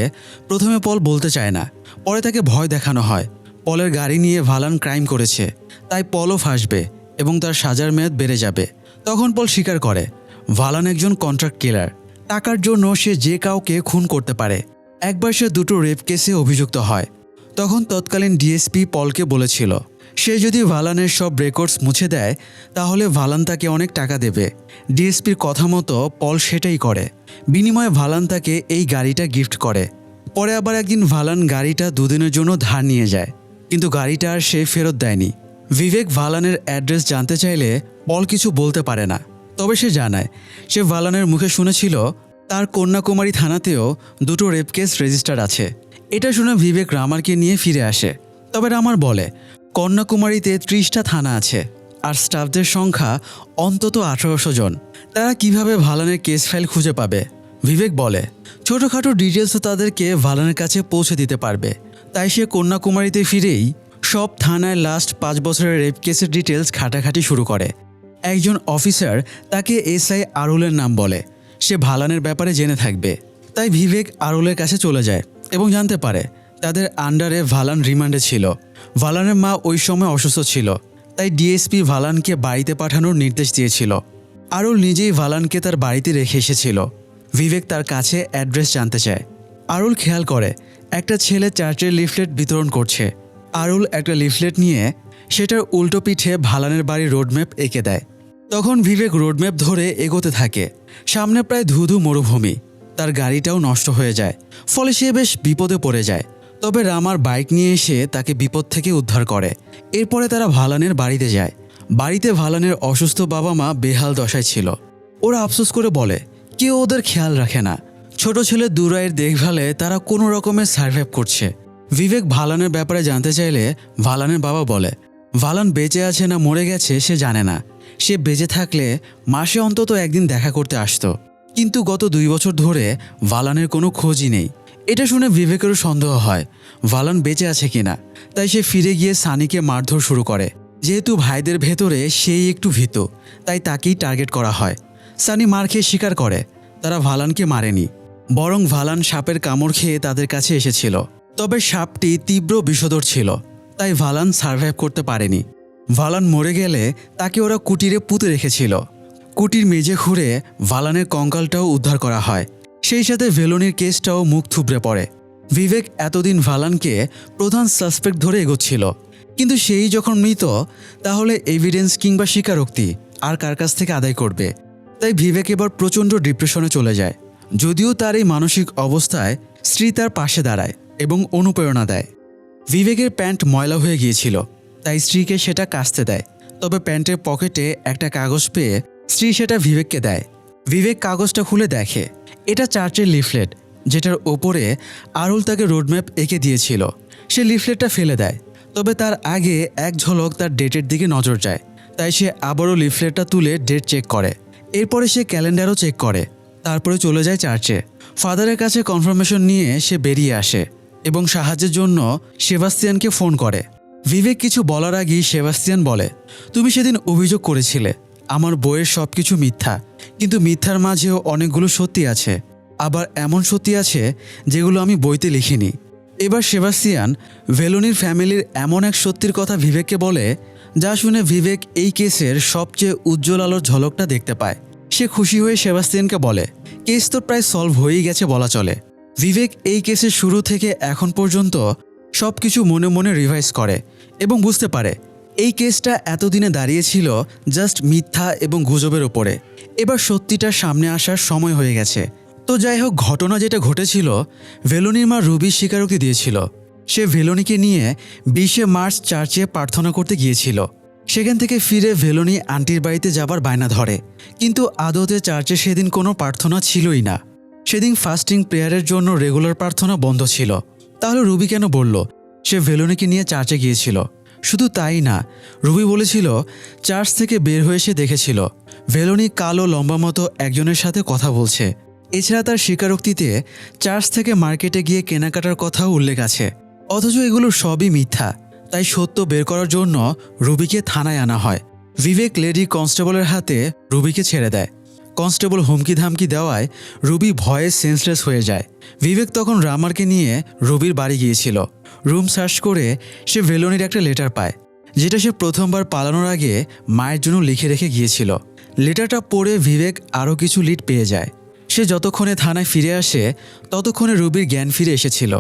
S1: প্রথমে পল বলতে চায় না, পরে তাকে ভয় দেখানো হয়। পলের গাড়ি নিয়ে ভালান ক্রাইম করেছে, তাই পলও ফাঁসবে এবং তার সাজার মেয়াদ বেড়ে যাবে। তখন পল স্বীকার করে ভালান একজন কন্ট্রাক্ট কিলার। টাকার জন্য সে যে কাউকে খুন করতে পারে। একবার সে 2টো রেপ কেসে অভিযুক্ত হয়। তখন তৎকালীন ডিএসপি পলকে বলেছিল সে যদি ভালানের সব রেকর্ডস মুছে দেয় তাহলে ভালান তাকে অনেক টাকা দেবে। ডিএসপির কথা মতো পল সেটাই করে। বিনিময়ে ভালান তাকে এই গাড়িটা গিফট করে। পরে আবার একদিন ভালান গাড়িটা 2 দিনের জন্য ধার নিয়ে যায়, কিন্তু গাড়িটা আর সে ফেরত দেয়নি। ভিভেক ভালানের অ্যাড্রেস জানতে চাইলে পল কিছু বলতে পারে না। তবে সে জানায় সে ভালানের মুখে শুনেছিল তার কন্যাকুমারী থানাতেও 2টো রেপ কেস রেজিস্টার আছে। এটা শুনে ভিভেক রামারকে নিয়ে ফিরে আসে। তবে রামার বলে কন্যাকুমারীতে 30টা থানা আছে আর স্টাফদের সংখ্যা অন্তত 1800 জন। তারা কিভাবে ভালানের কেস ফাইল খুঁজে পাবে। ভিভেক বলে ছোটোখাটো ডিটেলসও তাদেরকে ভালানের কাছে পৌঁছে দিতে পারবে। তাই সে কন্যাকুমারীতে ফিরেই সব থানায় লাস্ট 5 বছরের রেপ কেসের ডিটেলস ঘাটাঘাটি শুরু করে। একজন অফিসার তাকে এসআই আরুলের নাম বলে। সে ভালানের ব্যাপারে জেনে থাকবে। তাই ভিভেক আরুলের কাছে চলে যায় এবং জানতে পারে তাদের আন্ডারে ভালান রিমান্ডে ছিল। ভালানের মা ওই সময় অসুস্থ ছিল, তাই ডিএসপি ভালানকে বাড়িতে পাঠানোর নির্দেশ দিয়েছিল। আরুল নিজেই ভালানকে তার বাড়িতে রেখে এসেছিল। বিবেক তার কাছে অ্যাড্রেস জানতে চায়। আরুল খেয়াল করে একটা ছেলে চার্চের লিফলেট বিতরণ করছে। আরুল একটা লিফলেট নিয়ে সেটার উল্টো পিঠে ভালানের বাড়ির রোডম্যাপ এঁকে দেয়। তখন বিবেক রোডম্যাপ ধরে এগোতে থাকে। সামনে প্রায় ধুধু মরুভূমি, তার গাড়িটাও নষ্ট হয়ে যায়, ফলে সে বেশ বিপদে পড়ে যায়। তবে রামার বাইক নিয়ে এসে তাকে বিপদ থেকে উদ্ধার করে। এরপরে তারা ভালানের বাড়িতে যায়। বাড়িতে ভালানের অসুস্থ বাবা মা বেহাল দশায় ছিল। ওরা আফসোস করে বলে কেউ ওদের খেয়াল রাখে না। ছোট ছেলে দুরাইয়ের দেখভালে তারা কোনো রকমের সার্ভাইভ করছে। বিবেক ভালানের ব্যাপারে জানতে চাইলে ভালানের বাবা বলে ভালান বেঁচে আছে না মরে গেছে সে জানে না। সে বেঁচে থাকলে মাসে অন্তত একদিন দেখা করতে আসতো, কিন্তু গত 2 বছর ধরে ভালানের কোনো খোঁজই নেই। এটা শুনে বিবেকেরও সন্দেহ হয় ভালান বেঁচে আছে কিনা। তাই সে ফিরে গিয়ে সানিকে মারধর শুরু করে। যেহেতু ভাইদের ভেতরে সেই একটু ভীত, তাই তাকেই টার্গেট করা হয়। সানি মার খেয়ে স্বীকার করে তারা ভালানকে মারেনি, বরং ভালান সাপের কামড় খেয়ে তাদের কাছে এসেছিল। তবে সাপটি তীব্র বিষধর ছিল, তাই ভালান সার্ভাইভ করতে পারেনি। ভালান মরে গেলে তাকে ওরা কুটিরে পুঁতে রেখেছিল। কুটির মেঝে খুঁড়ে ভালানের কঙ্কালটাও উদ্ধার করা হয়। সেই সাথে ভেলোনির কেসটাও মুখ থুবড়ে পড়ে। বিবেক এতদিন ভালানকে প্রধান সাসপেক্ট ধরে এগোচ্ছিল, কিন্তু সেই যখন মৃত, তাহলে এভিডেন্স কিংবা স্বীকারোক্তি আর কার কাছ থেকে আদায় করবে। তাই বিবেক এবার প্রচণ্ড ডিপ্রেশনে চলে যায়। যদিও তার এই মানসিক অবস্থায় স্ত্রী তার পাশে দাঁড়ায় এবং অনুপ্রেরণা দেয়। বিবেকের প্যান্ট ময়লা হয়ে গিয়েছিল, তাই স্ত্রীকে সেটা কাচতে দেয়। তবে প্যান্টের পকেটে একটা কাগজ পেয়ে স্ত্রী সেটা বিবেককে দেয়। বিবেক কাগজটা খুলে দেখে এটা চার্চের লিফলেট, যেটার ওপরে আরুল তাকে রোডম্যাপ এঁকে দিয়েছিল। সে লিফলেটটা ফেলে দেয়, তবে তার আগে এক ঝলক তার ডেটের দিকে নজর যায়। তাই সে আবারও লিফলেটটা তুলে ডেট চেক করে। এরপরে সে ক্যালেন্ডারও চেক করে। তারপরে চলে যায় চার্চে। ফাদারের কাছে কনফার্মেশন নিয়ে সে বেরিয়ে আসে এবং সাহায্যের জন্য সেবাস্তিয়ানকে ফোন করে। বিবেক কিছু বলার আগেই সেবাস্তিয়ান বলে তুমি সেদিন অভিযোগ করেছিলে আমার বইয়ের সব কিছু মিথ্যা, কিন্তু মিথ্যার মাঝেও অনেকগুলো সত্যি আছে। আবার এমন সত্যি আছে যেগুলো আমি বইতে লিখিনি। এবার সেবাস্তিয়ান ভেলোনির ফ্যামিলির এমন এক সত্যির কথা বিবেককে বলে, যা শুনে বিবেক এই কেসের সবচেয়ে উজ্জ্বল আলোর ঝলকটা দেখতে পায়। সে খুশি হয়ে সেবাস্তিয়ানকে বলে কেস তো প্রায় সলভ হয়েই গেছে বলা চলে। বিবেক এই কেসের শুরু থেকে এখন পর্যন্ত সব কিছু মনে মনে রিভাইজ করে এবং বুঝতে পারে এই কেসটা এতদিনে দাঁড়িয়েছিল জাস্ট মিথ্যা এবং গুজবের ওপরে। এবার সত্যিটার সামনে আসার সময় হয়ে গেছে। তো যাই হোক, ঘটনা যেটা ঘটেছিল, ভেলোনির মা রুবি স্বীকারোক্তি দিয়েছিল সে ভেলোনিকে নিয়ে 20শে মার্চ চার্চে প্রার্থনা করতে গিয়েছিল। সেখান থেকে ফিরে ভেলোনি আন্টির বাড়িতে যাবার বায়না ধরে, কিন্তু আদতে চার্চে সেদিন কোনো প্রার্থনা ছিলই না। সেদিন ফাস্টিং প্রেয়ারের জন্য রেগুলার প্রার্থনা বন্ধ ছিল। তাহলে রুবি কেন বলল সে ভেলোনিকে নিয়ে চার্চে গিয়েছিল? শুধু তাই না, রুবি বলেছিল চার্চ থেকে বের হয়ে সে দেখেছিল ভেলোনি কালো লম্বা মতো একজনের সাথে কথা বলছে। এছাড়া তার স্বীকারোক্তিতে চার্চ থেকে মার্কেটে গিয়ে কেনাকাটার কথাও উল্লেখ আছে। অথচ এগুলো সবই মিথ্যা। তাই সত্য বের করার জন্য রুবিকে থানায় আনা হয়। বিবেক লেডি কনস্টেবলের হাতে রুবিকে ছেড়ে দেয়। কনস্টেবল হুমকি ধামকি দেওয়ায় রুবি ভয়ে সেন্সলেস হয়ে যায়। বিবেক তখন রামারকে নিয়ে রুবির বাড়ি গিয়েছিল। রুম সার্চ করে সে ভেলোনির একটা লেটার পায়, যেটা সে প্রথমবার পালানোর আগে মায়ের জন্য লিখে রেখে গিয়েছিল। লেটারটা পড়ে বিবেক আরও কিছু লিড পেয়ে যায়। সে যতক্ষণে থানায় ফিরে আসে ততক্ষণে রুবির জ্ঞান ফিরে এসেছিল।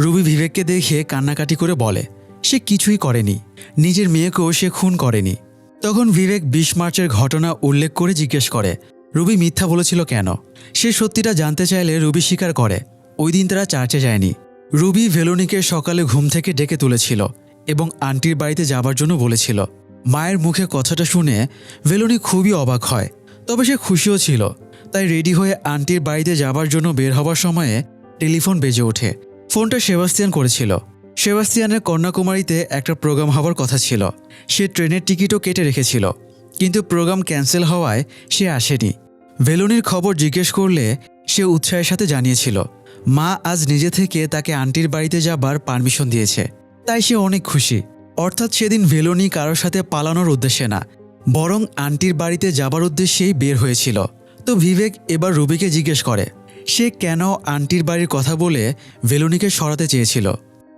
S1: রুবি বিবেককে দেখে কান্নাকাটি করে বলে সে কিছুই করেনি, নিজের মেয়েকেও সে খুন করেনি। তখন বিবেক 20 মার্চের ঘটনা উল্লেখ করে জিজ্ঞেস করে রুবি মিথ্যা বলেছিল কেন। সে সত্যিটা জানতে চাইলে রুবি স্বীকার করে ওই দিন তারা চার্চে যায়নি। রুবি ভেলোনিকে সকালে ঘুম থেকে ডেকে তুলেছিল এবং আন্টির বাড়িতে যাবার জন্য বলেছিল। মায়ের মুখে কথাটা শুনে ভেলোনি খুবই অবাক হয়, তবে সে খুশিও ছিল। তাই রেডি হয়ে আন্টির বাড়িতে যাবার জন্য বের হবার সময়ে টেলিফোন বেজে ওঠে। ফোনটা সেবাস্তিয়ান করেছিল। সেবাস্তিয়ানের কন্যাকুমারীতে একটা প্রোগ্রাম হওয়ার কথা ছিল। সে ট্রেনের টিকিটও কেটে রেখেছিল, কিন্তু প্রোগ্রাম ক্যান্সেল হওয়ায় সে আসেনি। ভেলোনির খবর জিজ্ঞেস করলে সে উৎসাহের সাথে জানিয়েছিল মা আজ নিজে থেকে তাকে আন্টির বাড়িতে যাবার পারমিশন দিয়েছে। তাই সে অনেক খুশি। অর্থাৎ সেদিন ভেলোনি কারোর সাথে পালানোর উদ্দেশ্যে না, বরং আন্টির বাড়িতে যাবার উদ্দেশ্যেই বের হয়েছিল। তো বিবেক এবার রুবিকে জিজ্ঞেস করে সে কেন আন্টির বাড়ির কথা বলে ভেলোনিকে সরাতে চেয়েছিল।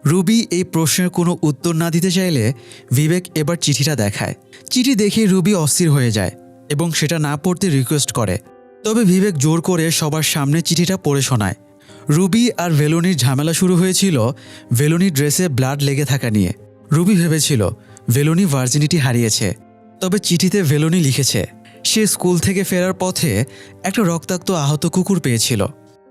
S1: রুবি এই প্রশ্নের কোনো উত্তর না দিতে চাইলে বিবেক এবার চিঠিটা দেখায়। চিঠি দেখে রুবি অস্থির হয়ে যায় এবং সেটা না পড়তে রিকোয়েস্ট করে। তবে বিবেক জোর করে সবার সামনে চিঠিটা পড়ে শোনায়। রুবি আর ভেলোনির ঝামেলা শুরু হয়েছিল ভেলোনির ড্রেসে ব্লাড লেগে থাকা নিয়ে। রুবি ভেবেছিল ভেলোনি ভার্জিনিটি হারিয়েছে, তবে চিঠিতে ভেলোনি লিখেছে সে স্কুল থেকে ফেরার পথে একটা রক্তাক্ত আহত কুকুর পেয়েছিল।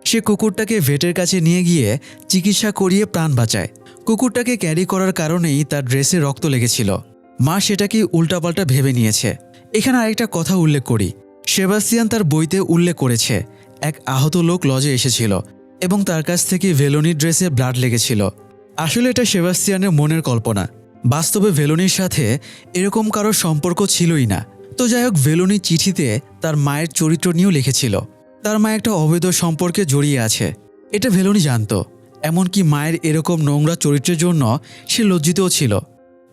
S1: সে কুকুরটাকে ভেটের কাছে নিয়ে গিয়ে চিকিৎসা করিয়ে প্রাণ বাঁচায়। কুকুরটাকে ক্যারি করার কারণেই তার ড্রেসে রক্ত লেগেছিল। মা সেটাকে উল্টাপাল্টা ভেবে নিয়েছে। এখানে আরেকটা কথা উল্লেখ করি, সেবাস্তিয়ান তার বইতে উল্লেখ করেছে এক আহত লোক লজে এসেছিল এবং তার কাছ থেকে ভেলোনির ড্রেসে ব্লাড লেগেছিল। আসলে এটা সেবাস্তিয়ানের মনের কল্পনা। বাস্তবে ভেলোনির সাথে এরকম কারোর সম্পর্ক ছিলই না। তো যাই হোক, ভেলোনি চিঠিতে তার মায়ের চরিত্র নিয়েও লিখেছিল। তার মা একটা অবৈধ সম্পর্কে জড়িয়ে আছে, এটা ভেলোনি জানত। এমনকি মায়ের এরকম নোংরা চরিত্রের জন্য সে লজ্জিতও ছিল।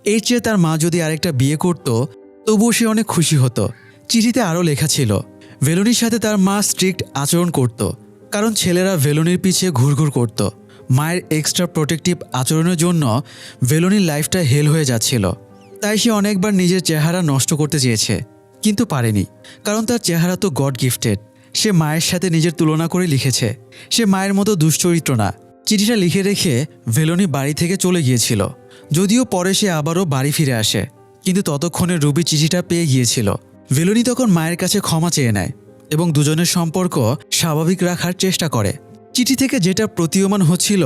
S1: এর চেয়ে তার মা যদি আরেকটা বিয়ে করত তবুও সে অনেক খুশি হতো। চিঠিতে আরও লেখা ছিল ভেলোনির সাথে তার মা স্ট্রিক্ট আচরণ করত, কারণ ছেলেরা ভেলোনির পিছে ঘুরঘুর করত। মায়ের এক্সট্রা প্রোটেক্টিভ আচরণের জন্য ভেলোনির লাইফটা হেল হয়ে যাচ্ছিল। তাই সে অনেকবার নিজের চেহারা নষ্ট করতে চেয়েছে, কিন্তু পারেনি, কারণ তার চেহারা তো গড গিফটেড। সে মায়ের সাথে নিজের তুলনা করে লিখেছে সে মায়ের মতো দুশ্চরিত্র না। চিঠিটা লিখে রেখে ভেলোনি বাড়ি থেকে চলে গিয়েছিল। যদিও পরে সে আবারও বাড়ি ফিরে আসে, কিন্তু ততক্ষণে রুবি চিঠিটা পেয়ে গিয়েছিল। ভেলোনি তখন মায়ের কাছে ক্ষমা চেয়ে নেয় এবং দুজনের সম্পর্ক স্বাভাবিক রাখার চেষ্টা করে। চিঠি থেকে যেটা প্রতীয়মান হচ্ছিল,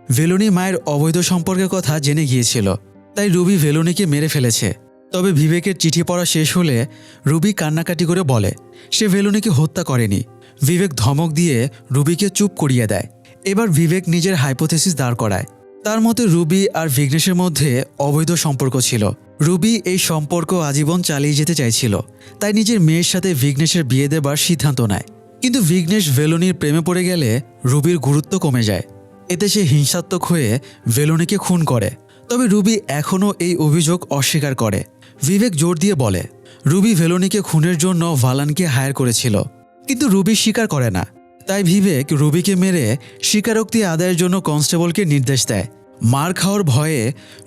S1: ভেলোনি মায়ের অবৈধ সম্পর্কের কথা জেনে গিয়েছিল, তাই রুবি ভেলোনিকে মেরে ফেলেছে। তবে বিবেকের চিঠি পড়া শেষ হলে রুবি কান্নাকাটি করে বলে সে ভেলোনিকে হত্যা করেনি। বিবেক ধমক দিয়ে রুবিকে চুপ করিয়ে দেয়। এবার বিবেক নিজের হাইপোথেসিস দাঁড় করায়। তার মতে রুবি আর বিঘ্নেশের মধ্যে অবৈধ সম্পর্ক ছিল। রুবি এই সম্পর্ক আজীবন চালিয়ে যেতে চাইছিল, তাই নিজের মেয়ের সাথে বিঘ্নেশের বিয়ে দেবার সিদ্ধান্ত নেয়। কিন্তু বিঘ্নেশ ভেলোনির প্রেমে পড়ে গেলে রুবির গুরুত্ব কমে যায়। এতে সে হিংসাত্মক হয়ে ভেলোনিকে খুন করে। তবে রুবি এখনও এই অভিযোগ অস্বীকার করে। বিবেক জোর দিয়ে বলে রুবি ভেলোনিকে খুনের জন্য ভালানকে হায়ার করেছিল, কিন্তু রুবি স্বীকার করে না। তাই বিবেক রুবিকে মেরে স্বীকারোক্তি আদায়ের জন্য কনস্টেবলকে নির্দেশ দেয়। মার খাওয়ার ভয়ে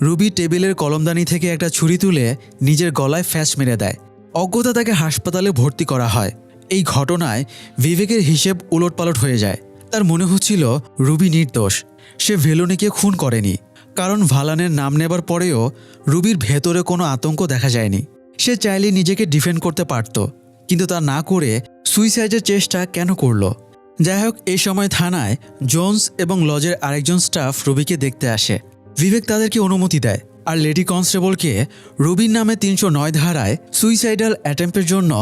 S1: রুবি টেবিলের কলমদানি থেকে একটা ছুরি তুলে নিজের গলায় ফ্যাস মেরে দেয়। অজ্ঞতা তাকে হাসপাতালে ভর্তি করা হয়। এই ঘটনায় বিবেকের হিসেব উলটপালট হয়ে যায়। তার মনে হচ্ছিল রুবি নির্দোষ, সে ভেলোনিকে খুন করেনি, কারণ ভালানের নাম নেবার পরেও রুবির ভেতরে কোনো আতঙ্ক দেখা যায়নি। সে চাইলে নিজেকে ডিফেন্ড করতে পারত, কিন্তু তা না করে সুইসাইডের চেষ্টা কেন করল? যাই হোক, এই সময় থানায় জোন্স এবং লজের আরেকজন স্টাফ রুবিকে দেখতে আসে। বিবেক তাদেরকে অনুমতি দেয় আর লেডি কনস্টেবলকে রুবির নামে ৩০৯ ধারায় সুইসাইডাল অ্যাটেম্পের জন্য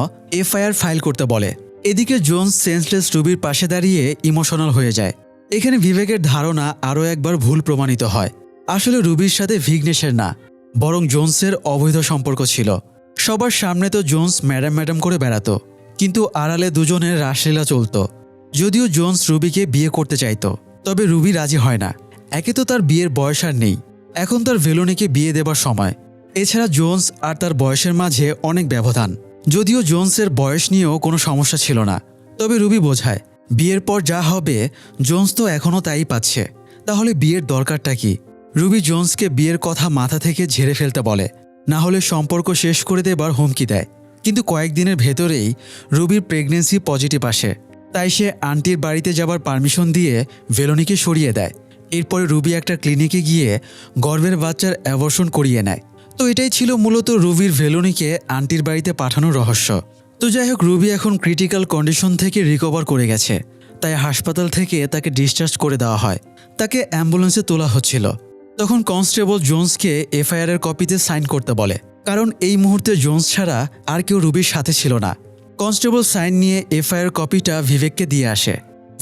S1: এফআইআর ফাইল করতে বলে। এদিকে জোন্স সেন্সলেস রুবির পাশে দাঁড়িয়ে ইমোশনাল হয়ে যায়। এখানে বিবেকের ধারণা আরও একবার ভুল প্রমাণিত হয়। আসলে রুবির সাথে বিঘ্নেশের না, বরং জোন্সের অবৈধ সম্পর্ক ছিল। সবার সামনে তো জোন্স ম্যাডাম ম্যাডাম করে বেড়াতো, কিন্তু আড়ালে দুজনের রাসলীলা চলত। যদিও জোন্স রুবিকে বিয়ে করতে চাইতো, তবে রুবি রাজি হয় না। একে তো তার বিয়ের বয়স আর নেই, এখন তার ভেলোনিকে বিয়ে দেবার সময়। এছাড়া জোন্স আর তার বয়সের মাঝে অনেক ব্যবধান। যদিও জোন্সের বয়স নিয়েও কোনো সমস্যা ছিল না, তবে রুবি বোঝায় বিয়ের পর যা হবে জোন্স তো এখনও তাই পাচ্ছে, তাহলে বিয়ের দরকারটা কি? রুবি জোন্সকে বিয়ের কথা মাথা থেকে ঝেড়ে ফেলতে বলে, না হলে সম্পর্ক শেষ করে দেবার হুমকি দেয়। কিন্তু কয়েকদিনের ভেতরেই রুবির প্রেগনেন্সি পজিটিভ আসে, তাই সে আন্টির বাড়িতে যাবার পারমিশন দিয়ে ভেলোনিকে সরিয়ে দেয়। এরপরে রুবি একটা ক্লিনিকে গিয়ে গর্ভের বাচ্চার অ্যাবর্শন করিয়ে নেয়। তো এটাই ছিল মূলত রুবির ভেলোনিকে আন্টির বাড়িতে পাঠানোর রহস্য। তো যাই হোক, রুবি এখন ক্রিটিক্যাল কন্ডিশন থেকে রিকভার করে গেছে, তাই হাসপাতাল থেকে তাকে ডিসচার্জ করে দেওয়া হয়। তাকে অ্যাম্বুলেন্সে তোলা হচ্ছিল, তখন কনস্টেবল জোন্সকে এফআইআরের কপিতে সাইন করতে বলে, কারণ এই মুহূর্তে জোন্স ছাড়া আর কেউ রুবির সাথে ছিল না। কনস্টেবল সাইন নিয়ে এফআইআর কপিটা বিবেককে দিয়ে আসে।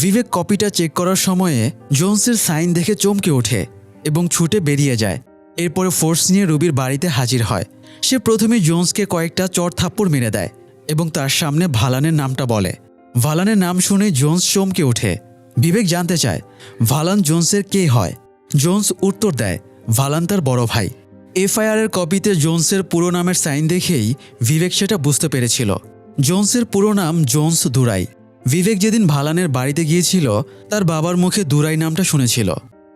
S1: বিবেক কপিটা চেক করার সময়ে জোন্সের সাইন দেখে চমকে ওঠে এবং ছুটে বেরিয়ে যায়। এরপরে ফোর্স নিয়ে রুবির বাড়িতে হাজির হয়। সে প্রথমে জোন্সকে কয়েকটা চড় থাপ্পড় মেরে দেয় এবং তার সামনে ভালানের নামটা বলে। ভালানের নাম শুনে জোন্স চমকে ওঠে। বিবেক জানতে চায় ভালান জোন্সের কে হয়। জোন্স উত্তর দেয় ভালান তার বড় ভাই। এফআইআরের কপিতে জোন্সের পুরো নামের সাইন দেখেই বিবেক সেটা বুঝতে পেরেছিল। জোন্সের পুরো নাম জোন্স দুরাই। বিবেক যেদিন ভালানের বাড়িতে গিয়েছিল তার বাবার মুখে দুরাই নামটা শুনেছিল।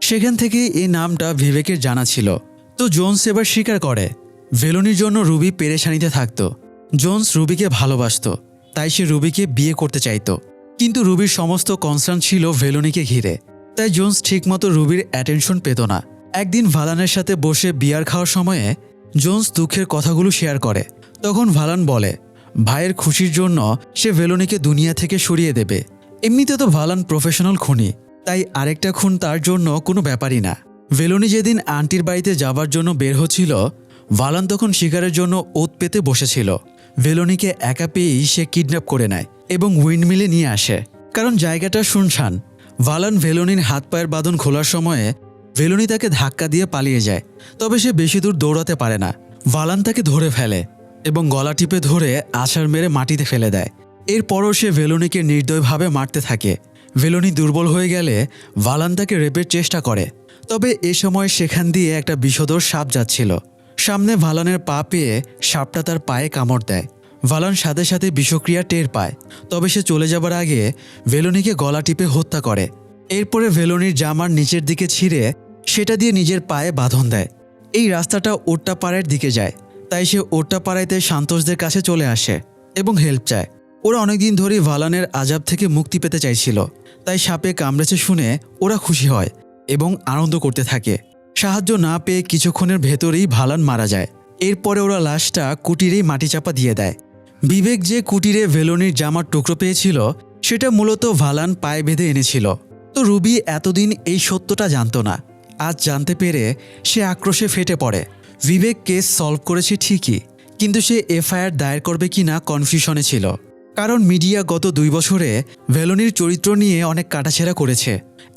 S1: সেখান থেকে এই নামটা ভিবেকের জানা ছিল। তো জোন্স এবার স্বীকার করে ভেলোনির জন্য রুবি পেরেশানিতে থাকত। জোন্স রুবিকে ভালোবাসত, তাই সে রুবিকে বিয়ে করতে চাইত। কিন্তু রুবির সমস্ত কনসার্ন ছিল ভেলোনিকে ঘিরে, তাই জোন্স ঠিকমতো রুবির অ্যাটেনশন পেত না। একদিন ভালানের সাথে বসে বিয়ার খাওয়ার সময়ে জোন্স দুঃখের কথাগুলো শেয়ার করে। তখন ভালান বলে ভাইয়ের খুশির জন্য সে ভেলোনিকে দুনিয়া থেকে সরিয়ে দেবে। এমনিতে তো ভালান প্রফেশনাল খুনি, তাই আরেকটা খুন তার জন্য কোনো ব্যাপারই না। ভেলোনি যেদিন আন্টির বাড়িতে যাবার জন্য বের হচ্ছিল, ভালান তখন শিকারের জন্য ওত পেতে বসেছিল। ভেলোনিকে একা পেয়েই সে কিডন্যাপ করে নেয় এবং উইন্ডমিলে নিয়ে আসে, কারণ জায়গাটা শুনশান। ভালান ভেলোনির হাত পায়ের বাঁধন খোলার সময়ে ভেলোনি তাকে ধাক্কা দিয়ে পালিয়ে যায়, তবে সে বেশি দূর দৌড়াতে পারে না। ভালান তাকে ধরে ফেলে এবং গলা টিপে ধরে আছাড় মেরে মাটিতে ফেলে দেয়। এরপরও সে ভেলোনিকে নির্দয়ভাবে মারতে থাকে। ভেলোনি দুর্বল হয়ে গেলে ভালান তাকে রেপের চেষ্টা করে, তবে এ সময় সেখান দিয়ে একটা বিষধর সাপ যাচ্ছিল। সামনে ভালানের পা পেয়ে সাপটা তার পায়ে কামড় দেয়। ভালান সাথে সাথে বিষক্রিয়া টের পায়, তবে সে চলে যাবার আগে ভেলোনিকে গলা টিপে হত্যা করে। এরপরে ভেলোনির জামার নিচের দিকে ছিঁড়ে সেটা দিয়ে নিজের পায়ে বাঁধন দেয়। এই রাস্তাটা ওট্টাপাড়ার দিকে যায়, তাই সে ওট্টাপাড়াইতে সান্তোষদের কাছে চলে আসে এবং হেল্প চায়। ওরা অনেকদিন ধরেই ভালানের আজাব থেকে মুক্তি পেতে চাইছিল, তাই সাপে কামড়েছে শুনে ওরা খুশি হয় এবং আনন্দ করতে থাকে। সাহায্য না পেয়ে কিছুক্ষণের ভেতরেই ভালান মারা যায়। এরপরে ওরা লাশটা কুটিরেই মাটি চাপা দিয়ে দেয়। বিবেক যে কুটিরে ভেলোনির জামার টুকরো পেয়েছিল সেটা মূলত ভালান পায়ে বেঁধে এনেছিল। তো রুবি এতদিন এই সত্যটা জানত না। আজ জানতে পেরে সে আক্রোশে ফেটে পড়ে। বিবেক কেস সলভ করেছে ঠিকই, কিন্তু সে এফআইআর দায়ের করবে কিনা কনফিউশনে ছিল, কারণ মিডিয়া গত 2 বছরে ভেলোনির চরিত্র নিয়ে অনেক কাটাছেঁড়া করেছে।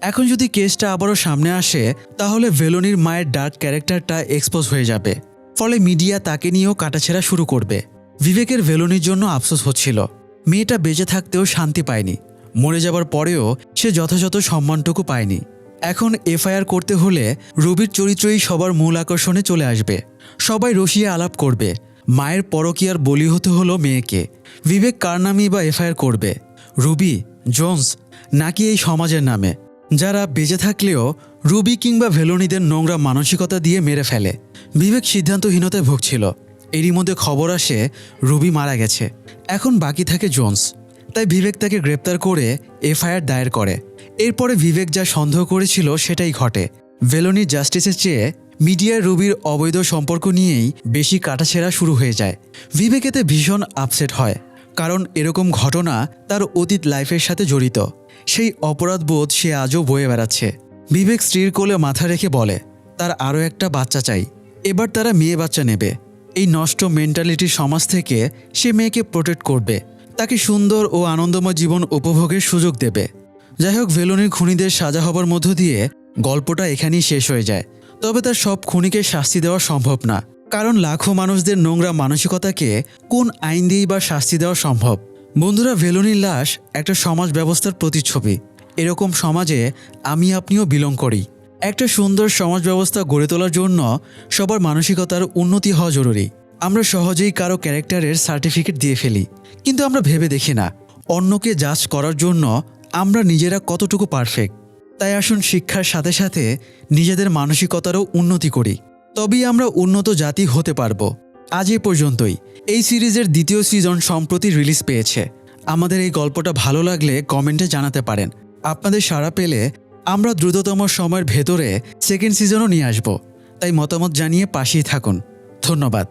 S1: এখন যদি কেসটা আবারও সামনে আসে, তাহলে ভেলোনির মায়ের ডার্ক ক্যারেক্টারটা এক্সপোজ হয়ে যাবে, ফলে মিডিয়া তাকে নিয়েও কাটাছেঁড়া শুরু করবে। বিবেকের ভেলোনির জন্য আফসোস হচ্ছিল। মেয়েটা বেঁচে থাকতেও শান্তি পায়নি, মরে যাবার পরেও সে যথাযথ সম্মানটুকু পায়নি। এখন এফআইআর করতে হলে রুবির চরিত্রই সবার মূল আকর্ষণে চলে আসবে। সবাই রসিয়ে আলাপ করবে মায়ের পরকীয়ার বলি হতে হলো মেয়েকে। বিবেক কার নামেই বা এফআইআর করবে? রুবি, জোন্স, নাকি এই সমাজের নামে, যারা বেঁচে থাকলেও রুবি কিংবা ভেলোনিদের নোংরা মানসিকতা দিয়ে মেরে ফেলে? বিবেক সিদ্ধান্তহীনতায় ভুগছিল। এরই মধ্যে খবর আসে রুবি মারা গেছে। এখন বাকি থাকে জোন্স, তাই বিবেক তাকে গ্রেপ্তার করে এফআইআর দায়ের করে। এরপরে বিবেক যা সন্দেহ করেছিল সেটাই ঘটে। ভেলোনির জাস্টিসের চেয়ে মিডিয়ার রুবির অবৈধ সম্পর্ক নিয়েই বেশি কাটাছেঁড়া শুরু হয়ে যায়। বিবেক এতে ভীষণ আপসেট হয়, কারণ এরকম ঘটনা তার অতীত লাইফের সাথে জড়িত। সেই অপরাধবোধ সে আজও বয়ে বেড়াচ্ছে। বিবেক স্ত্রীর কোলে মাথা রেখে বলে তার আরও একটা বাচ্চা চাই, এবার তারা মেয়ে বাচ্চা নেবে। এই নষ্ট মেন্টালিটির সমাজ থেকে সে মেয়েকে প্রোটেক্ট করবে, তাকে সুন্দর ও আনন্দময় জীবন উপভোগের সুযোগ দেবে। যাই হোক, ভেলোনির খুনিদের সাজা হবার মধ্য দিয়ে গল্পটা এখানেই শেষ হয়ে যায়। তবে তার সব খুনিকে শাস্তি দেওয়া সম্ভব না, কারণ লাখো মানুষদের নোংরা মানসিকতাকে কোন আইন দিয়েই বা শাস্তি দেওয়া সম্ভব? বন্ধুরা, ভেলোনির লাশ একটা সমাজ ব্যবস্থার প্রতিচ্ছবি। এরকম সমাজে আমি আপনিও বিলং করি। একটা সুন্দর সমাজ ব্যবস্থা গড়ে তোলার জন্য সবার মানসিকতার উন্নতি হওয়া জরুরি। আমরা সহজেই কারো ক্যারেক্টারের সার্টিফিকেট দিয়ে ফেলি, কিন্তু আমরা ভেবে দেখি না অন্যকে জাজ করার জন্য আমরা নিজেরা কতটুকু পারফেক্ট। তাই আসুন শিক্ষার সাথে সাথে নিজেদের মানসিকতারও উন্নতি করি, তবেই আমরা উন্নত জাতি হতে পারবো। আজ এ পর্যন্তই। এই সিরিজের 2য় সিজন সম্প্রতি রিলিজ পেয়েছে। আমাদের এই গল্পটা ভালো লাগলে কমেন্টে জানাতে পারেন। আপনাদের সাড়া পেলে আমরা দ্রুততম সময়ের ভেতরে 2nd সিজনও নিয়ে আসব, তাই মতামত জানিয়ে পাশেই থাকুন। ধন্যবাদ।